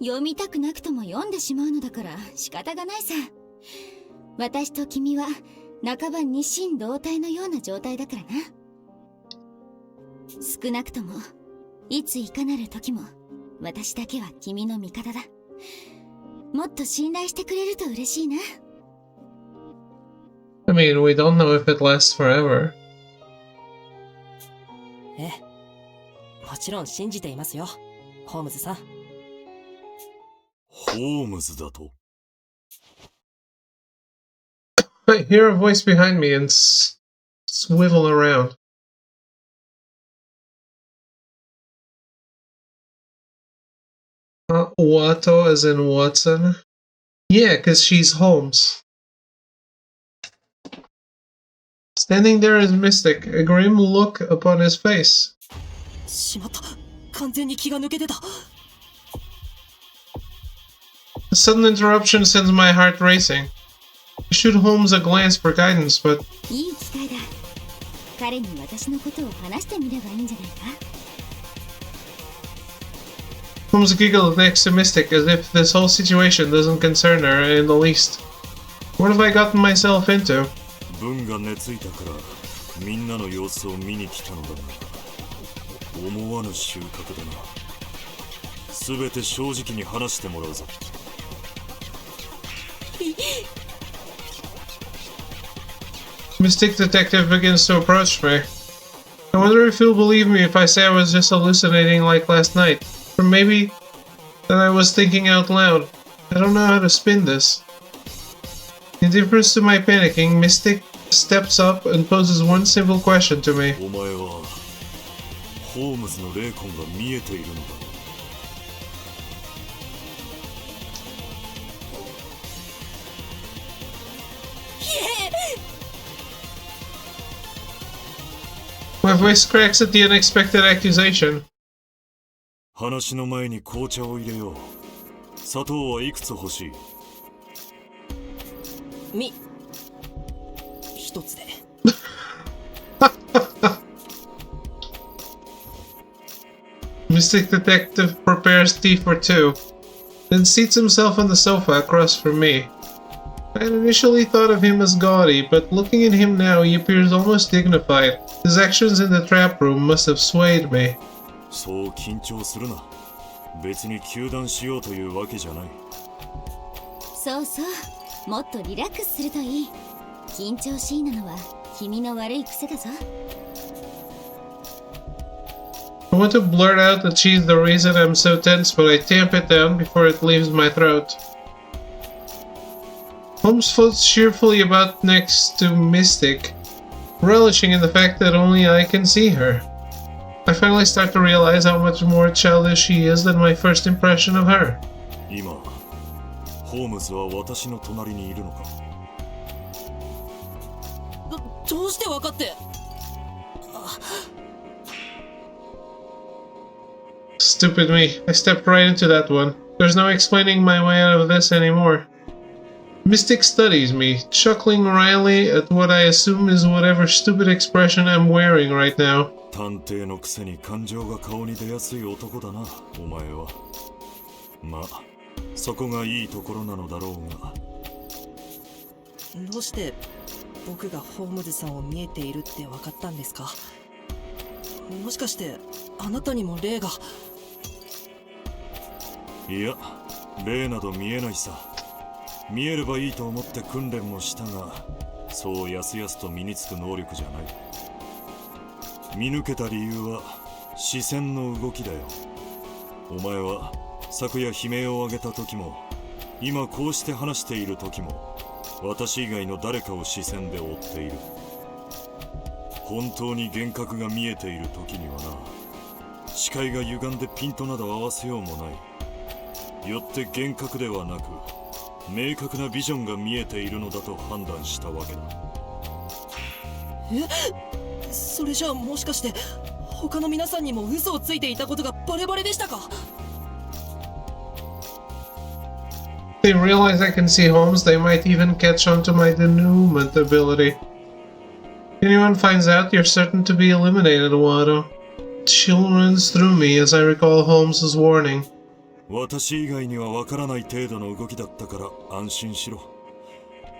読みたくなくとも読んでしまうのだから仕方がないさ。私と君は半ば二心同体のような状態だからな。少なくともいついかなる時も私だけは君の味方だ。もっと信頼してくれると嬉しいな。I mean, we don't know if it lasts forever. ええ、もちろん信じていますよ、ホームズさん。ホームズだと？ I hear a voice behind me and swivel around. Watto as in Watson? Yeah, 'cause she's Holmes. Standing there is Mystic, a grim look upon his face. しまった、完全に気が抜けてた。The sudden interruption sends my heart racing. I shoot Holmes a glance for guidance, but いい機会だ。彼に私のことを話してみればいいんじゃないか。Holmes giggled next to Mystic as if this whole situation doesn't concern her in the least. What have I gotten myself into? 文が寝ついたからみんなの様子を見に来たのだが、思わぬ収穫だな。すべて正直に話してもらうぞ。Mystic Detective begins to approach me. I wonder if he'll believe me if I say I was just hallucinating like last night. Or maybe that I was thinking out loud. I don't know how to spin this. In difference to my panicking, Mystic steps up and poses one simple question to me. お前はホームズの霊魂が見えているのだ。My voice cracks at the unexpected accusation. 話の前に紅茶を入れよう。砂糖はいくつ欲しい？一つで。Mystic Detective prepares tea for two, then seats himself on the sofa across from me. I had initially thought of him as gaudy, but looking at him now, he appears almost dignified. His actions in the trap room must have swayed me. そう緊張するな。別に糾弾しようというわけじゃない。そうそう、もっとリラックスするといい。緊張しいなのは君の悪い癖だぞ。I want to blurt out that she's the reason I'm so tense, but I tamp it down before it leaves my throat. Holmes floats cheerfully about next to Mystic, relishing in the fact that only I can see her. I finally start to realize how much more childish she is than my first impression of her. 今、ホームズは私の隣にいるのか。どうして分かって。Stupid me. I stepped right into that one. There's no explaining my way out of this anymore. Mystic studies me, chuckling wryly at what I assume is whatever stupid expression I'm wearing right now. 探偵のくせに感情が顔に出やすい男だな、お前は。まあ、そこがいいところなのだろうが。どうして僕がホームズさんを見えているって分かったんですか？もしかしてあなたにも霊が。いや、霊など見えないさ。見えればいいと思って訓練もしたが、そうやすやすと身につく能力じゃない。見抜けた理由は視線の動きだよ。お前は昨夜悲鳴を上げた時も、今こうして話している時も、私以外の誰かを視線で追っている。本当に幻覚が見えている時にはな、視界が歪んでピントなど合わせようもない。よって幻覚ではなく、明確なビジョンが見えているのだと判断したわけだ。それじゃあもしかして他の皆さんにも嘘をついていたことがバレバレでしたか？ If they realize I can see Holmes, they might even catch on to my denouement ability. If anyone finds out, you're certain to be eliminated, Wado. Chill runs through me as I recall Holmes's warning. 私以外には分からない程度の動きだったから安心しろ。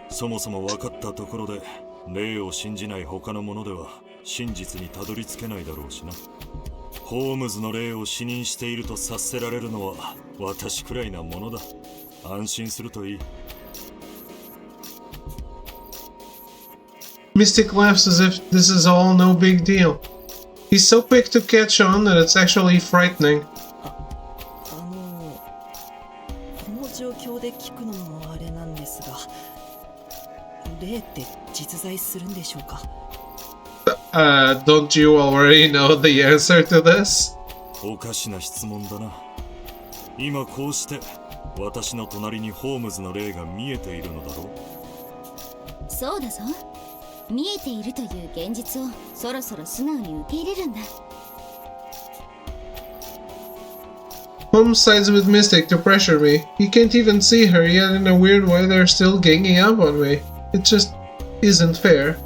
そもそも分かったところで、霊を信じない他の者では真実にたどり着けないだろうしな。ホームズの霊を視認していると察せられるのは私くらいなものだ。安心するといい。Mystic laughs as if this is all no big deal. He's so quick to catch on that it's actually frightening. この状況で聞くのもあれなんですが、霊って実在するんでしょうか？ Don't you already know the answer to this? おかしな質問だな。今こうして私の隣にホームズの霊が見えているのだろう。そうだぞ。見えているという現実をそろそろ素直に受け入れるんだ。Holmes sides with Mystic to pressure me. He can't even see her, yet in a weird way they're still ganging up on me. It just isn't fair.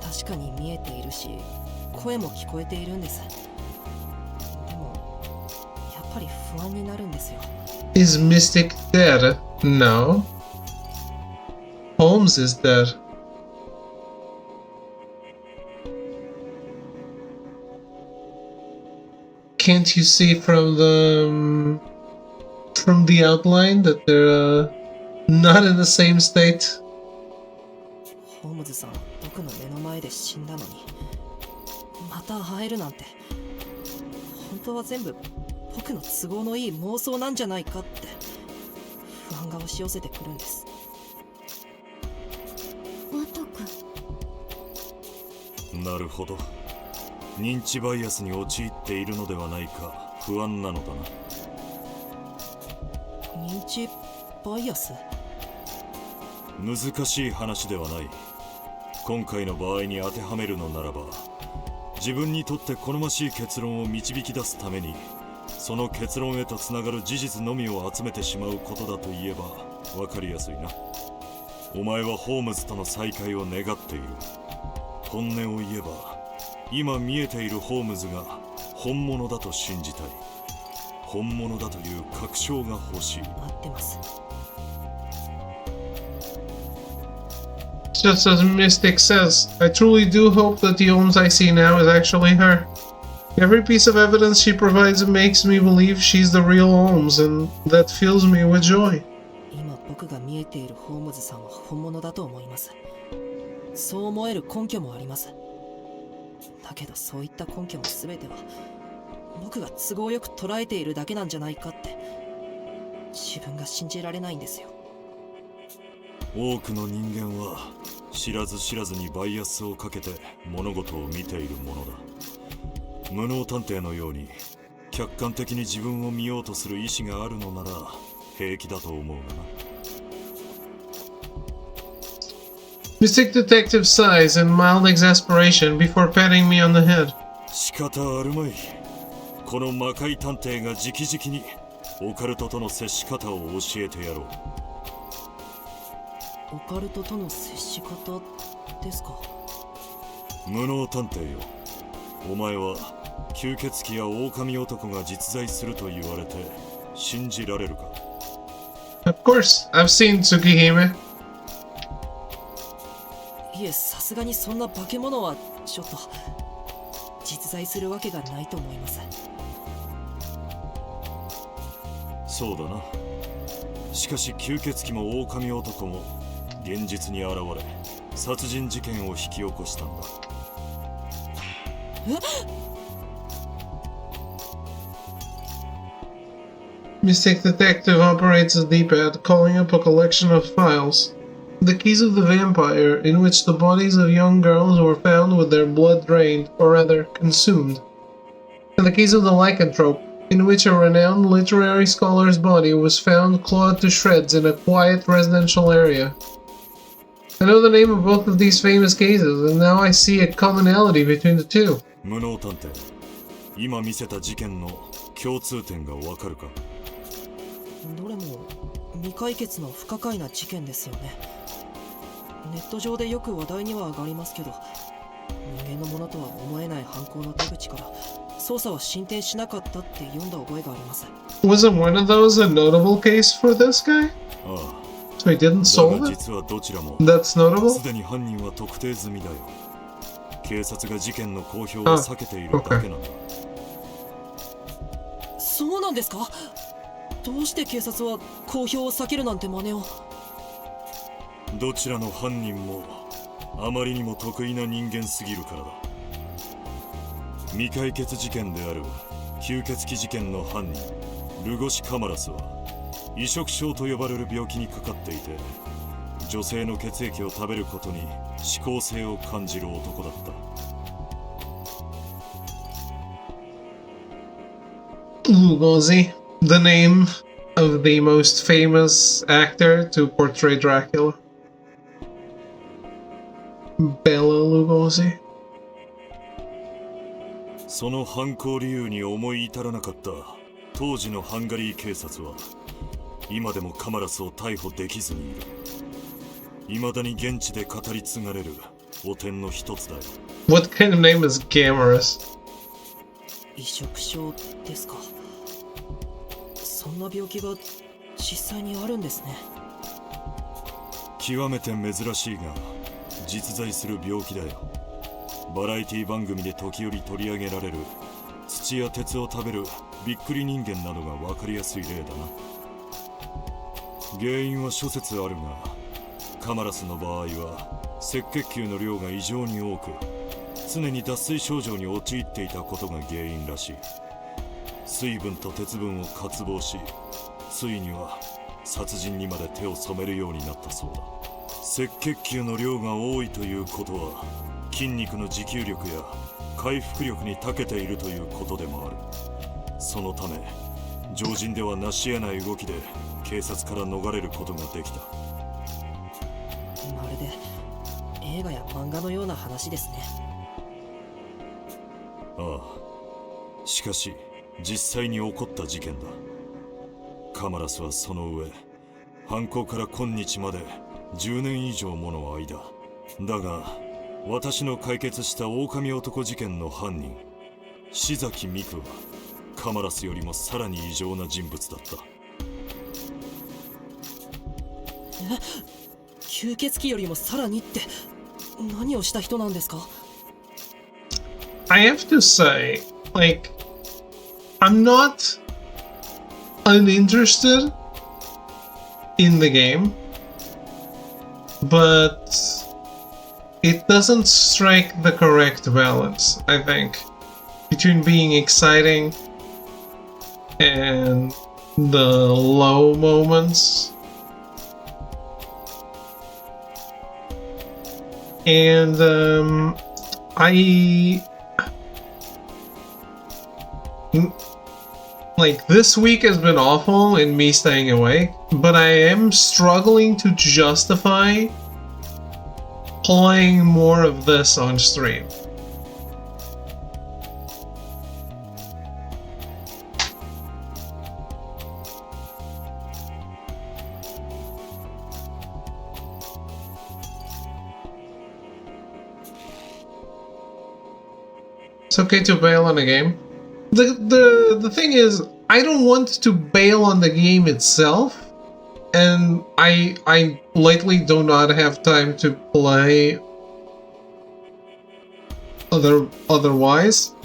確かに見えているし、声も聞こえているんです。でも、やっぱり不安になるんですよ。Is Mystic dead? No. Holmes is dead. Can't you see from the outline that they're not in the same state? ホームズさんは僕の目の前で死んだのに、また会えるなんて、本当は全部僕の都合のいい妄想なんじゃないかって不安が押し寄せてくるんです。ワト君。なるほど。認知バイアスに陥っているのではないか不安なのだな。認知バイアス？難しい話ではない。今回の場合に当てはめるのならば、自分にとって好ましい結論を導き出すために、その結論へとつながる事実のみを集めてしまうことだと言えば分かりやすいな。お前はホームズとの再会を願っている。本音を言えば、今見えているホームズが本物だと信じたい。本物だという確証が欲しい。合ってます。 Just as Mystic says, I truly do hope that the Ohms I see now is actually her. Every piece of evidence she provides makes me believe she's the real Ohms, and that fills me with joy. 今僕が見えているホームズさんは本物だと思います。そう思える根拠もあります。だけどそういった根拠も全ては僕が都合よく捉えているだけなんじゃないかって自分が信じられないんですよ。多くの人間は知らず知らずにバイアスをかけて物事を見ているものだ。無能探偵のように客観的に自分を見ようとする意志があるのなら平気だと思うがな。Mystic Detective sighs in mild exasperation before patting me on the head. 仕方あるまい。この魔界探偵が直々にオカルトとの接し方を教えてやろう。オカルトとの接し方ですか？無能探偵よ。お前は吸血鬼や狼男が実在すると言われて信じられるか？ Of course, I've seen Tsukihime. いえ、さすがにそんな化け物はちょっと実在するわけがないと思います。そうだな。しかし吸血鬼も狼男も現実に現れ殺人事件を引き起こしたんだ。Mystic Detective operates the D-pad, calling up a collection of files. The Keys of the Vampire, in which the bodies of young girls were found with their blood drained, or rather, consumed. And the Keys of the Lycanthrope, in which a renowned literary scholar's body was found clawed to shreds in a quiet residential area. I know the name of both of these famous cases, and now I see a commonality between the two. 無能探偵、今見せた事件の共通点がわかるか？どれも未解決の不可解な事件ですよね。ネット上でよく話題には上がりますけど、人間のものとは思えない犯行の手口から捜査は進展しなかったって読んだ覚えがあります。Wasn't one of those a notable case for this guy? ああ。 So he didn't だ solve が it? 実はどちらも That's notable? すでに犯人は特定済みだよ。警察が事件の公表を避けているだけなんだ。そうなんですか？どうして警察は公表を避けるなんて真似を？どちらの犯人もあまりにも得意な人間すぎるからだ。未解決事件である吸血鬼事件の犯人ルゴシ・カマラスは移植症と呼ばれる病気にかかっていて、女性の血液を食べることに思考性を感じる男だった。Lugosi, the name of the most famous actor to portray Dracula. Bela Lugosi. その犯行理由に思い至らなかった当時のハンガリー警察は今でもカマラスを逮捕できずにいる。未だに現地で語り継がれる汚点の一つだよ。 What kind of name is Gamorous? 移植症ですか？そんな病気が実際にあるんですね。極めて珍しいが実在する病気だよ。バラエティ番組で時折取り上げられる土や鉄を食べるびっくり人間などが分かりやすい例だな。原因は諸説あるが、カマラスの場合は赤血球の量が異常に多く常に脱水症状に陥っていたことが原因らしい。水分と鉄分を渇望し、ついには殺人にまで手を染めるようになったそうだ。赤血球の量が多いということは筋肉の持久力や回復力に長けているということでもある。そのため常人では成し得ない動きで警察から逃れることができた。まるで映画や漫画のような話ですね。ああ、しかし実際に起こった事件だ。カマラスはその上犯行から今日まで10年以上もの間だが、私の解決した狼男事件の犯人志崎美久はカマラスよりもさらに異常な人物だった。吸血鬼よりもさらにって何をした人なんですか？ I have to say, like, I'm not uninterested in the game, but it doesn't strike the correct balance, I think, between being exciting and the low moments. And like, this week has been awful in me staying awake, but I am struggling to justify playing more of this on stream. It's okay to bail on a game. The thing is, I don't want to bail on the game itself, and I lately do not have time to play otherwise.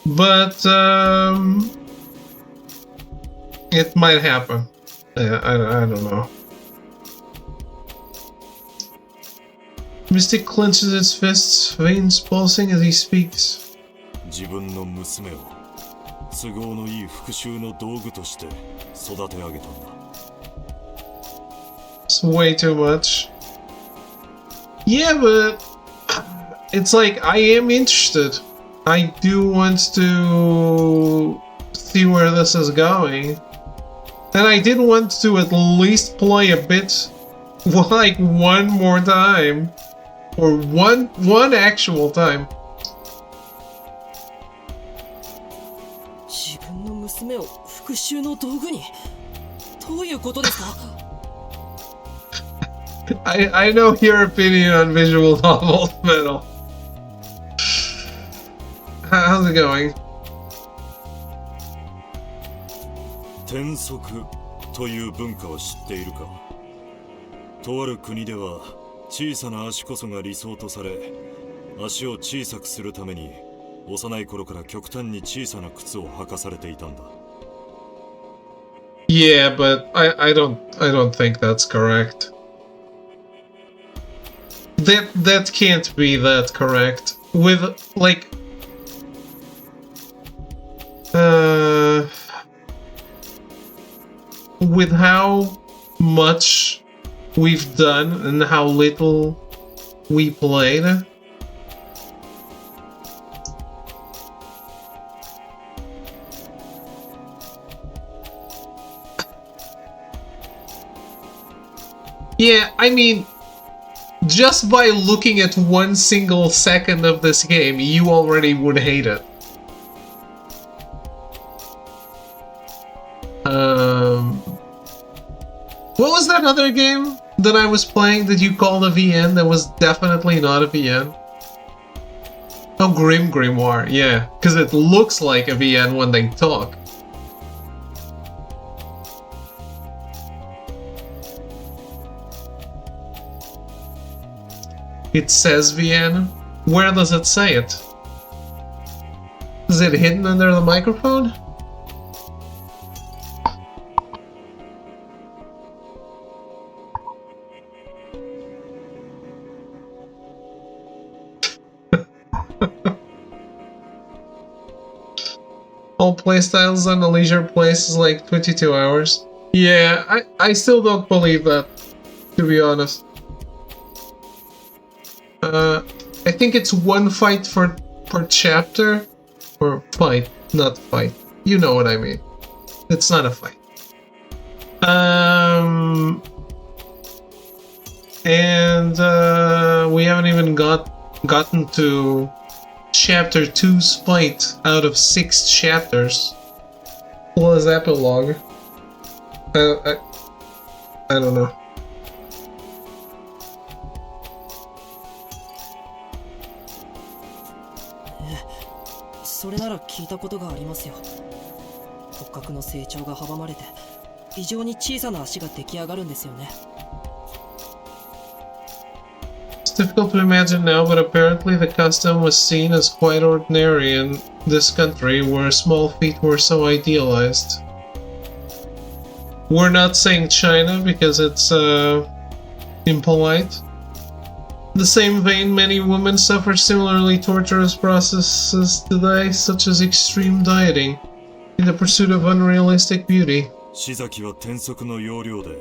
But it might happen. Yeah, I don't know. Mystic clenches his fists, veins pulsing as he speaks. 自分の娘を都合のいい復讐の道具として育て上げたんだ。It's way too much. Yeah, but it's like I am interested. I do want to see where this is going. And I did want to at least play a bit, like one more time. Or one actual time. 自分の娘を復讐の道具に？どういうことですか？ I know your opinion on visual novels, Metal. How's it going? 転足という文化を知っているか？とある国では小さな足こそが理想とされ、足を小さくするために幼い頃から極端に小さな靴を履かされていたんだ。Yeah, but I don't think that's correct. That can't be that correct. With like with how much we've done and how little we played. Yeah, I mean, just by looking at one single second of this game, you already would hate it. What was that other game that I was playing that you called a VN that was definitely not a VN? Oh, Grimoire, yeah, because it looks like a VN when they talk. It says VN? Where does it say it? Is it hidden under the microphone? All playstyles on the leisure place is like 22 hours. Yeah, I still don't believe that, to be honest. I think it's one fight per chapter. Or fight, not fight. You know what I mean. It's not a fight. And we haven't even gotten to Chapter 2's fight out of 6 chapters. Plus epilogue. I don't know. それなら聞いたことがありますよ。骨格の成長が阻まれて異常に小さな足が出来上がるんですよね。It's difficult to imagine now, but apparently the custom was seen as quite ordinary in this country where small feet were so idealized. We're not saying China because it's impolite. In the same vein, many women suffer similarly torturous processes today, such as extreme dieting, in the pursuit of unrealistic beauty. 志崎は転足の要領で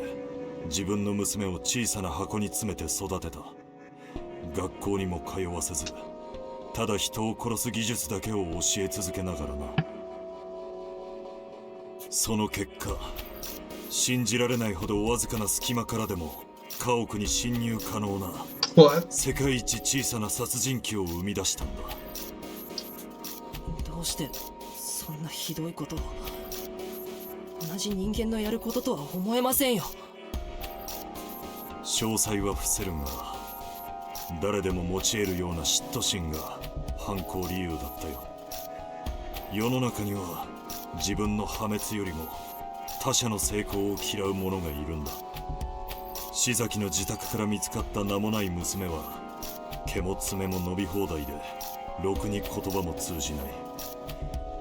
自分の娘を小さな箱に詰めて育てた。学校にも通わせず、ただ人を殺す技術だけを教え続けながらな。その結果、信じられないほどわずかな隙間からでも家屋に侵入可能な世界一小さな殺人鬼を生み出したんだ。どうしてそんなひどいことを。同じ人間のやることとは思えませんよ。詳細は伏せるが、誰でも持ち得るような嫉妬心が犯行理由だったよ。世の中には自分の破滅よりも他者の成功を嫌う者がいるんだ。志崎の自宅から見つかった名もない娘は毛も爪も伸び放題でろくに言葉も通じない。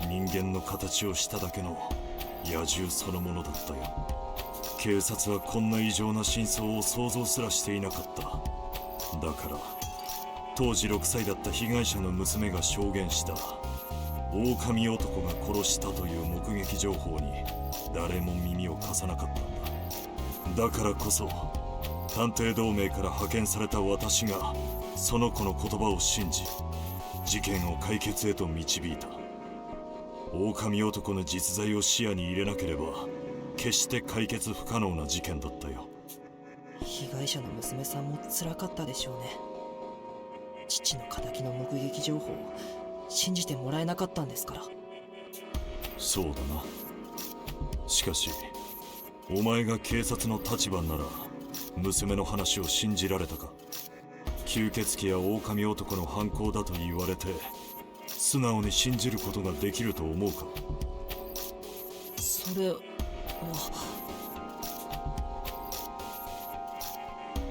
人間の形をしただけの野獣そのものだったよ。警察はこんな異常な真相を想像すらしていなかった。だから当時6歳だった被害者の娘が証言した狼男が殺したという目撃情報に誰も耳を貸さなかったんだ。だからこそ探偵同盟から派遣された私がその子の言葉を信じ、事件を解決へと導いた。狼男の実在を視野に入れなければ決して解決不可能な事件だったよ。被害者の娘さんも辛かったでしょうね。父の仇の目撃情報を信じてもらえなかったんですから。そうだな。しかしお前が警察の立場なら娘の話を信じられたか。吸血鬼や狼男の犯行だと言われて素直に信じることができると思うか。それは。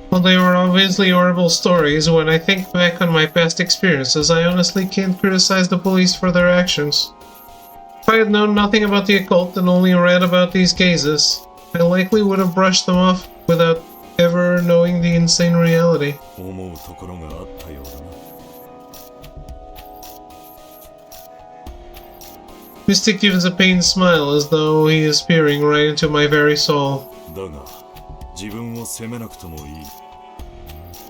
While they were obviously horrible stories, when I think back on my past experiences, I honestly can't criticize the police for their actions. If I had known nothing about the occult and only read about these cases, I likely would have brushed them off without ever knowing the insane reality. 思うところがあったようだな。Mystic gives a pained smile as though he is peering right into my very soul. だが自分を責めなくともいい。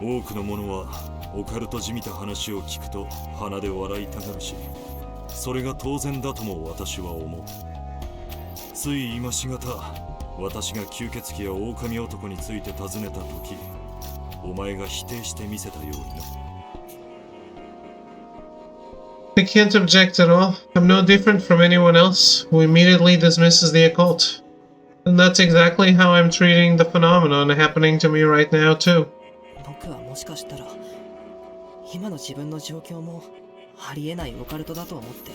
多くの者はオカルトじみた話を聞くと鼻で笑いたがるし、それが当然だとも私は思う。つい今しがた私が吸血鬼や狼男について尋ねた時、お前が否定してみせたようにな。I can't object at all. I'm no different from anyone else who immediately dismisses the occult. And that's exactly how I'm treating the phenomenon happening to me right now, too. 僕はもしかしたら今の自分の状況もありえないオカルトだと思って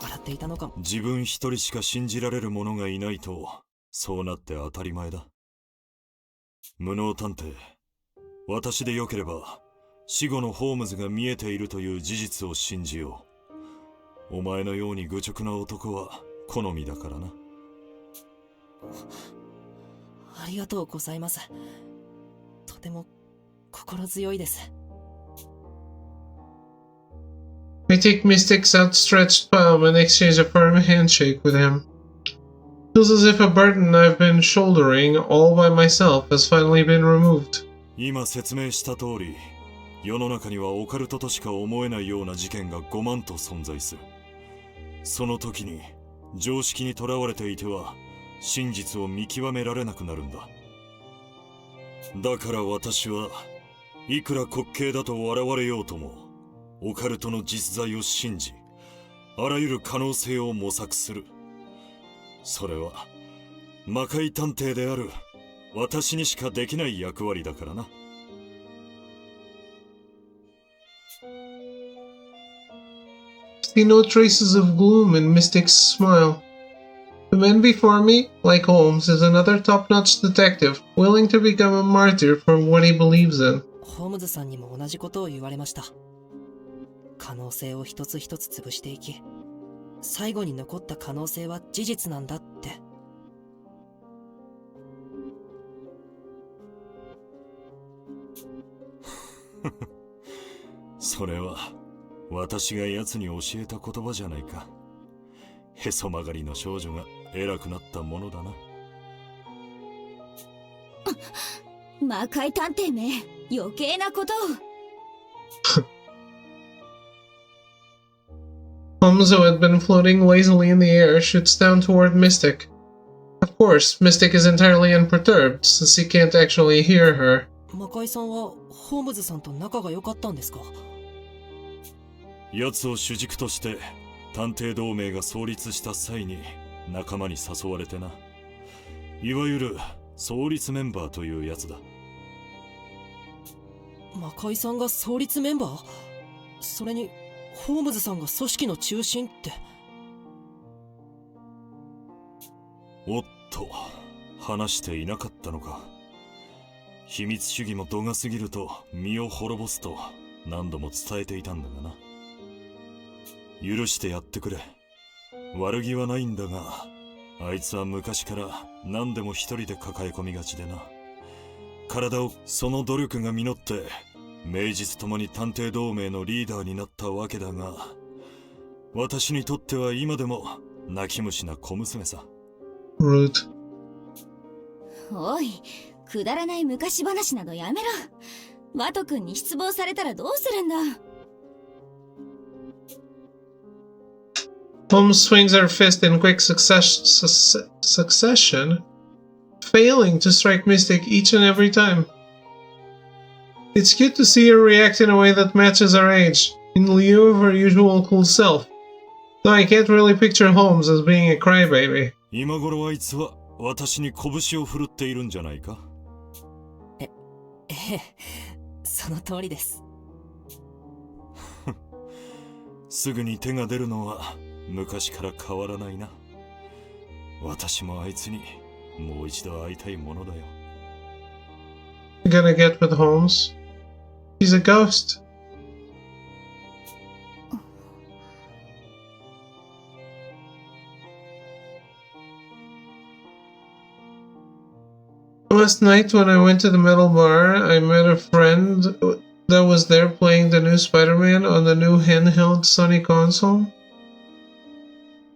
笑っていたのかも。自分一人しか信じられる者がいないとそうなって当たり前だ。無能探偵、私でよければ死後のホームズが見えているという事実を信じよう。お前のように愚直な男は好みだからな。ありがとうございます。とても心強いです。I take Mystic's outstretched palm and exchange a firm handshake with him. Feels as if a burden I've been shouldering all by myself has finally been removed. 今説明した通り、世の中にはオカルトとしか思えないような事件が5万と存在する。その時に常識にとらわれていては真実を見極められなくなるんだ。だから私はいくら滑稽だと笑われようともオカルトの実在を信じ、あらゆる可能性を模索する。それは魔界探偵である私にしかできない役割だからな。see no traces of gloom in Mystic's smile. The man before me, like Holmes, is another top-notch detective, willing to become a martyr for what he believes in. ホームズさんにも同じことを言われました。可能性を一つ一つ潰していき、最後に残った可能性は事実なんだって。それは私が奴に教えた言葉じゃないか。へそ曲がりの少女が偉くなったものだな。魔界探偵め、余計なことを。Holmes, who had been floating lazily in the air, shoots down toward Mystic. Of course, Mystic is entirely unperturbed, since he can't actually hear her. 魔界さんはホームズさんと仲が良かったんですか？奴を主軸として探偵同盟が創立した際に仲間に誘われてな。いわゆる創立メンバーというやつだ。魔界さんが創立メンバー？それにホームズさんが組織の中心って。おっと、話していなかったのか。秘密主義も度が過ぎると身を滅ぼすと何度も伝えていたんだがな。許してやってくれ。悪気はないんだが、あいつは昔から何でも一人で抱え込みがちでな。体をその努力が実って名実ともに探偵同盟のリーダーになったわけだが、私にとっては今でも泣き虫な小娘さ。Rude. おい、くだらない昔話などやめろ。ワト君に失望されたらどうするんだ。Holmes swings her fist in quick succession, failing to strike Mystic each and every time. It's cute to see her react in a way that matches her age, in lieu of her usual cool self. Though I can't really picture Holmes as being a crybaby. 今頃あいつは私に拳を振るっているんじゃないか？ええ、その通りです。すぐに手が出るのは昔から変わらないな。私もあいつにもう一度会いたいものだよ。You gonna get with Holmes? He's a ghost. Last night when I went to the metal bar, I met a friend that was there playing the new Spider-Man on the new handheld Sony console.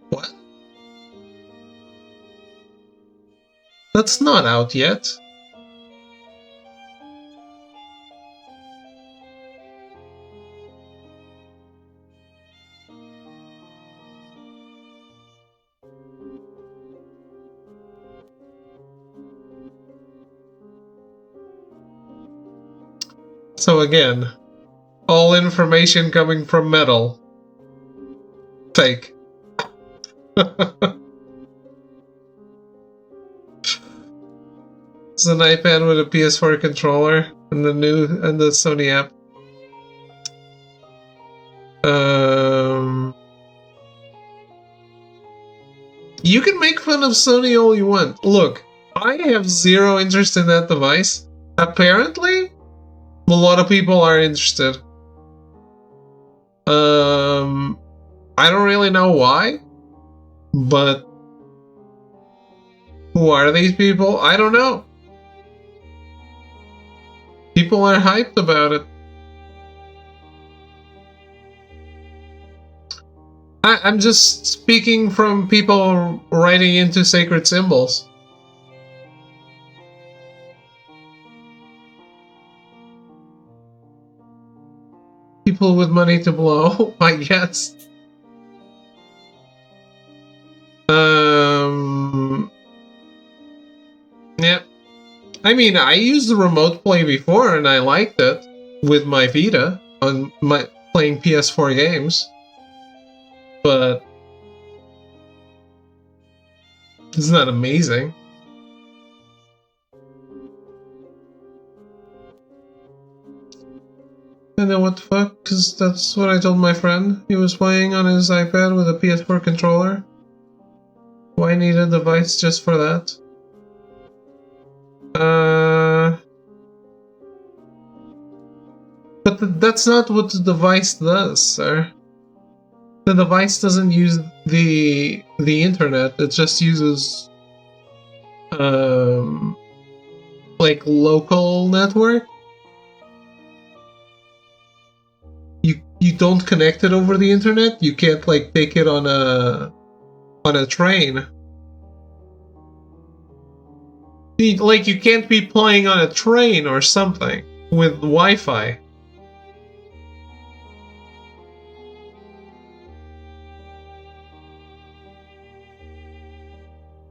What? That's not out yet. So again, all information coming from Metal. Fake. It's an iPad with a PS4 controller and the Sony app. You can make fun of Sony all you want. Look, I have zero interest in that device. Apparently, a lot of people are interested. I don't really know why, but who are these people? I don't know. People are hyped about it. I'm just speaking from people writing into sacred symbols. People with money to blow, I guess. Yeah. I mean, I used the remote play before and I liked it with my Vita on my playing PS4 games. But it's not amazing. I know what the fuck, because that's what I told my friend. He was playing on his iPad with a PS4 controller. Why need a device just for that? But that's not what the device does, sir. The device doesn't use the internet. It just uses like local network. You don't connect it over the internet. You can't like take it on a train. Like you can't be playing on a train or something with Wi-Fi.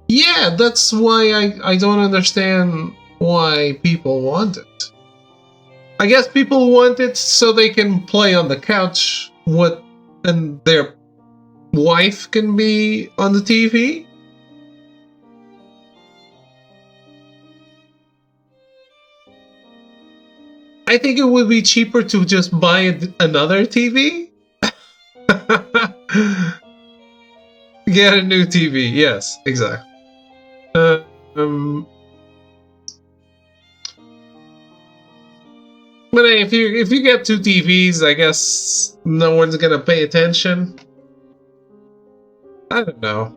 Yeah, that's why I don't understand why people want it. I guess people want it so they can play on the couch and their wife can be on the TV. I think it would be cheaper to just buy another TV. Get a new TV. Yes, exactly. But hey, if you get two TVs, I guess no one's gonna pay attention. I don't know.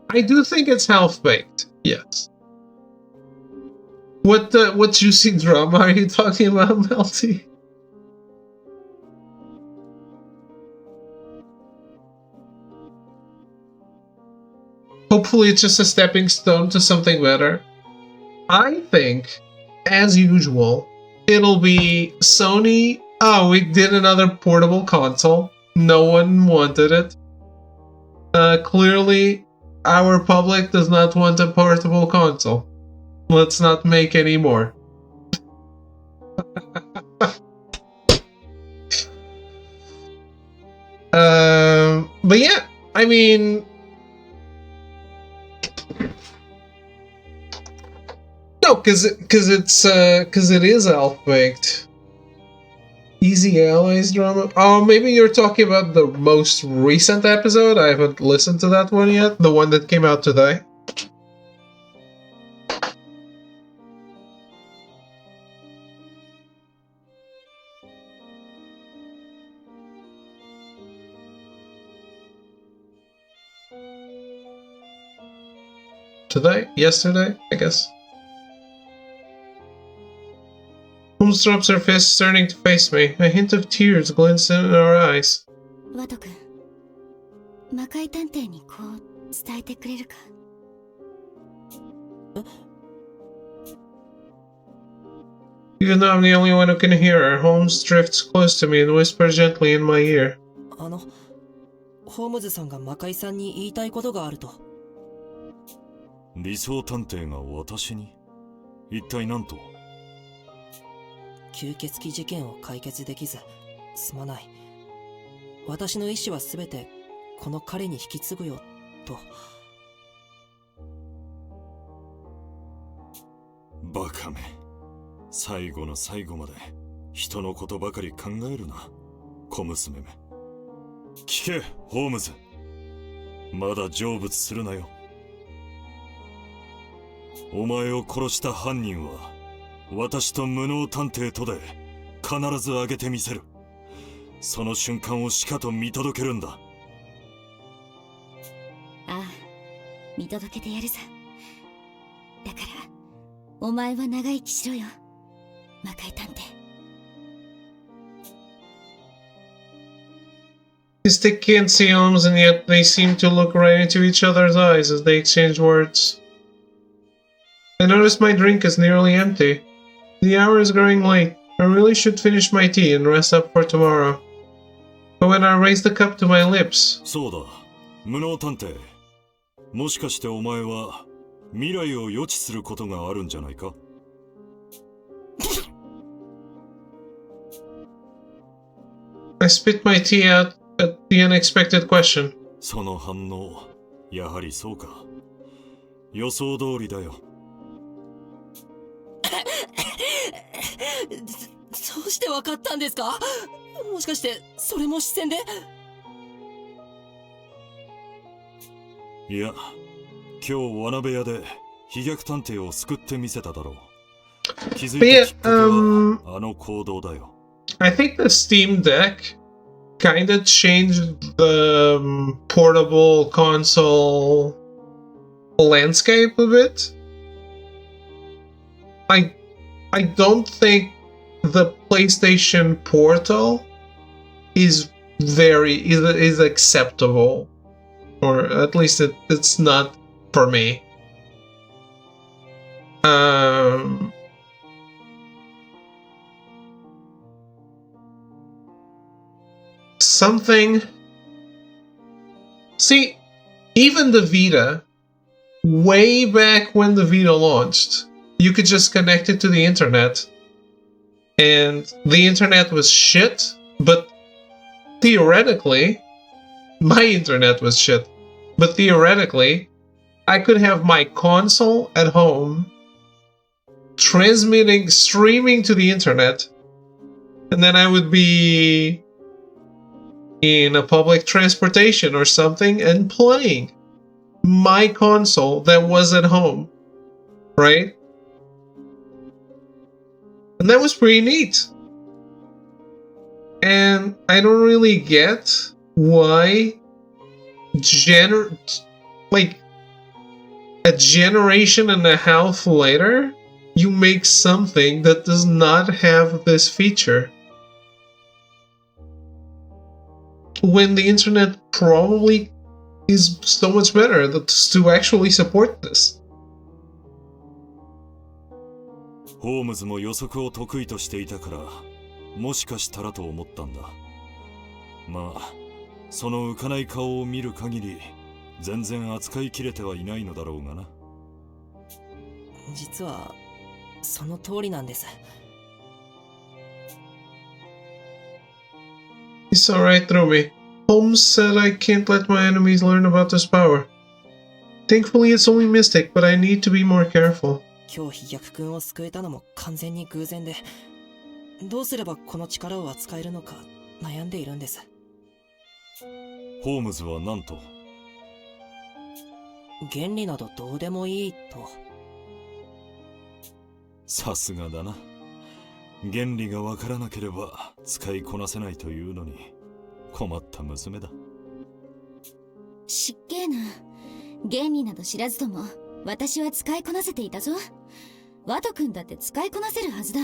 I do think it's half-baked. Yes. What juicy drama are you talking about, Melty? Hopefully it's just a stepping stone to something better. I think, as usual, it'll be Sony. Oh, we did another portable console. No one wanted it. Clearly, our public does not want a portable console. Let's not make any more. But yeah, I mean, no, because it is half-baked. Easy Allies drama. Oh, maybe you're talking about the most recent episode. I haven't listened to that one yet. The one that came out today. Today? Yesterday? I guess. Holmes drops her fist, turning to face me. A hint of tears glints in her eyes. ワト君、魔界探偵にこう伝えてくれるか? Even though I'm the only one who can hear her, Holmes drifts close to me and whispers gently in my ear. ホームズさんが魔界さんに言いたいことがあると。理想探偵が私に一体何と？吸血鬼事件を解決できずすまない。私の意志はすべてこの彼に引き継ぐよと。バカめ、最後の最後まで人のことばかり考えるな、小娘め。聞け、ホームズ。まだ成仏するなよ。お前を殺した犯人は私と無能探偵とで必ず挙げてみせる。その瞬間をしかと見届けるんだ。ああ、見届けてやるさ。だからお前は長生きしろよ、魔界探偵。His stick can't see Holmes, and yet they seem to look right into each other's eyes as they exchange words. I notice my drink is nearly empty. The hour is growing late. I really should finish my tea and rest up for tomorrow. But when I raise the cup to my lips... そうだ、無能探偵。もしかしてお前は未来を予知することがあるんじゃないか？ I spit my tea out at the unexpected question. その反応、やはりそうか。予想通りだよ。どうしてわかったんですか？もしかしてそれも視線で？いや、今日罠部屋で飛脚探偵を救ってみせただろう。気づいたきっかけはあの行動だよ。I think the Steam Deck kind of changed the portable console landscape a bit. I don't think the PlayStation Portal is acceptable, or at least it's not for me. Something. See, even the Vita, way back when the Vita launched, you could just connect it to the internet, and the internet was shit, but theoretically, my internet was shit. But theoretically, I could have my console at home, streaming to the internet, and then I would be in a public transportation or something and playing my console that was at home, right? And that was pretty neat. And I don't really get why a generation and a half later you make something that does not have this feature, when the internet probably is so much better to actually support this. ホームズも予測を得意としていたから、もしかしたらと思ったんだ。まあ、その浮かない顔を見る限り、全然扱いきれてはいないのだろうがな。実はその通りなんです。He saw right through me. Holmes said I can't let my enemies learn about this power. Thankfully it's only Mystic, but I need to be more careful. 今日飛脚くんを救えたのも完全に偶然で、どうすればこの力を扱えるのか悩んでいるんです。ホームズは何と？原理などどうでもいいと。さすがだな。原理がわからなければ使いこなせないというのに困った娘だ。失敬な。原理など知らずとも私は使いこなせていたぞ。ワト君だって使いこなせるはずだ。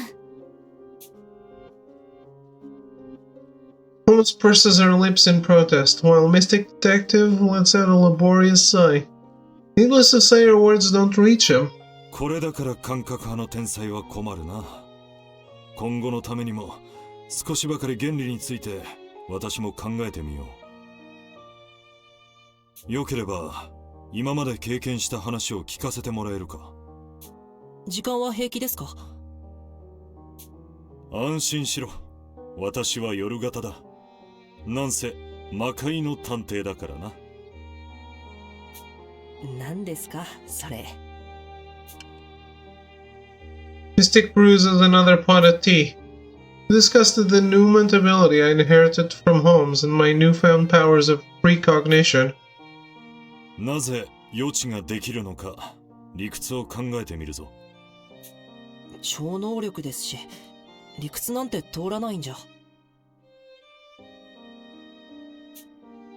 Holmes purses her lips in protest, while Mystic Detective lets out a laborious sigh. Needless to say, her words don't reach him. これだから感覚派の天才は困るな。今後のためにも少しばかり原理について私も考えてみよう。よければ今まで経験した話を聞かせてもらえるか？時間は平気ですか？安心しろ。私は夜型だ。なんせ魔界の探偵だからな。何ですかそれ？ Mystic brews another pot of tea. We discussed the Newment ability I inherited from Holmes and my newfound powers of precognition. なぜ予知ができるのか理屈を考えてみるぞ。超能力ですし、理屈なんて通らないんじゃ。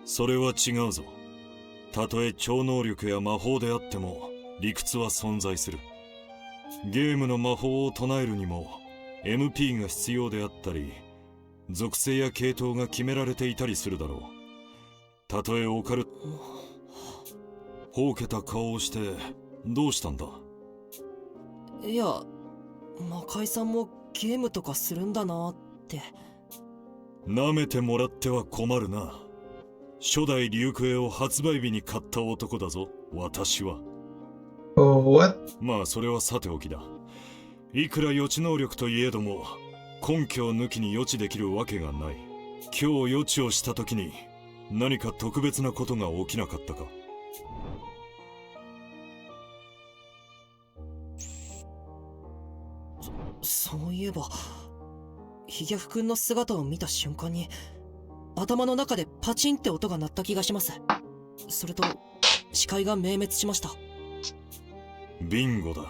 それは違うぞ。たとえ超能力や魔法であっても理屈は存在する。ゲームの魔法を唱えるにも MP が必要であったり、属性や系統が決められていたりするだろう。たとえオカルト、ほうけた顔をしてどうしたんだ？いや、魔界さんもゲームとかするんだなって。舐めてもらっては困るな。初代リュウクエを発売日に買った男だぞ、私は。What? まあそれはさておきだ。いくら予知能力といえども根拠を抜きに予知できるわけがない。今日予知をした時に何か特別なことが起きなかったか？そういえばヒゲフ君の姿を見た瞬間に頭の中でパチンって音が鳴った気がします。それと視界が明滅しました。ビンゴだ。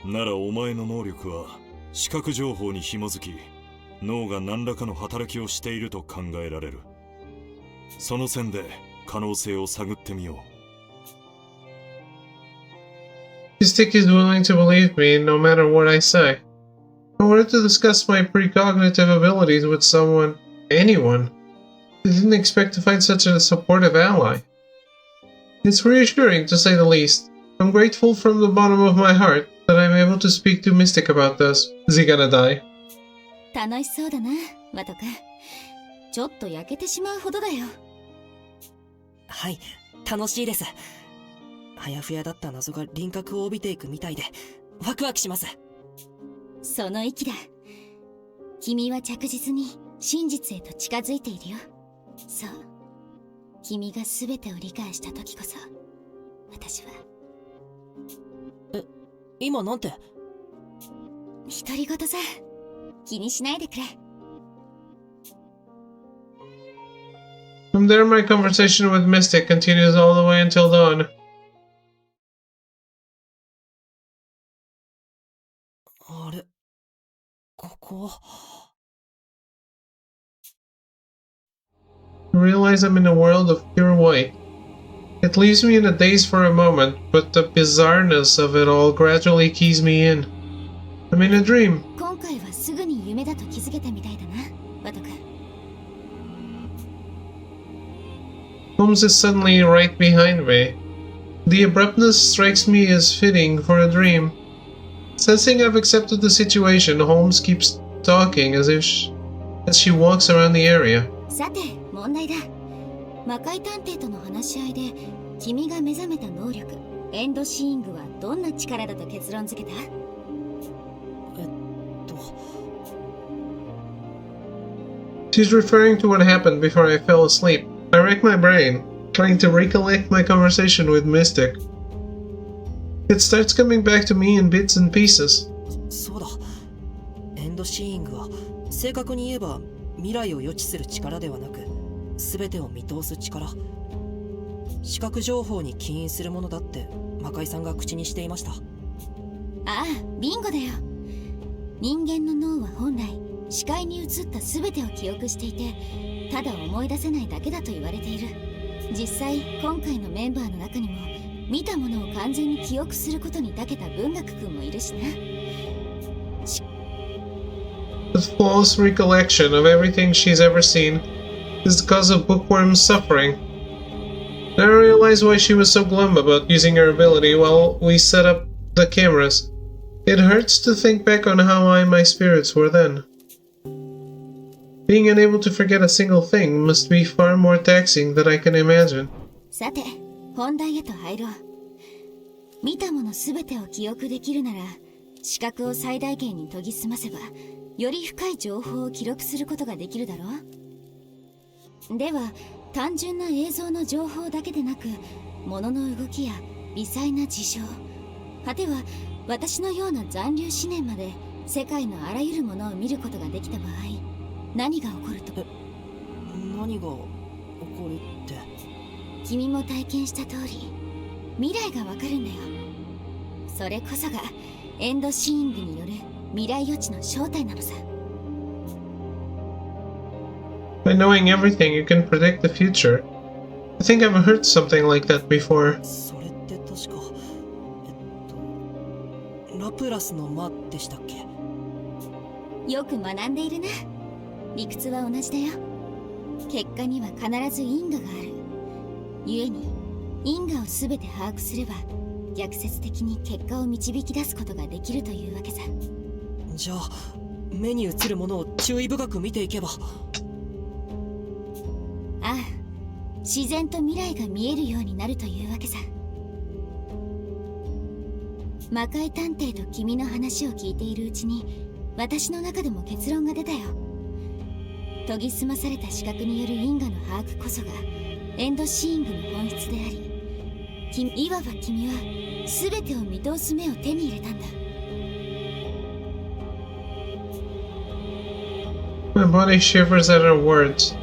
ならお前の能力は視覚情報に紐づき、脳が何らかの働きをしていると考えられる。その線で可能性を探ってみよう。Mystic is willing to believe me no matter what I say. I wanted to discuss my precognitive abilities with someone, anyone. I didn't expect to find such a supportive ally. It's reassuring to say the least. I'm grateful from the bottom of my heart that I'm able to speak to Mystic about this. Is he gonna die? 楽しそうだな、ワト君。ちょっと焼けてしまうほどだよ。はい、楽しいです。あやふやだった謎が輪郭を帯びていくみたいでワクワクします。その息だ。君は着実に真実へと近づいているよ。そう。君が全てを理解した時こそ、私は。今なんて？独り言さ。気にしないでくれ。From there, my conversation with Mystic continues all the way until dawn. あれ、ここ。I realize I'm in a world of pure white. It leaves me in a daze for a moment, but the bizarreness of it all gradually keys me in. I'm in a dream. 今回はすぐに夢だと気づけたみたいだな、ワト君。Holmes is suddenly right behind me. The abruptness strikes me as fitting for a dream. Sensing I've accepted the situation, Holmes keeps talking as she walks around the area. さて、問題だ。魔界探偵との話し合いで、君が目覚めた能力、エンドシーイングはどんな力だと結論付けた？She's referring to what happened before I fell asleep. I rack my brain, trying to recollect my conversation with Mystic. It starts coming back to me in bits and pieces. そうだ。エンドシーイングは正確に言えば未来を予知する力ではなく、全てを見通す力。視覚情報に起因するものだって魔界さんが口にしていました。ああ、ビンゴだよ。人間の脳は本来視界に映った全てを記憶していて、ただ思い出せないだけだと言われている。実際今回のメンバーの中にも見たものを完全に記憶することに長けた文学君もいるしな。The flawless recollection of everything she's ever seen is the cause of Bookworm's suffering. Now I realize why she was so glum about using her ability while we set up the cameras. It hurts to think back on how high my spirits were then. Being unable to forget a single thing must be far more taxing than I can imagine. さて、本題へと入ろう。見たもの全てを記憶できるなら、視覚を最大限に研ぎ澄ませば、より深い情報を記録することができるだろう。では、単純な映像の情報だけでなく、物の動きや微細な事象、果ては私のような残留思念まで世界のあらゆるものを見ることができた場合、何が起こると？何が起こるって？君も体験した通り、未来がわかるんだよ。それこそがエンドシーイングによる未来予知の正体なのさ。By knowing everything, you can predict the future. I think I've heard something like that before. それって確かラプラスの魔でしたっけ？よく学んでいるな。理屈は同じだよ。結果には必ず因果がある。故に因果を全て把握すれば逆説的に結果を導き出すことができるというわけさ。じゃあ目に映るものを注意深く見ていけば。ああ、自然と未来が見えるようになるというわけさ。魔界探偵と君の話を聞いているうちに私の中でも結論が出たよ。研ぎ澄まされた視覚による因果の把握こそがエンドシーイングの本質であり、いわば君は全てを見通す目を手に入れたんだ。body shivers at her words.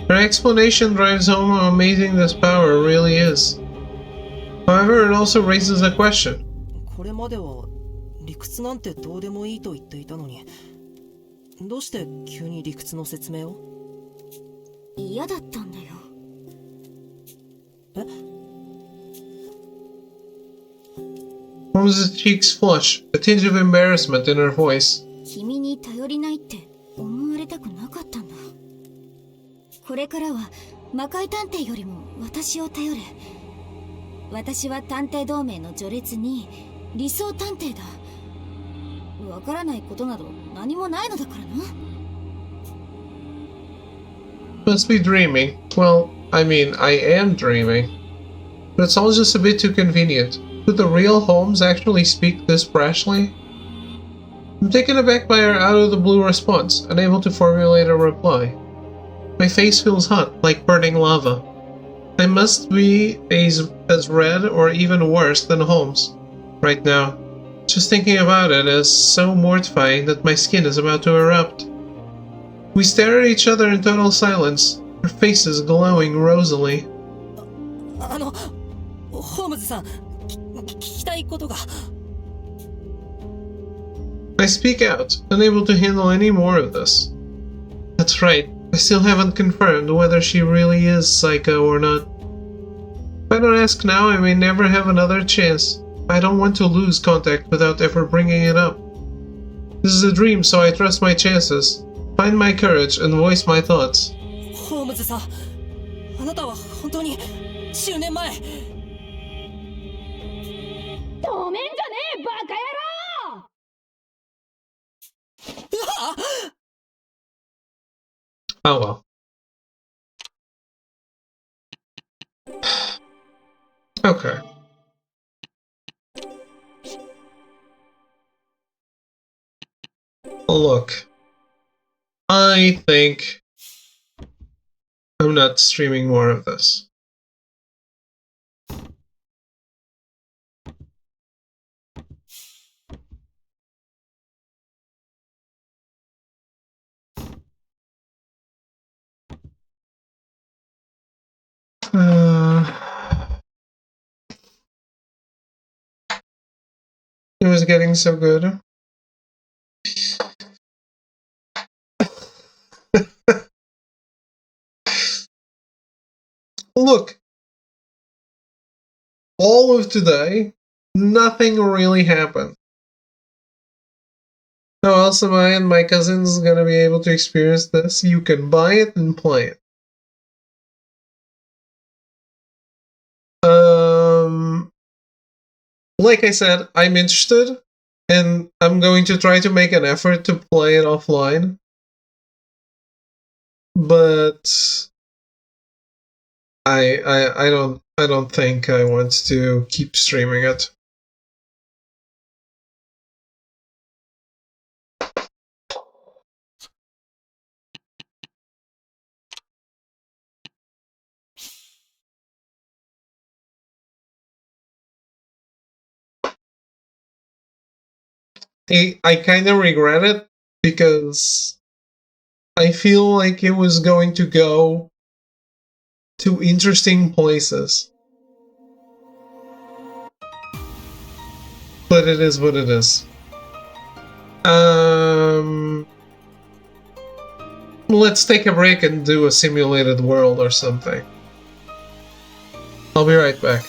Her explanation drives home how amazing this power really is. However, it also raises a question. これまでは理屈なんてどうでもいいと言っていたのに、どうして急に理屈の説明を？嫌だったんだよ。えHolmes's cheeks flush, a tinge of embarrassment in her voice. 君に頼りないって思われたくなかったんだ。これからは魔界探偵よりも私を頼れ。私は探偵同盟の序列に理想探偵だ。わからないことなど何もないのだからな。Must be dreaming. Well, I mean, I am dreaming. But it's all just a bit too convenient. Could the real Holmes actually speak this brashly? I'm taken aback by her out-of-the-blue response, unable to formulate a reply. My face feels hot, like burning lava. I must be as red or even worse than Holmes. Right now. Just thinking about it is so mortifying that my skin is about to erupt. We stare at each other in total silence, our faces glowing rosily. ホームズさん、聞きたいことが。I speak out, unable to handle any more of this. That's right, I still haven't confirmed whether she really is Psycho or not. If I don't ask now, I may never have another chance. I don't want to lose contact without ever bringing it up. This is a dream, so I trust my chances. Find my courage and voice my thoughts. ホームズさん、あなたは本当に10年前。止めんじゃねえバカ野郎！ Oh well. Okay. Look, I think I'm not streaming more of this. It was getting so good. Look, all of today, nothing really happened. How else am I and my cousins gonna be able to experience this? You can buy it and play it. Like I said, I'm interested, and I'm going to try to make an effort to play it offline. But I don't think I want to keep streaming it. I kind of regret it because I feel like it was going to go to interesting places. But it is what it is. Let's take a break and do a simulated world or something. I'll be right back.